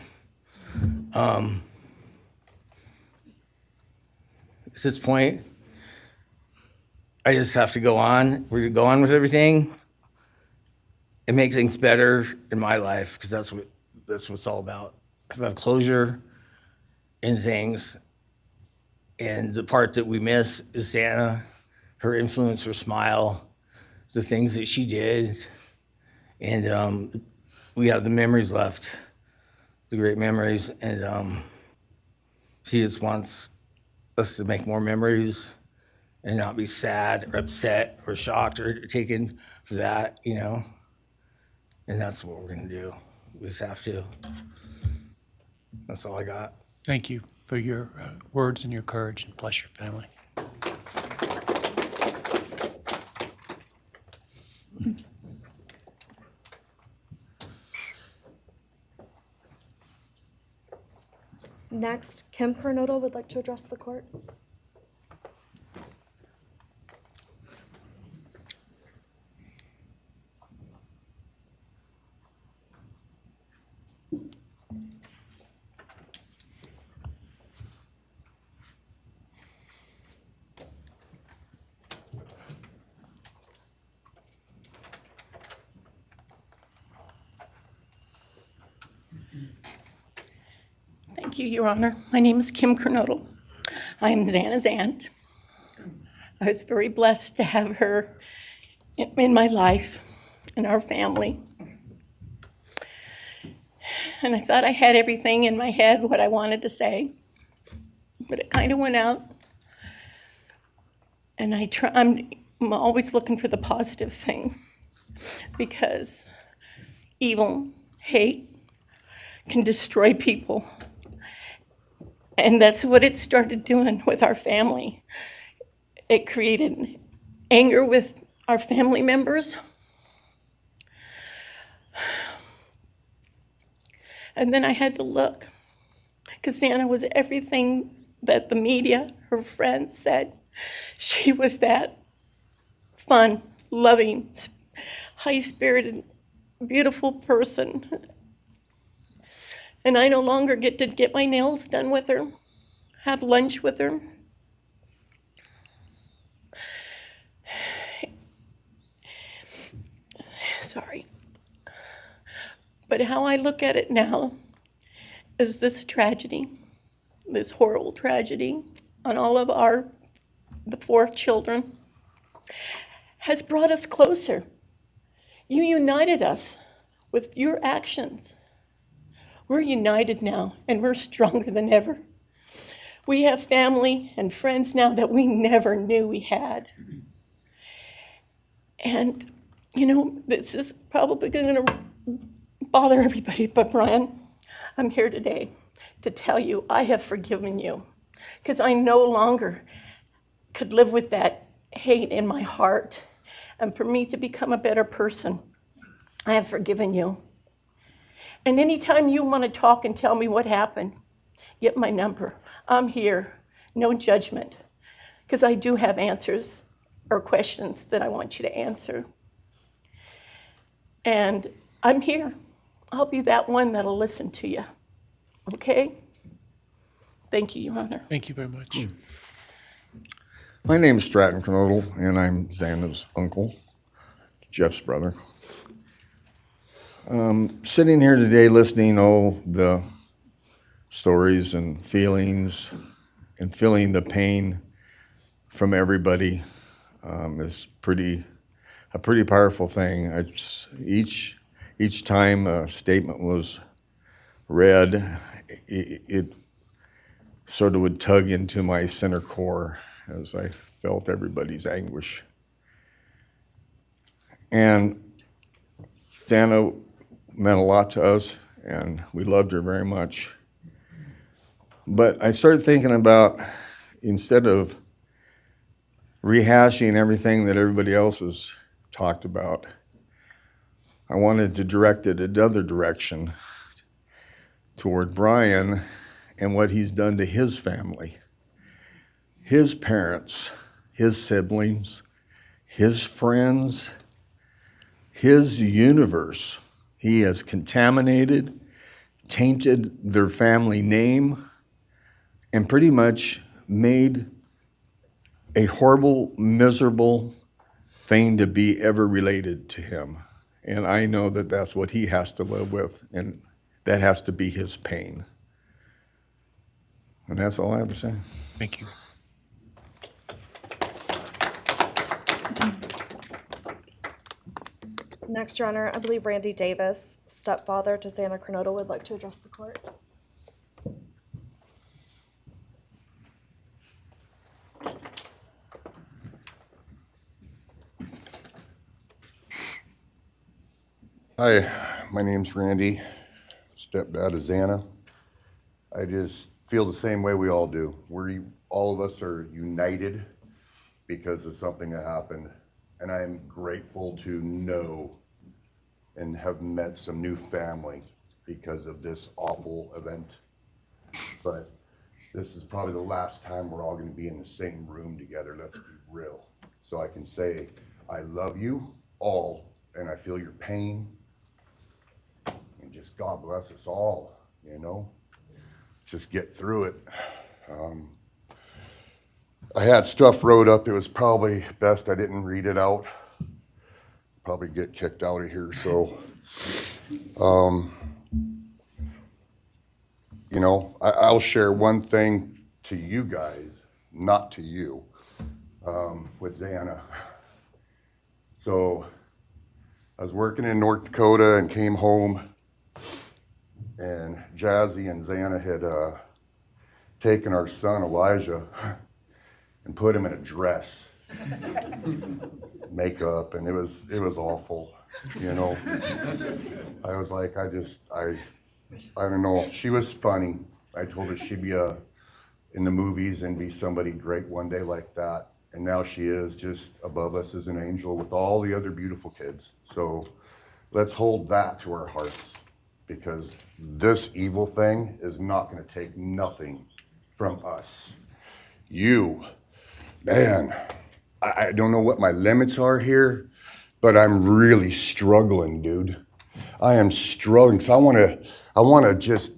At this point, I just have to go on. We're gonna go on with everything and make things better in my life, because that's what it's all about. If I have closure in things, and the part that we miss is Xana, her influence, her smile, the things that she did, and we have the memories left, the great memories, and she just wants us to make more memories and not be sad or upset or shocked or taken for that, you know? And that's what we're gonna do. We just have to. That's all I got. Thank you for your words and your courage, and bless your family. Next, Kim Kernodle would like to address the court. Thank you, Your Honor. My name is Kim Kernodle. I am Xana's aunt. I was very blessed to have her in my life, in our family. And I thought I had everything in my head, what I wanted to say, but it kind of went out. And I'm always looking for the positive thing, because evil, hate, can destroy people. And that's what it started doing with our family. It created anger with our family members. And then I had to look, because Xana was everything that the media, her friends said. She was that fun, loving, high-spirited, beautiful person. And I no longer get to get my nails done with her, have lunch with her. Sorry. But how I look at it now is this tragedy, this horrible tragedy on all of the 4 children, has brought us closer. You united us with your actions. We're united now, and we're stronger than ever. We have family and friends now that we never knew we had. And, you know, this is probably going to bother everybody, but Bryan, I'm here today to tell you I have forgiven you, because I no longer could live with that hate in my heart. And for me to become a better person, I have forgiven you. And anytime you want to talk and tell me what happened, get my number. I'm here, no judgment. because I do have answers or questions that I want you to answer. And I'm here. I'll be that one that'll listen to you. Okay? Thank you, Your Honor. Thank you very much. My name is Stratton Kernodle, and I'm Xana's uncle, Jeff's brother. Sitting here today listening to the stories and feelings and feeling the pain from everybody is a pretty powerful thing. It's each time a statement was read, it sort of would tug into my center core as I felt everybody's anguish. And Xana meant a lot to us, and we loved her very much. But I started thinking about, instead of rehashing everything that everybody else has talked about, I wanted to direct it another direction toward Bryan and what he's done to his family, his parents, his siblings, his friends, his universe. He has contaminated, tainted their family name, and pretty much made a horrible, miserable thing to be ever related to him. And I know that that's what he has to live with, and that has to be his pain. And that's all I have to say. Thank you. Next, Your Honor, I believe Randy Davis, stepfather to Xana Kernodle, would like to address the court. Hi, my name's Randy, stepdad of Xana. I just feel the same way we all do. All of us are united because of something that happened, and I am grateful to know and have met some new family because of this awful event. But this is probably the last time we're all going to be in the same room together, let's be real. So I can say, I love you all, and I feel your pain. And just God bless us all, you know? Just get through it. I had stuff wrote up. It was probably best I didn't read it out. Probably get kicked out of here, so. You know, I'll share one thing to you guys, not to you, with Xana. So I was working in North Dakota and came home, and Jazzy and Xana had taken our son Elijah and put him in a dress, makeup, and it was awful, you know. I was like, I don't know. She was funny. I told her she'd be in the movies and be somebody great one day like that. And now she is just above us as an angel with all the other beautiful kids. So let's hold that to our hearts, because this evil thing is not going to take nothing from us. You, man, I don't know what my limits are here, but I'm really struggling, dude. I am struggling, because I want to just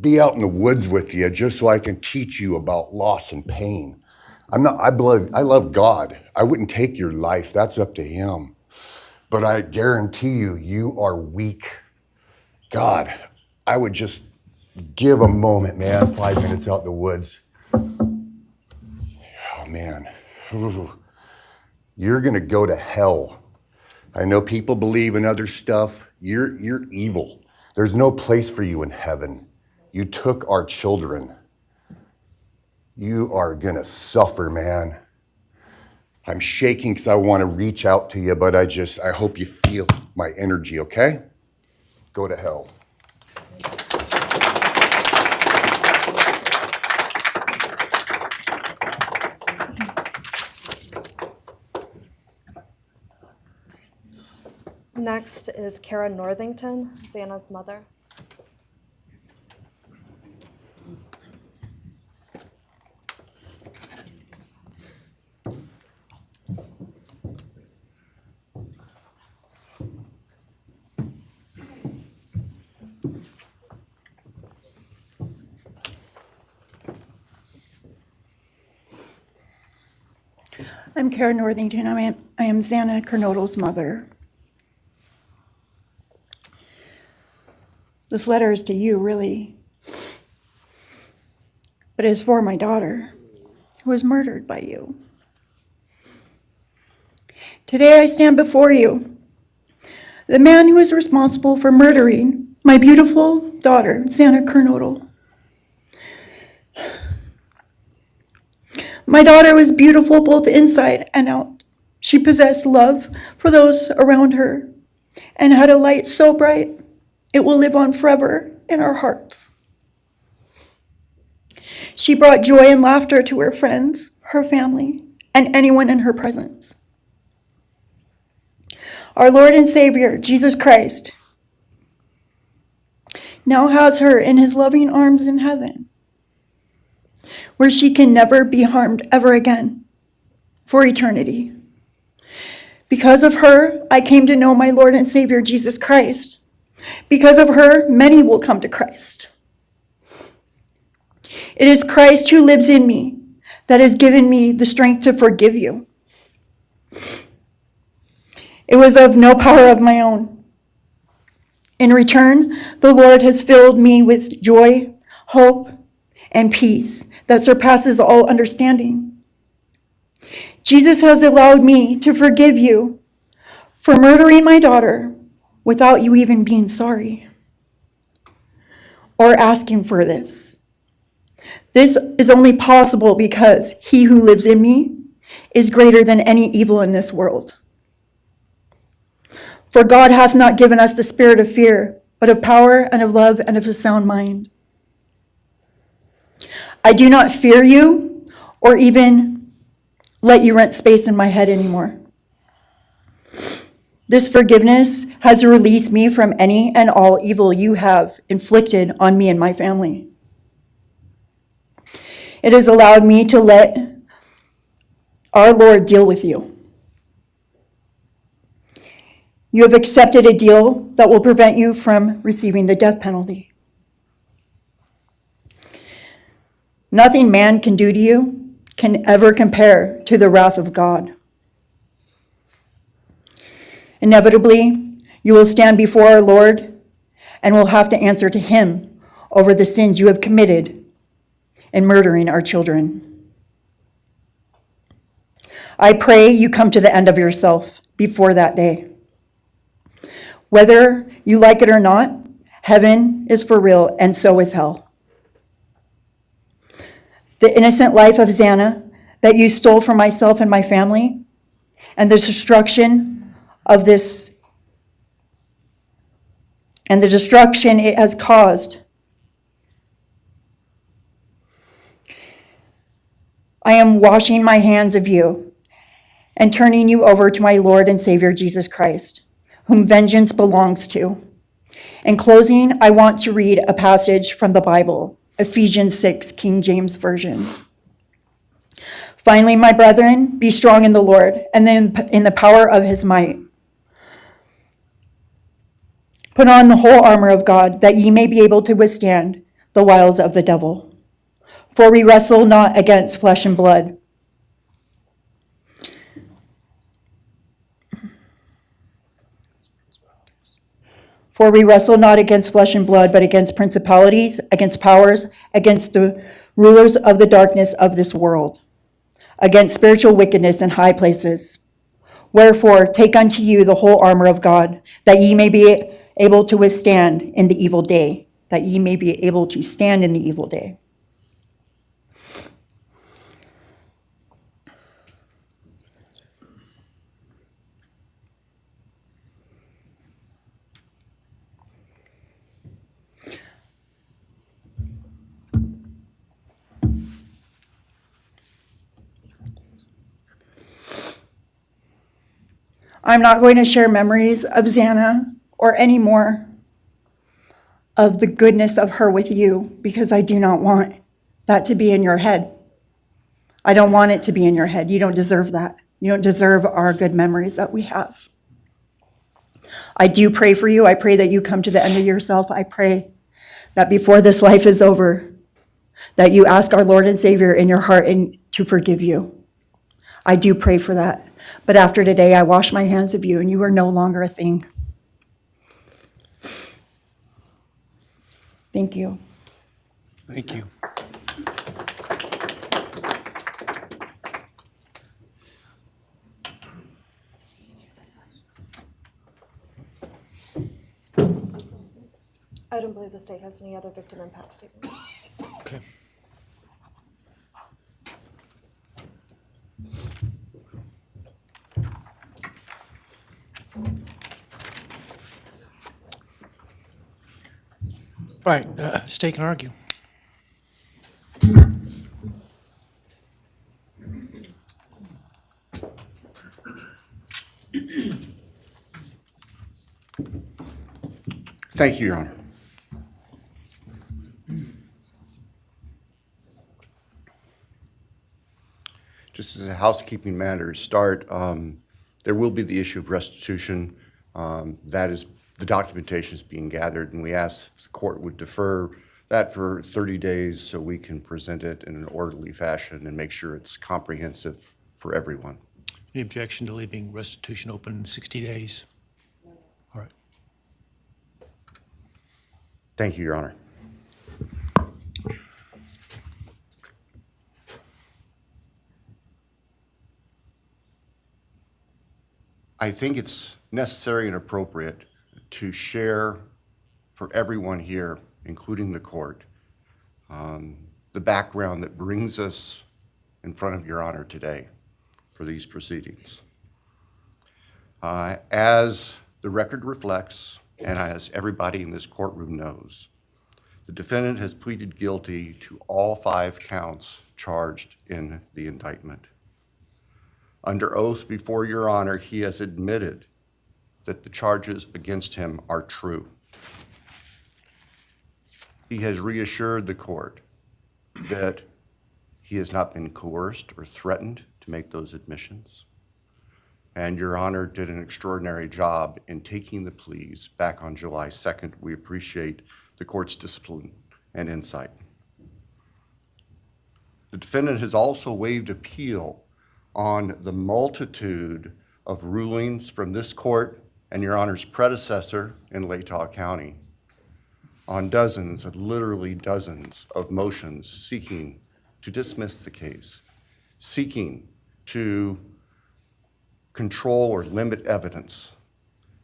be out in the woods with you just so I can teach you about loss and pain. I love God. I wouldn't take your life. That's up to him. But I guarantee you, you are weak. God, I would just give a moment, man, 5 minutes out in the woods. Oh, man. Ooh. You're going to go to hell. I know people believe in other stuff. You're evil. There's no place for you in heaven. You took our children. You are gonna suffer, man. I'm shaking because I want to reach out to you, but I hope you feel my energy, okay? Go to hell. Next is Kara Northington, Xana's mother. I'm Karen Northington. I am Xana Kernodle's mother. This letter is to you, really. But it is for my daughter, who was murdered by you. Today I stand before you, the man who is responsible for murdering my beautiful daughter, Xana Kernodle. My daughter was beautiful both inside and out. She possessed love for those around her and had a light so bright it will live on forever in our hearts. She brought joy and laughter to her friends, her family, and anyone in her presence. Our Lord and Savior, Jesus Christ, now has her in his loving arms in heaven, where she can never be harmed ever again for eternity. Because of her, I came to know my Lord and Savior, Jesus Christ. Because of her, many will come to Christ. It is Christ who lives in me that has given me the strength to forgive you. It was of no power of my own. In return, the Lord has filled me with joy, hope, and peace that surpasses all understanding. Jesus has allowed me to forgive you for murdering my daughter without you even being sorry or asking for this. This is only possible because he who lives in me is greater than any evil in this world. For God hath not given us the spirit of fear, but of power and of love and of a sound mind. I do not fear you or even let you rent space in my head anymore. This forgiveness has released me from any and all evil you have inflicted on me and my family. It has allowed me to let our Lord deal with you. You have accepted a deal that will prevent you from receiving the death penalty. Nothing man can do to you can ever compare to the wrath of God. Inevitably, you will stand before our Lord and will have to answer to him over the sins you have committed in murdering our children. I pray you come to the end of yourself before that day. Whether you like it or not, heaven is for real and so is hell. The innocent life of Xana that you stole from myself and my family, and the destruction it has caused. I am washing my hands of you and turning you over to my Lord and Savior Jesus Christ, whom vengeance belongs to. In closing, I want to read a passage from the Bible, Ephesians 6, King James Version. Finally, my brethren, be strong in the Lord and then in the power of his might. Put on the whole armor of God, that ye may be able to withstand the wiles of the devil. For we wrestle not against flesh and blood, but against principalities, against powers, against the rulers of the darkness of this world, against spiritual wickedness in high places. Wherefore, take unto you the whole armor of God, that ye may be able to withstand in the evil day, that ye may be able to stand in the evil day. I'm not going to share memories of Xana or any more of the goodness of her with you, because I do not want that to be in your head. I don't want it to be in your head. You don't deserve that. You don't deserve our good memories that we have. I do pray for you. I pray that you come to the end of yourself. I pray that before this life is over, that you ask our Lord and Savior in your heart and to forgive you. I do pray for that. But after today, I wash my hands of you, and you are no longer a thing. Thank you. Thank you. I don't believe the state has any other victim impact statements. Okay. All right, state can argue. Thank you, Your Honor. Just as a housekeeping matter to start, there will be the issue of restitution. That is, the documentation is being gathered, and we ask if the court would defer that for 30 days so we can present it in an orderly fashion and make sure it's comprehensive for everyone. Any objection to leaving restitution open 60 days? All right. Thank you, Your Honor. I think it's necessary and appropriate to share for everyone here, including the court, the background that brings us in front of Your Honor today for these proceedings. As the record reflects, and as everybody in this courtroom knows, the defendant has pleaded guilty to all 5 counts charged in the indictment. Under oath before Your Honor, he has admitted that the charges against him are true. He has reassured the court that he has not been coerced or threatened to make those admissions. And Your Honor did an extraordinary job in taking the pleas back on July 2nd. We appreciate the court's discipline and insight. The defendant has also waived appeal on the multitude of rulings from this court and Your Honor's predecessor in Latah County on dozens, literally dozens of motions seeking to dismiss the case, seeking to control or limit evidence,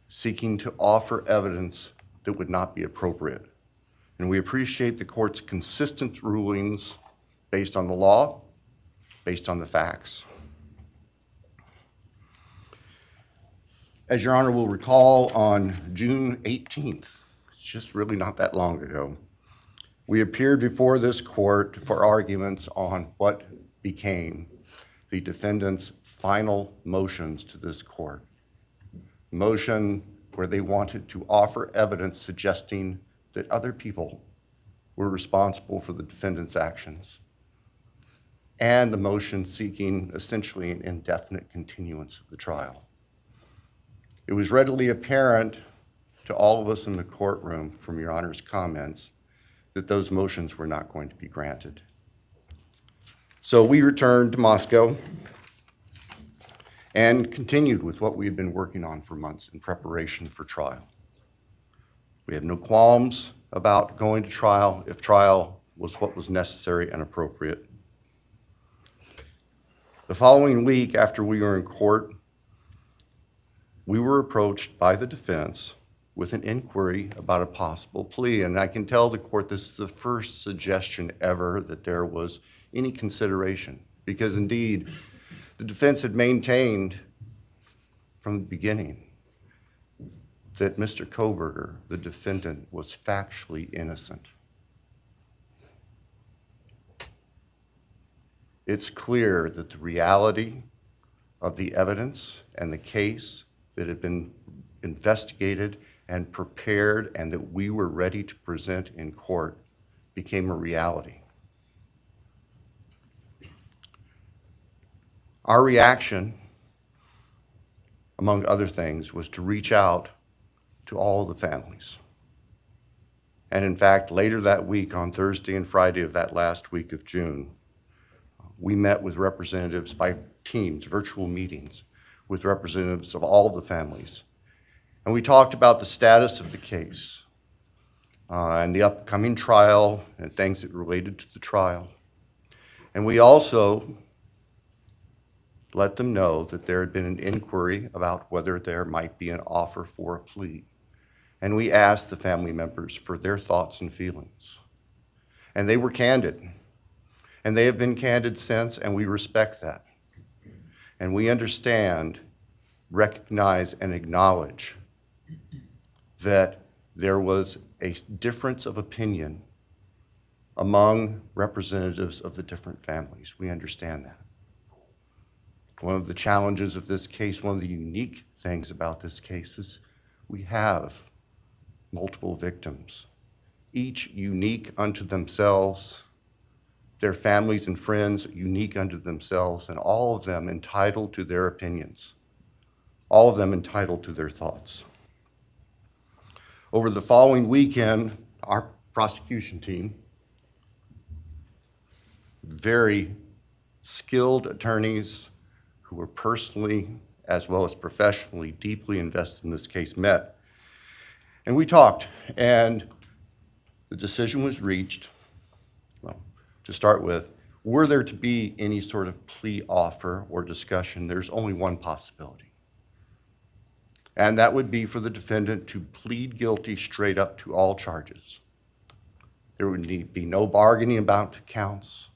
seeking to offer evidence that would not be appropriate. And we appreciate the court's consistent rulings based on the law, based on the facts. As Your Honor will recall, on June 18th, it's just really not that long ago, we appeared before this court for arguments on what became the defendant's final motions to this court. Motion where they wanted to offer evidence suggesting that other people were responsible for the defendant's actions, and the motion seeking essentially an indefinite continuance of the trial. It was readily apparent to all of us in the courtroom from Your Honor's comments that those motions were not going to be granted. So we returned to Moscow and continued with what we had been working on for months in preparation for trial. We had no qualms about going to trial if trial was what was necessary and appropriate. The following week, after we were in court, we were approached by the defense with an inquiry about a possible plea. And I can tell the court this is the first suggestion ever that there was any consideration, because indeed, the defense had maintained from the beginning that Mr. Kohberger, the defendant, was factually innocent. It's clear that the reality of the evidence and the case that had been investigated and prepared and that we were ready to present in court became a reality. Our reaction, among other things, was to reach out to all the families. And in fact, later that week, on Thursday and Friday of that last week of June, we met with representatives by teams, virtual meetings, with representatives of all of the families. And we talked about the status of the case and the upcoming trial and things that related to the trial. And we also let them know that there had been an inquiry about whether there might be an offer for a plea. And we asked the family members for their thoughts and feelings. And they were candid. And they have been candid since, and we respect that. And we understand, recognize, and acknowledge that there was a difference of opinion among representatives of the different families. We understand that. One of the challenges of this case, one of the unique things about this case is we have multiple victims, each unique unto themselves, their families and friends unique unto themselves, and all of them entitled to their opinions, all of them entitled to their thoughts. Over the following weekend, our prosecution team, very skilled attorneys who were personally as well as professionally deeply invested in this case, met. And we talked, and the decision was reached. Well, to start with, were there to be any sort of plea offer or discussion, there's only one possibility. And that would be for the defendant to plead guilty straight up to all charges. There would be no bargaining about counts.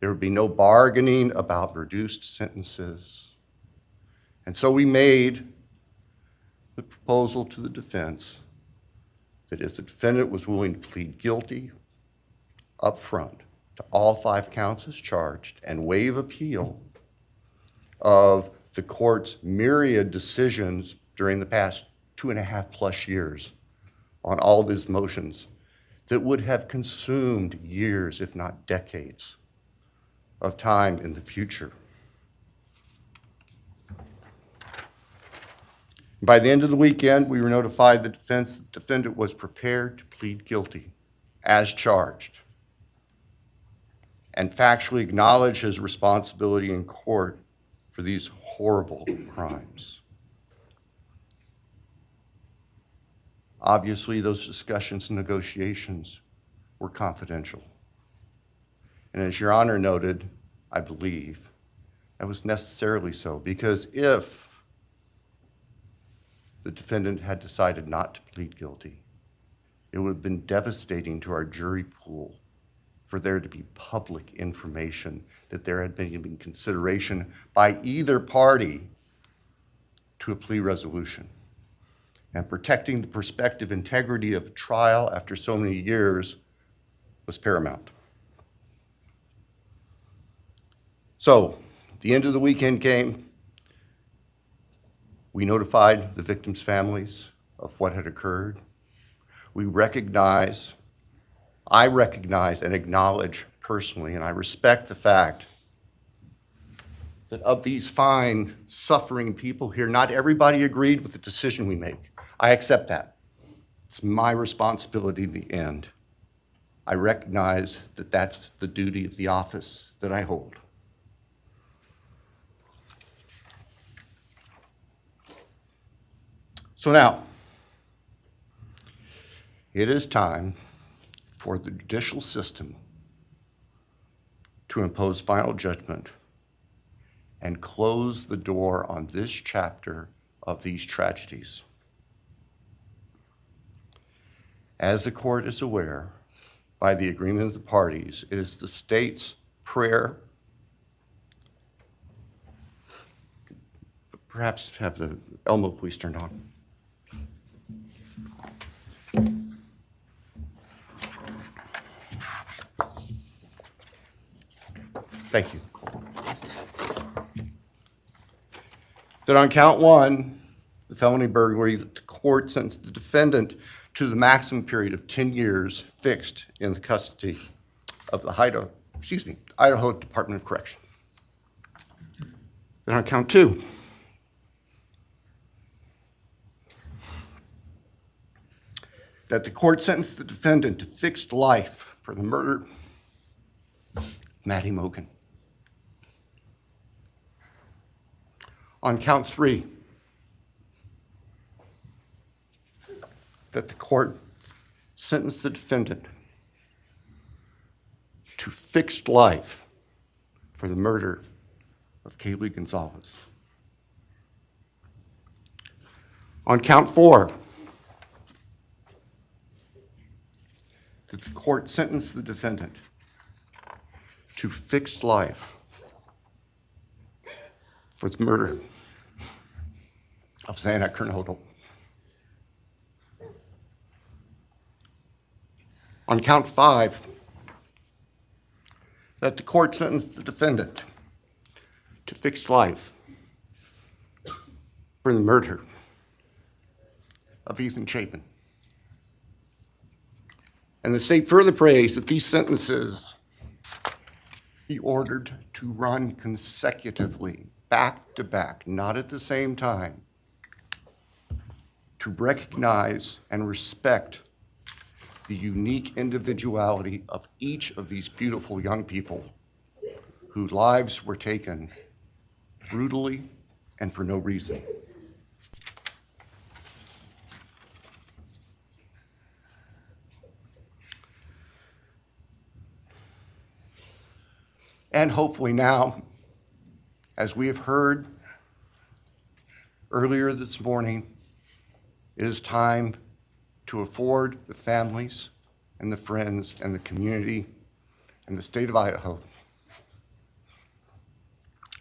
There would be no bargaining about reduced sentences. And so we made the proposal to the defense that if the defendant was willing to plead guilty up front to all 5 counts as charged and waive appeal of the court's myriad decisions during the past 2.5+ years on all these motions that would have consumed years, if not decades, of time in the future. By the end of the weekend, we were notified the defendant was prepared to plead guilty as charged and factually acknowledge his responsibility in court for these horrible crimes. Obviously, those discussions and negotiations were confidential. And as Your Honor noted, I believe, that was necessarily so, because if the defendant had decided not to plead guilty, it would have been devastating to our jury pool for there to be public information that there had been consideration by either party to a plea resolution. And protecting the prospective integrity of a trial after so many years was paramount. So, the end of the weekend came. We notified the victims' families of what had occurred. I recognize and acknowledge personally, and I respect the fact that of these fine, suffering people here, not everybody agreed with the decision we make. I accept that. It's my responsibility in the end. I recognize that that's the duty of the office that I hold. So now, it is time for the judicial system to impose final judgment and close the door on this chapter of these tragedies. As the court is aware, by the agreement of the parties, it is the state's prayer. Perhaps have the Elmo police turned on. Thank you. That on count 1, the felony burglary, that the court sentenced the defendant to the maximum period of 10 years fixed in the custody of the Idaho Department of Correction. Then on count 2, that the court sentenced the defendant to fixed life for the murder of Maddie Mogen. On count 3, that the court sentence the defendant to fixed life for the murder of Kaylee Goncalves. On count 4, that the court sentence the defendant to fixed life for the murder of Xana Kernodle. On count 5, that the court sentence the defendant to fixed life for the murder of Ethan Chapin. And the state further prays that these sentences be ordered to run consecutively, back to back, not at the same time, to recognize and respect the unique individuality of each of these beautiful young people whose lives were taken brutally and for no reason. And hopefully now, as we have heard earlier this morning, it is time to afford the families and the friends and the community and the state of Idaho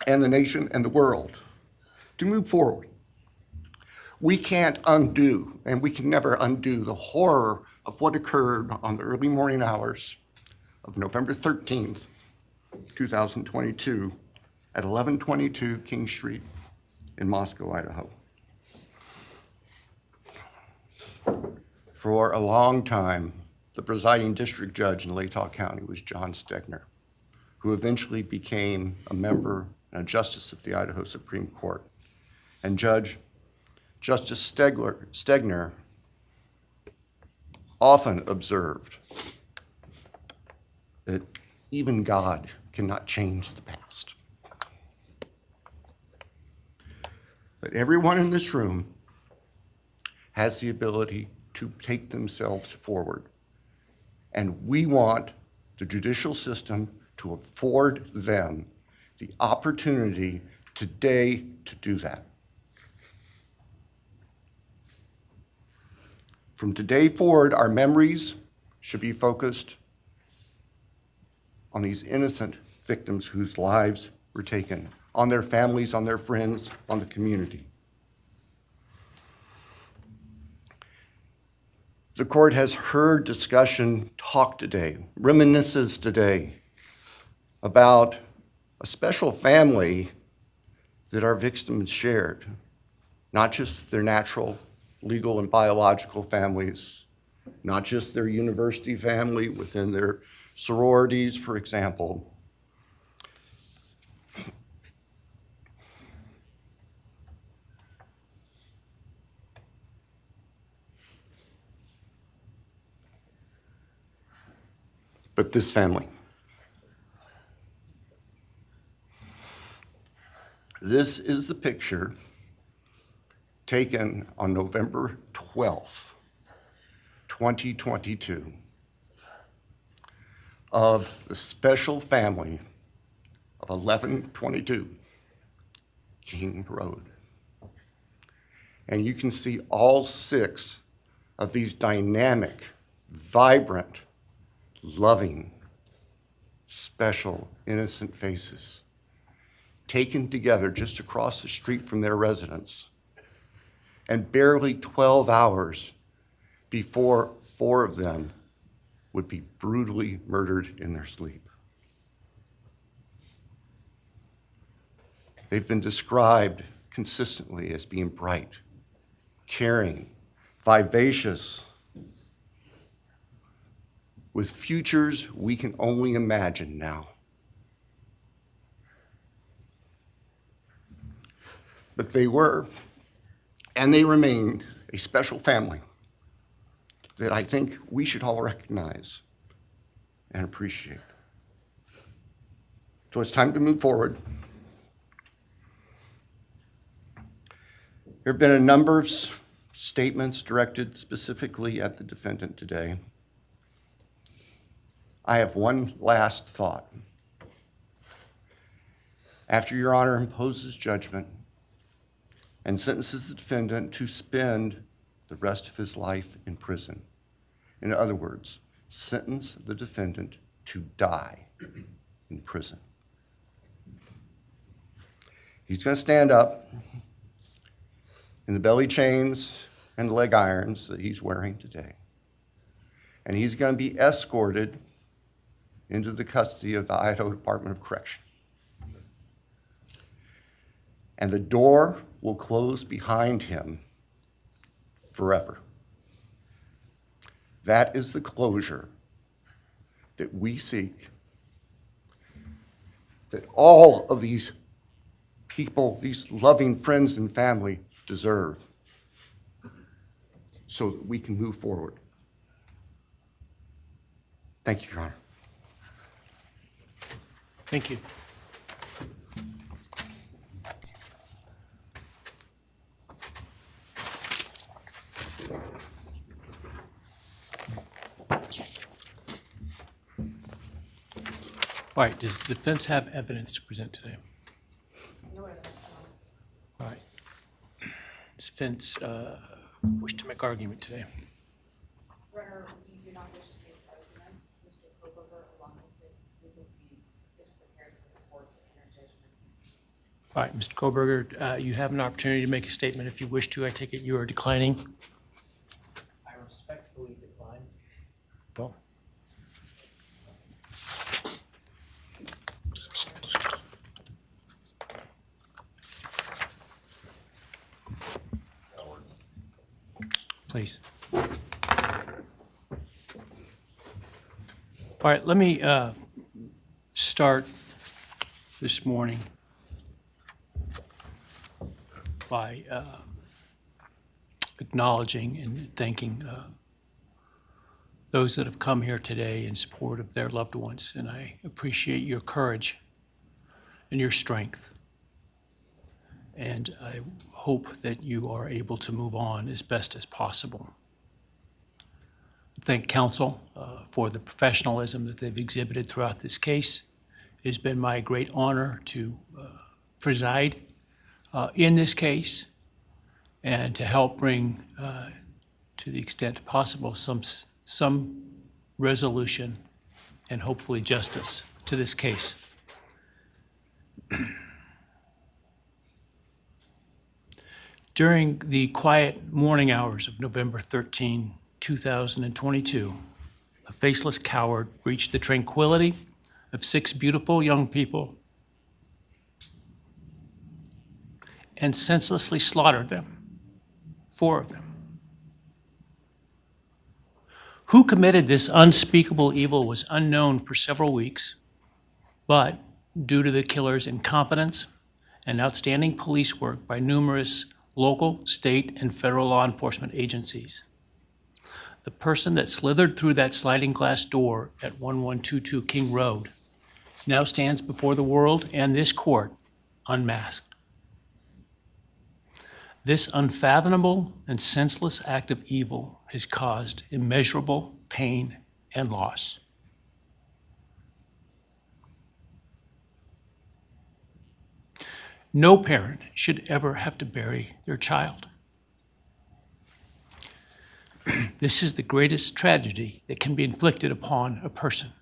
and the nation and the world to move forward. We can't undo, and we can never undo, the horror of what occurred on the early morning hours of November 13th, 2022 at 1122 King Street in Moscow, Idaho. For a long time, the presiding district judge in Latah County was John Stegner, who eventually became a member and a justice of the Idaho Supreme Court. And Justice Stegner often observed that even God cannot change the past. But everyone in this room has the ability to take themselves forward. And we want the judicial system to afford them the opportunity today to do that. From today forward, our memories should be focused on these innocent victims whose lives were taken, on their families, on their friends, on the community. The court has heard discussion, talk today, reminiscences today about a special family that our victims shared, not just their natural, legal, and biological families, not just their university family within their sororities, for example. But this family. This is the picture taken on November 12th, 2022, of the special family of 1122 King Road. And you can see all 6 of these dynamic, vibrant, loving, special, innocent faces taken together just across the street from their residence, and barely 12 hours before 4 of them would be brutally murdered in their sleep. They've been described consistently as being bright, caring, vivacious, with futures we can only imagine now. But they were, and they remain, a special family that I think we should all recognize and appreciate. So it's time to move forward. There have been a number of statements directed specifically at the defendant today. I have one last thought. After Your Honor imposes judgment and sentences the defendant to spend the rest of his life in prison, in other words, sentence the defendant to die in prison, he's going to stand up in the belly chains and leg irons that he's wearing today, and he's going to be escorted into the custody of the Idaho Department of Correction. And the door will close behind him forever. That is the closure that we seek, that all of these people, these loving friends and family deserve, so that we can move forward. Thank you, Your Honor. Thank you. All right, does the defense have evidence to present today? All right. Does defense wish to make argument today? Runner, we do not wish to make arguments. Mr. Kohberger, along with his legal team, is prepared for the court to enter judgment. All right, Mr. Kohberger, you have an opportunity to make a statement if you wish to. I take it you are declining. I respectfully decline. Well. Please. All right, let me start this morning by acknowledging and thanking those that have come here today in support of their loved ones, and I appreciate your courage and your strength. And I hope that you are able to move on as best as possible. Thank counsel for the professionalism that they've exhibited throughout this case. It has been my great honor to preside in this case and to help bring, to the extent possible, some resolution and hopefully justice to this case. During the quiet morning hours of November 13, 2022, a faceless coward breached the tranquility of 6 beautiful young people and senselessly slaughtered them, 4 of them. Who committed this unspeakable evil was unknown for several weeks, but due to the killer's incompetence and outstanding police work by numerous local, state, and federal law enforcement agencies, the person that slithered through that sliding glass door at 1122 King Road now stands before the world and this court unmasked. This unfathomable and senseless act of evil has caused immeasurable pain and loss. No parent should ever have to bury their child. This is the greatest tragedy that can be inflicted upon a person.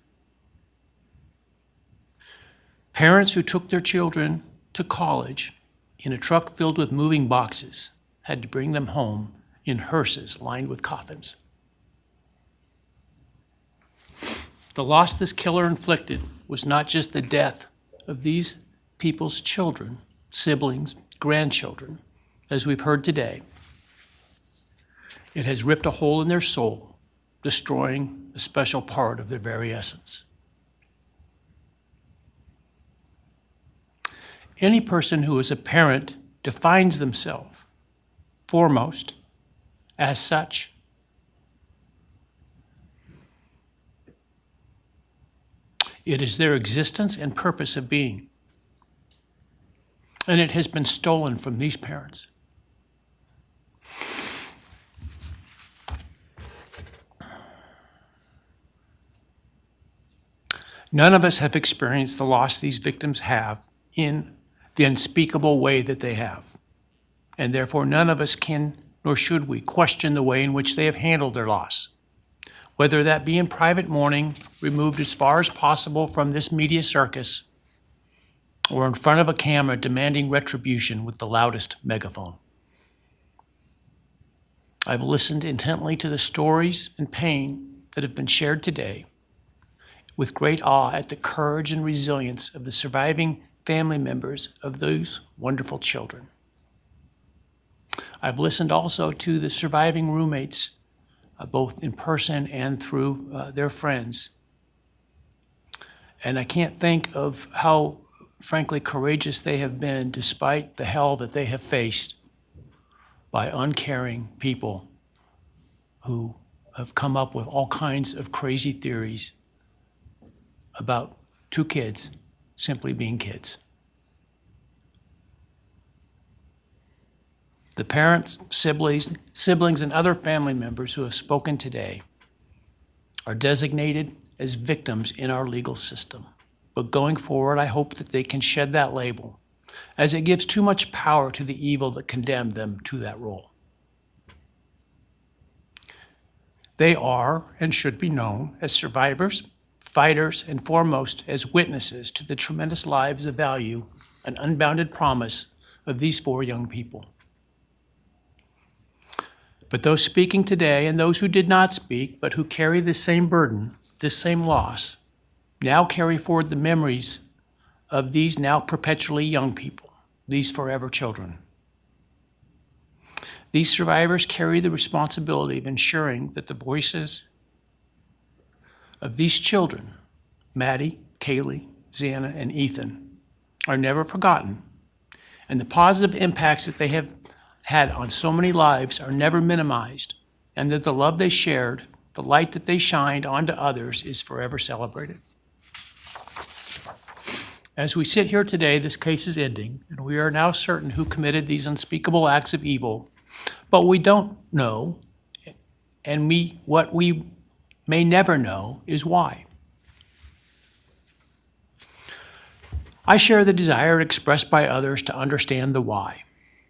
Parents who took their children to college in a truck filled with moving boxes had to bring them home in hearses lined with coffins. The loss this killer inflicted was not just the death of these people's children, siblings, grandchildren, as we've heard today. It has ripped a hole in their soul, destroying a special part of their very essence. Any person who is a parent defines themselves foremost as such. It is their existence and purpose of being. And it has been stolen from these parents. None of us have experienced the loss these victims have in the unspeakable way that they have. And therefore, none of us can, nor should we, question the way in which they have handled their loss. Whether that be in private mourning, removed as far as possible from this media circus, or in front of a camera demanding retribution with the loudest megaphone. I've listened intently to the stories and pain that have been shared today, with great awe at the courage and resilience of the surviving family members of those wonderful children. I've listened also to the surviving roommates, both in person and through their friends. And I can't think of how, frankly, courageous they have been despite the hell that they have faced by uncaring people who have come up with all kinds of crazy theories about two kids simply being kids. The parents, siblings, and other family members who have spoken today are designated as victims in our legal system. But going forward, I hope that they can shed that label, as it gives too much power to the evil that condemned them to that role. They are and should be known as survivors, fighters, and foremost as witnesses to the tremendous lives of value and unbounded promise of these four young people. But those speaking today and those who did not speak, but who carry this same burden, this same loss, now carry forward the memories of these now perpetually young people, these forever children. These survivors carry the responsibility of ensuring that the voices of these children, Maddie, Kaylee, Xana, and Ethan, are never forgotten, and the positive impacts that they have had on so many lives are never minimized, and that the love they shared, the light that they shined onto others is forever celebrated. As we sit here today, this case is ending, and we are now certain who committed these unspeakable acts of evil, but we don't know, and what we may never know is why. I share the desire expressed by others to understand the why.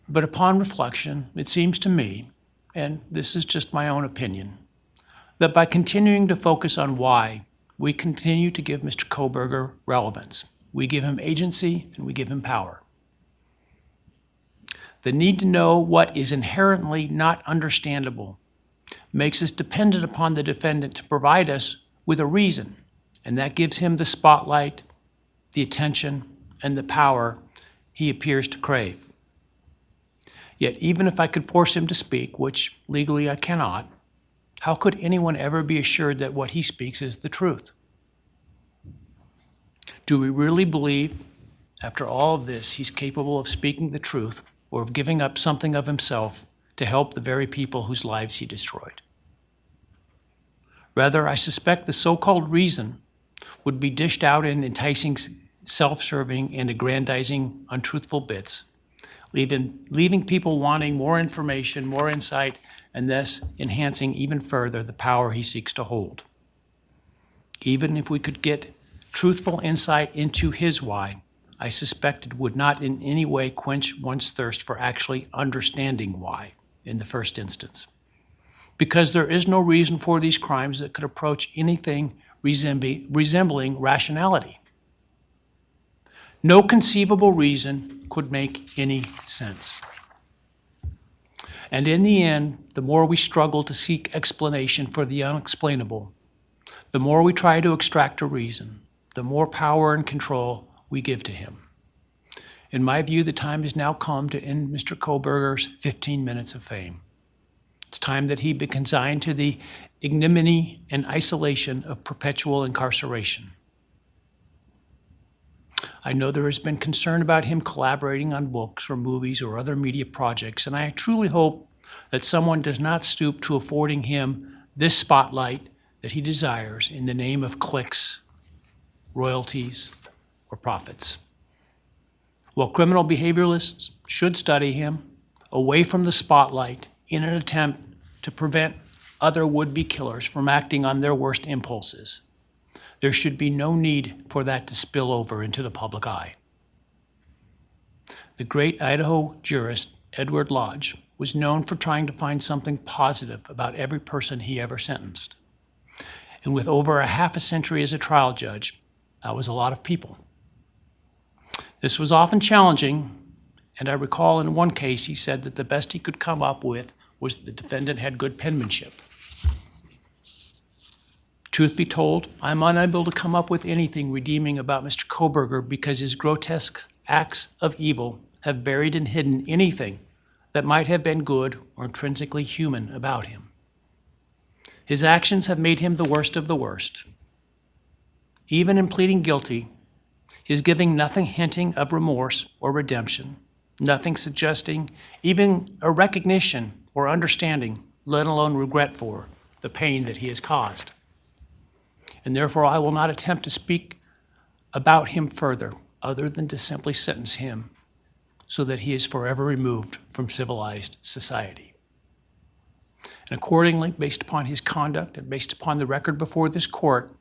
But upon reflection, it seems to me, and this is just my own opinion, that by continuing to focus on why, we continue to give Mr. Kohberger relevance. We give him agency and we give him power. The need to know what is inherently not understandable makes us dependent upon the defendant to provide us with a reason, and that gives him the spotlight, the attention, and the power he appears to crave. Yet even if I could force him to speak, which legally I cannot, how could anyone ever be assured that what he speaks is the truth? Do we really believe, after all of this, he's capable of speaking the truth or of giving up something of himself to help the very people whose lives he destroyed? Rather, I suspect the so-called reason would be dished out in enticing, self-serving, and aggrandizing untruthful bits, leaving people wanting more information, more insight, and thus enhancing even further the power he seeks to hold. Even if we could get truthful insight into his why, I suspect it would not in any way quench one's thirst for actually understanding why in the first instance. Because there is no reason for these crimes that could approach anything resembling rationality. No conceivable reason could make any sense. And in the end, the more we struggle to seek explanation for the unexplainable, the more we try to extract a reason, the more power and control we give to him. In my view, the time has now come to end Mr. Kohberger's 15 minutes of fame. It's time that he be consigned to the ignominy and isolation of perpetual incarceration. I know there has been concern about him collaborating on books or movies or other media projects, and I truly hope that someone does not stoop to affording him this spotlight that he desires in the name of clicks, royalties, or profits. While criminal behavioralists should study him away from the spotlight in an attempt to prevent other would-be killers from acting on their worst impulses, There should be no need for that to spill over into the public eye. The great Idaho jurist Edward Lodge was known for trying to find something positive about every person he ever sentenced. And with over a half a century as a trial judge, that was a lot of people. This was often challenging, and I recall in one case he said that the best he could come up with was the defendant had good penmanship. Truth be told, I'm unable to come up with anything redeeming about Mr. Kohberger because his grotesque acts of evil have buried and hidden anything that might have been good or intrinsically human about him. His actions have made him the worst of the worst. Even in pleading guilty, he is giving nothing hinting of remorse or redemption, nothing suggesting even a recognition or understanding, let alone regret for the pain that he has caused. And therefore, I will not attempt to speak about him further, other than to simply sentence him so that he is forever removed from civilized society. And accordingly, based upon his conduct and based upon the record before this court,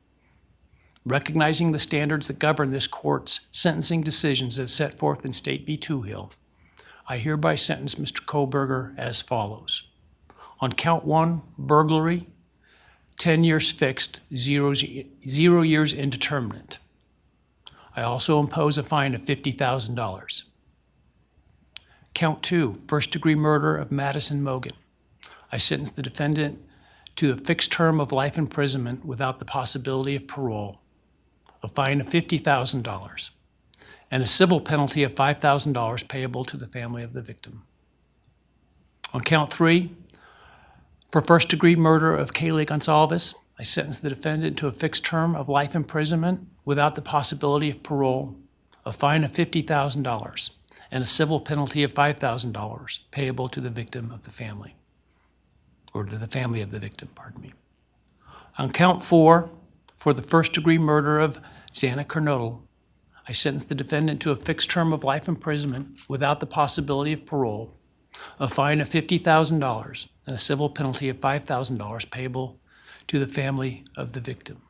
recognizing the standards that govern this court's sentencing decisions as set forth in State v. Toohill, I hereby sentence Mr. Kohberger as follows. On count 1, burglary, 10 years fixed, 0 years indeterminate. I also impose a fine of $50,000. Count 2, first-degree murder of Madison Mogen. I sentence the defendant to a fixed term of life imprisonment without the possibility of parole, a fine of $50,000, and a civil penalty of $5,000 payable to the family of the victim. On count 3, for first-degree murder of Kaylee Goncalves, I sentence the defendant to a fixed term of life imprisonment without the possibility of parole, a fine of $50,000, and a civil penalty of $5,000 payable to the victim of the family, or to the family of the victim, pardon me. On count 4, for the first-degree murder of Xana Kernodle, I sentence the defendant to a fixed term of life imprisonment without the possibility of parole, a fine of $50,000, and a civil penalty of $5,000 payable to the family of the victim.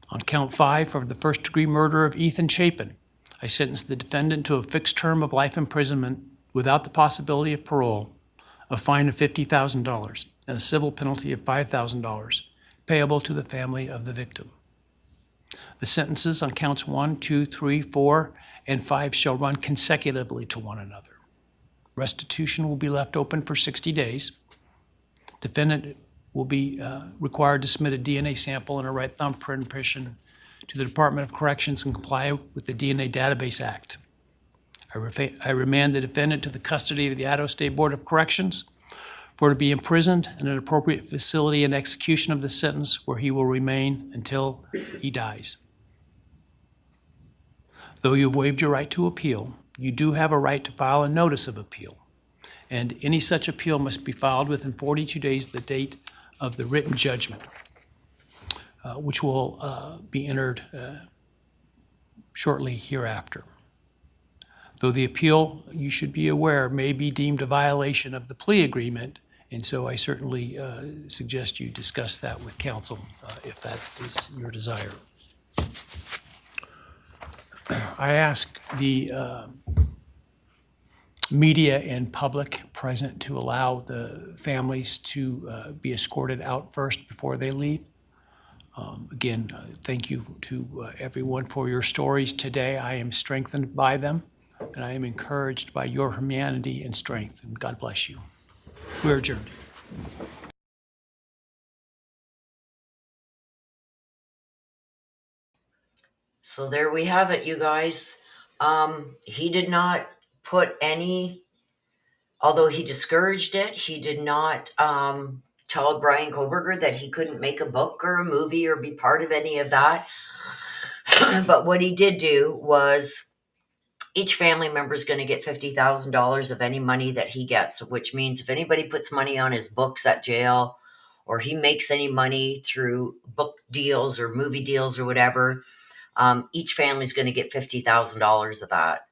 On count 5, for the first-degree murder of Ethan Chapin, I sentence the defendant to a fixed term of life imprisonment without the possibility of parole, a fine of $50,000, and a civil penalty of $5,000 payable to the family of the victim. The sentences on counts 1, 2, 3, 4, and 5 shall run consecutively to one another. Restitution will be left open for 60 days. Defendant will be required to submit a DNA sample and a right thumbprint impression to the Department of Corrections and comply with the DNA Database Act. I remand the defendant to the custody of the Idaho State Board of Corrections for to be imprisoned in an appropriate facility in execution of the sentence where he will remain until he dies. Though you have waived your right to appeal, you do have a right to file a notice of appeal, and any such appeal must be filed within 42 days of the date of the written judgment, which will be entered shortly hereafter. Though the appeal, you should be aware, may be deemed a violation of the plea agreement, and so I certainly suggest you discuss that with counsel if that is your desire. I ask the media and public present to allow the families to be escorted out first before they leave. Again, thank you to everyone for your stories today. I am strengthened by them, and I am encouraged by your humanity and strength, and God bless you. We're adjourned. So there we have it, you guys. He did not put any, although he discouraged it, he did not tell Bryan Kohberger that he couldn't make a book or a movie or be part of any of that. But what he did do was each family member is going to get $50,000 of any money that he gets, which means if anybody puts money on his books at jail or he makes any money through book deals or movie deals or whatever, each family is going to get $50,000 of that.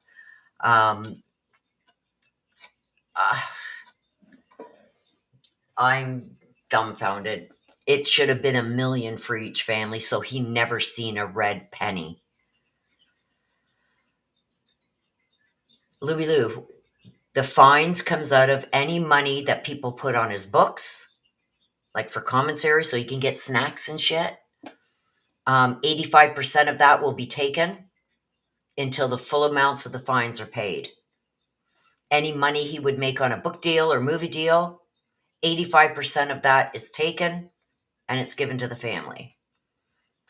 I'm dumbfounded. It should have been $1 million for each family, so he never seen a red penny. Louie Lou, the fines comes out of any money that people put on his books, like for commissary, so he can get snacks and shit. 85% of that will be taken until the full amounts of the fines are paid. Any money he would make on a book deal or movie deal, 85% of that is taken and it's given to the family,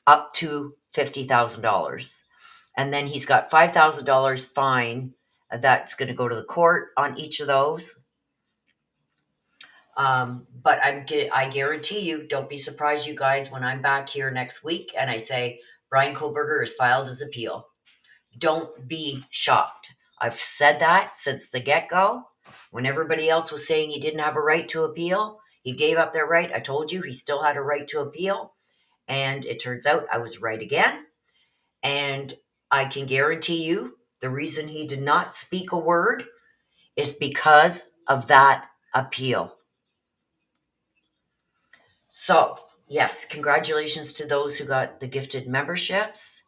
up to $50,000. And then he's got $5,000 fine that's going to go to the court on each of those. But I guarantee you, don't be surprised, you guys, when I'm back here next week and I say Bryan Kohberger has filed his appeal. Don't be shocked. I've said that since the get-go. When everybody else was saying he didn't have a right to appeal, he gave up their right. I told you he still had a right to appeal. And it turns out I was right again. And I can guarantee you the reason he did not speak a word is because of that appeal. So, yes, congratulations to those who got the gifted memberships.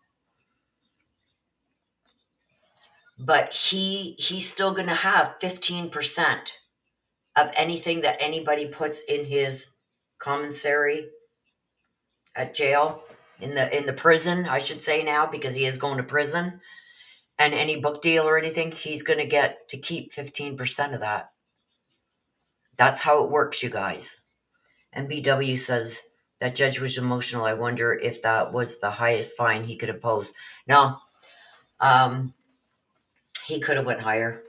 But he's still going to have 15% of anything that anybody puts in his commissary at jail, in the prison, I should say now, because he is going to prison. And any book deal or anything, he's going to get to keep 15% of that. That's how it works, you guys. And BW says, that judge was emotional. I wonder if that was the highest fine he could impose. No, he could have went higher.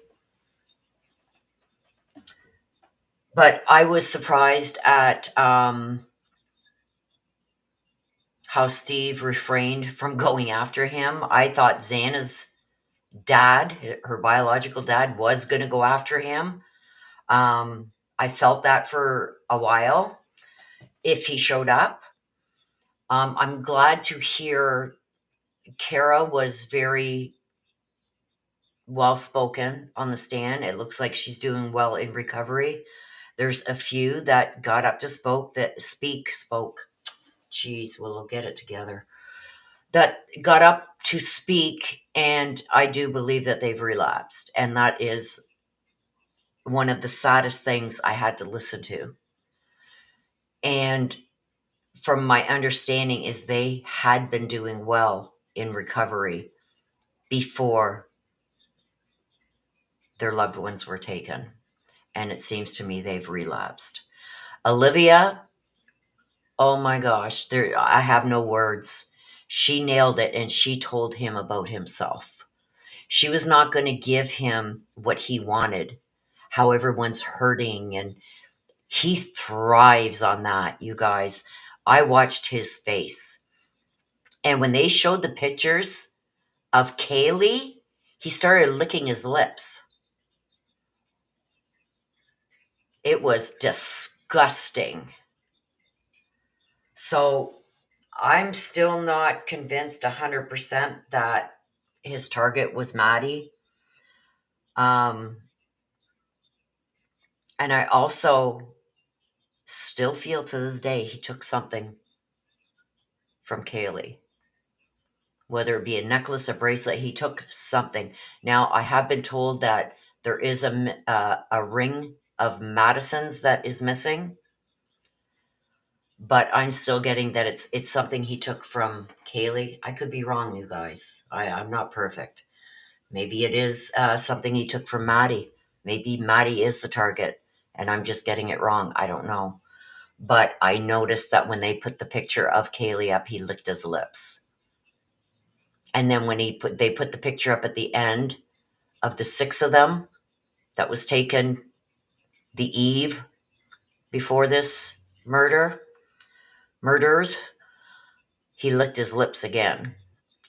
But I was surprised at how Steve refrained from going after him. I thought Xana's dad, her biological dad, was going to go after him. I felt that for a while if he showed up. I'm glad to hear Kara was very well-spoken on the stand. It looks like she's doing well in recovery. There's a few that got up to spoke. Jeez, we'll get it together. That got up to speak, and I do believe that they've relapsed. And that is one of the saddest things I had to listen to. And from my understanding is they had been doing well in recovery before their loved ones were taken. And it seems to me they've relapsed. Olivia, oh my gosh, I have no words. She nailed it, and she told him about himself. She was not going to give him what he wanted, how everyone's hurting, and he thrives on that, you guys. I watched his face. And when they showed the pictures of Kaylee, he started licking his lips. It was disgusting. So I'm still not convinced 100% that his target was Maddie. And I also still feel to this day he took something from Kaylee. Whether it be a necklace, a bracelet, he took something. Now, I have been told that there is a ring of Madison's that is missing. But I'm still getting that it's something he took from Kaylee. I could be wrong, you guys. I'm not perfect. Maybe it is something he took from Maddie. Maybe Maddie is the target, and I'm just getting it wrong. I don't know. But I noticed that when they put the picture of Kaylee up, he licked his lips. And then when they put the picture up at the end of the 6 of them that was taken the eve before this murders, he licked his lips again.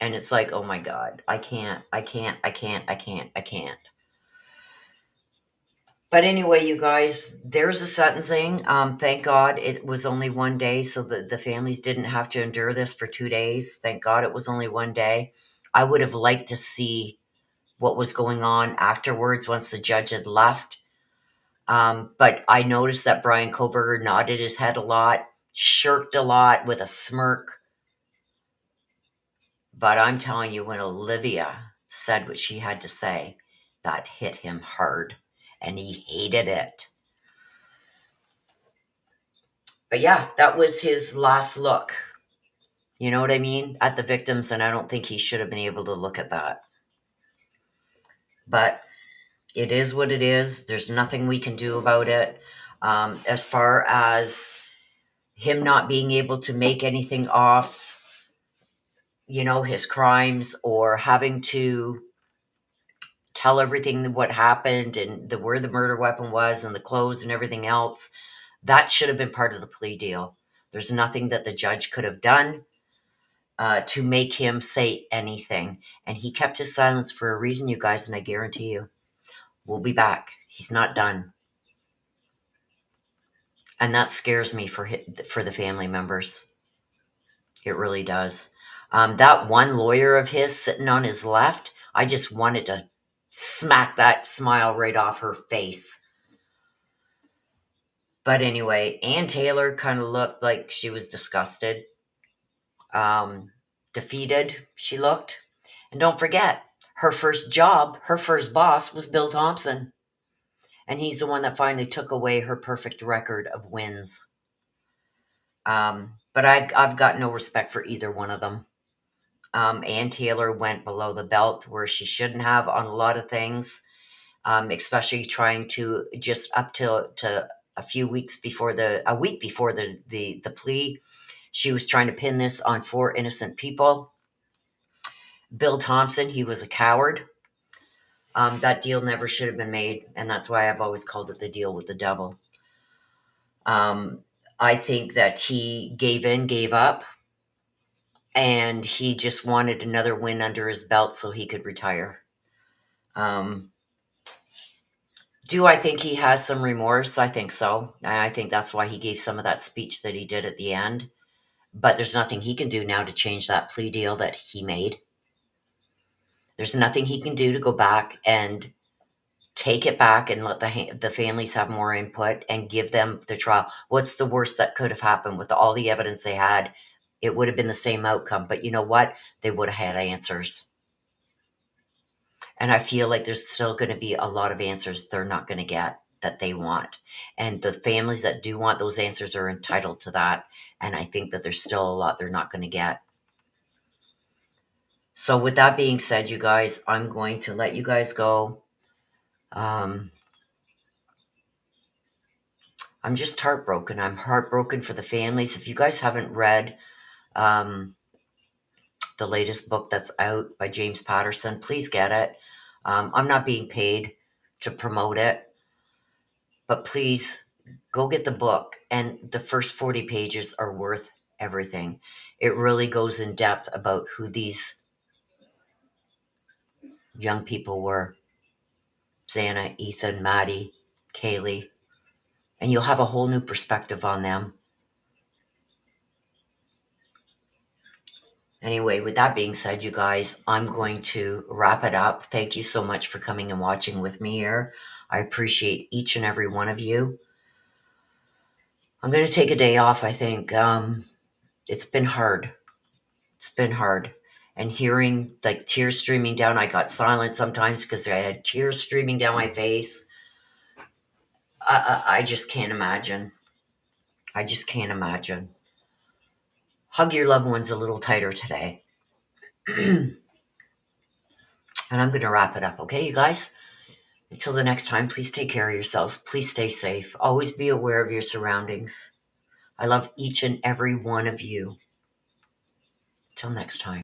And it's like, oh my God, I can't. But anyway, you guys, there's a sentencing. Thank God it was only one day, so that the families didn't have to endure this for 2 days. Thank God it was only one day. I would have liked to see what was going on afterwards once the judge had left. But I noticed that Bryan Kohberger nodded his head a lot. shirked a lot with a smirk. But I'm telling you, when Olivia said what she had to say, that hit him hard, and he hated it. But yeah, that was his last look. You know what I mean? At the victims, and I don't think he should have been able to look at that. But it is what it is. There's nothing we can do about it. As far as him not being able to make anything off, his crimes, or having to tell everything what happened and where the murder weapon was and the clothes and everything else, that should have been part of the plea deal. There's nothing that the judge could have done to make him say anything. And he kept his silence for a reason, you guys, and I guarantee you, we'll be back. He's not done. And that scares me for the family members. It really does. That one lawyer of his sitting on his left, I just wanted to smack that smile right off her face. But anyway, Ann Taylor kind of looked like she was disgusted. Defeated, she looked. And don't forget, her first job, her first boss was Bill Thompson. And he's the one that finally took away her perfect record of wins. But I've got no respect for either one of them. Ann Taylor went below the belt where she shouldn't have on a lot of things, especially trying to just up to a week before the plea. She was trying to pin this on 4 innocent people. Bill Thompson, he was a coward. That deal never should have been made, and that's why I've always called it the deal with the devil. I think that he gave in, gave up, and he just wanted another win under his belt so he could retire. Do I think he has some remorse? I think so. I think that's why he gave some of that speech that he did at the end. But there's nothing he can do now to change that plea deal that he made. There's nothing he can do to go back and take it back and let the families have more input and give them the trial. What's the worst that could have happened with all the evidence they had? It would have been the same outcome. But you know what? They would have had answers. And I feel like there's still going to be a lot of answers they're not going to get that they want. And the families that do want those answers are entitled to that. And I think that there's still a lot they're not going to get. So with that being said, you guys, I'm going to let you guys go. I'm just heartbroken. I'm heartbroken for the families. If you guys haven't read the latest book that's out by James Patterson, please get it. I'm not being paid to promote it, but please go get the book. And the first 40 pages are worth everything. It really goes in depth about who these young people were. Xana, Ethan, Maddie, Kaylee. And you'll have a whole new perspective on them. Anyway, with that being said, you guys, I'm going to wrap it up. Thank you so much for coming and watching with me here. I appreciate each and every one of you. I'm going to take a day off, I think. It's been hard. It's been hard. And hearing like tears streaming down, I got silent sometimes because I had tears streaming down my face. I just can't imagine. I just can't imagine. Hug your loved ones a little tighter today. And I'm going to wrap it up, okay, you guys? Until the next time, please take care of yourselves. Please stay safe. Always be aware of your surroundings. I love each and every one of you. Till next time.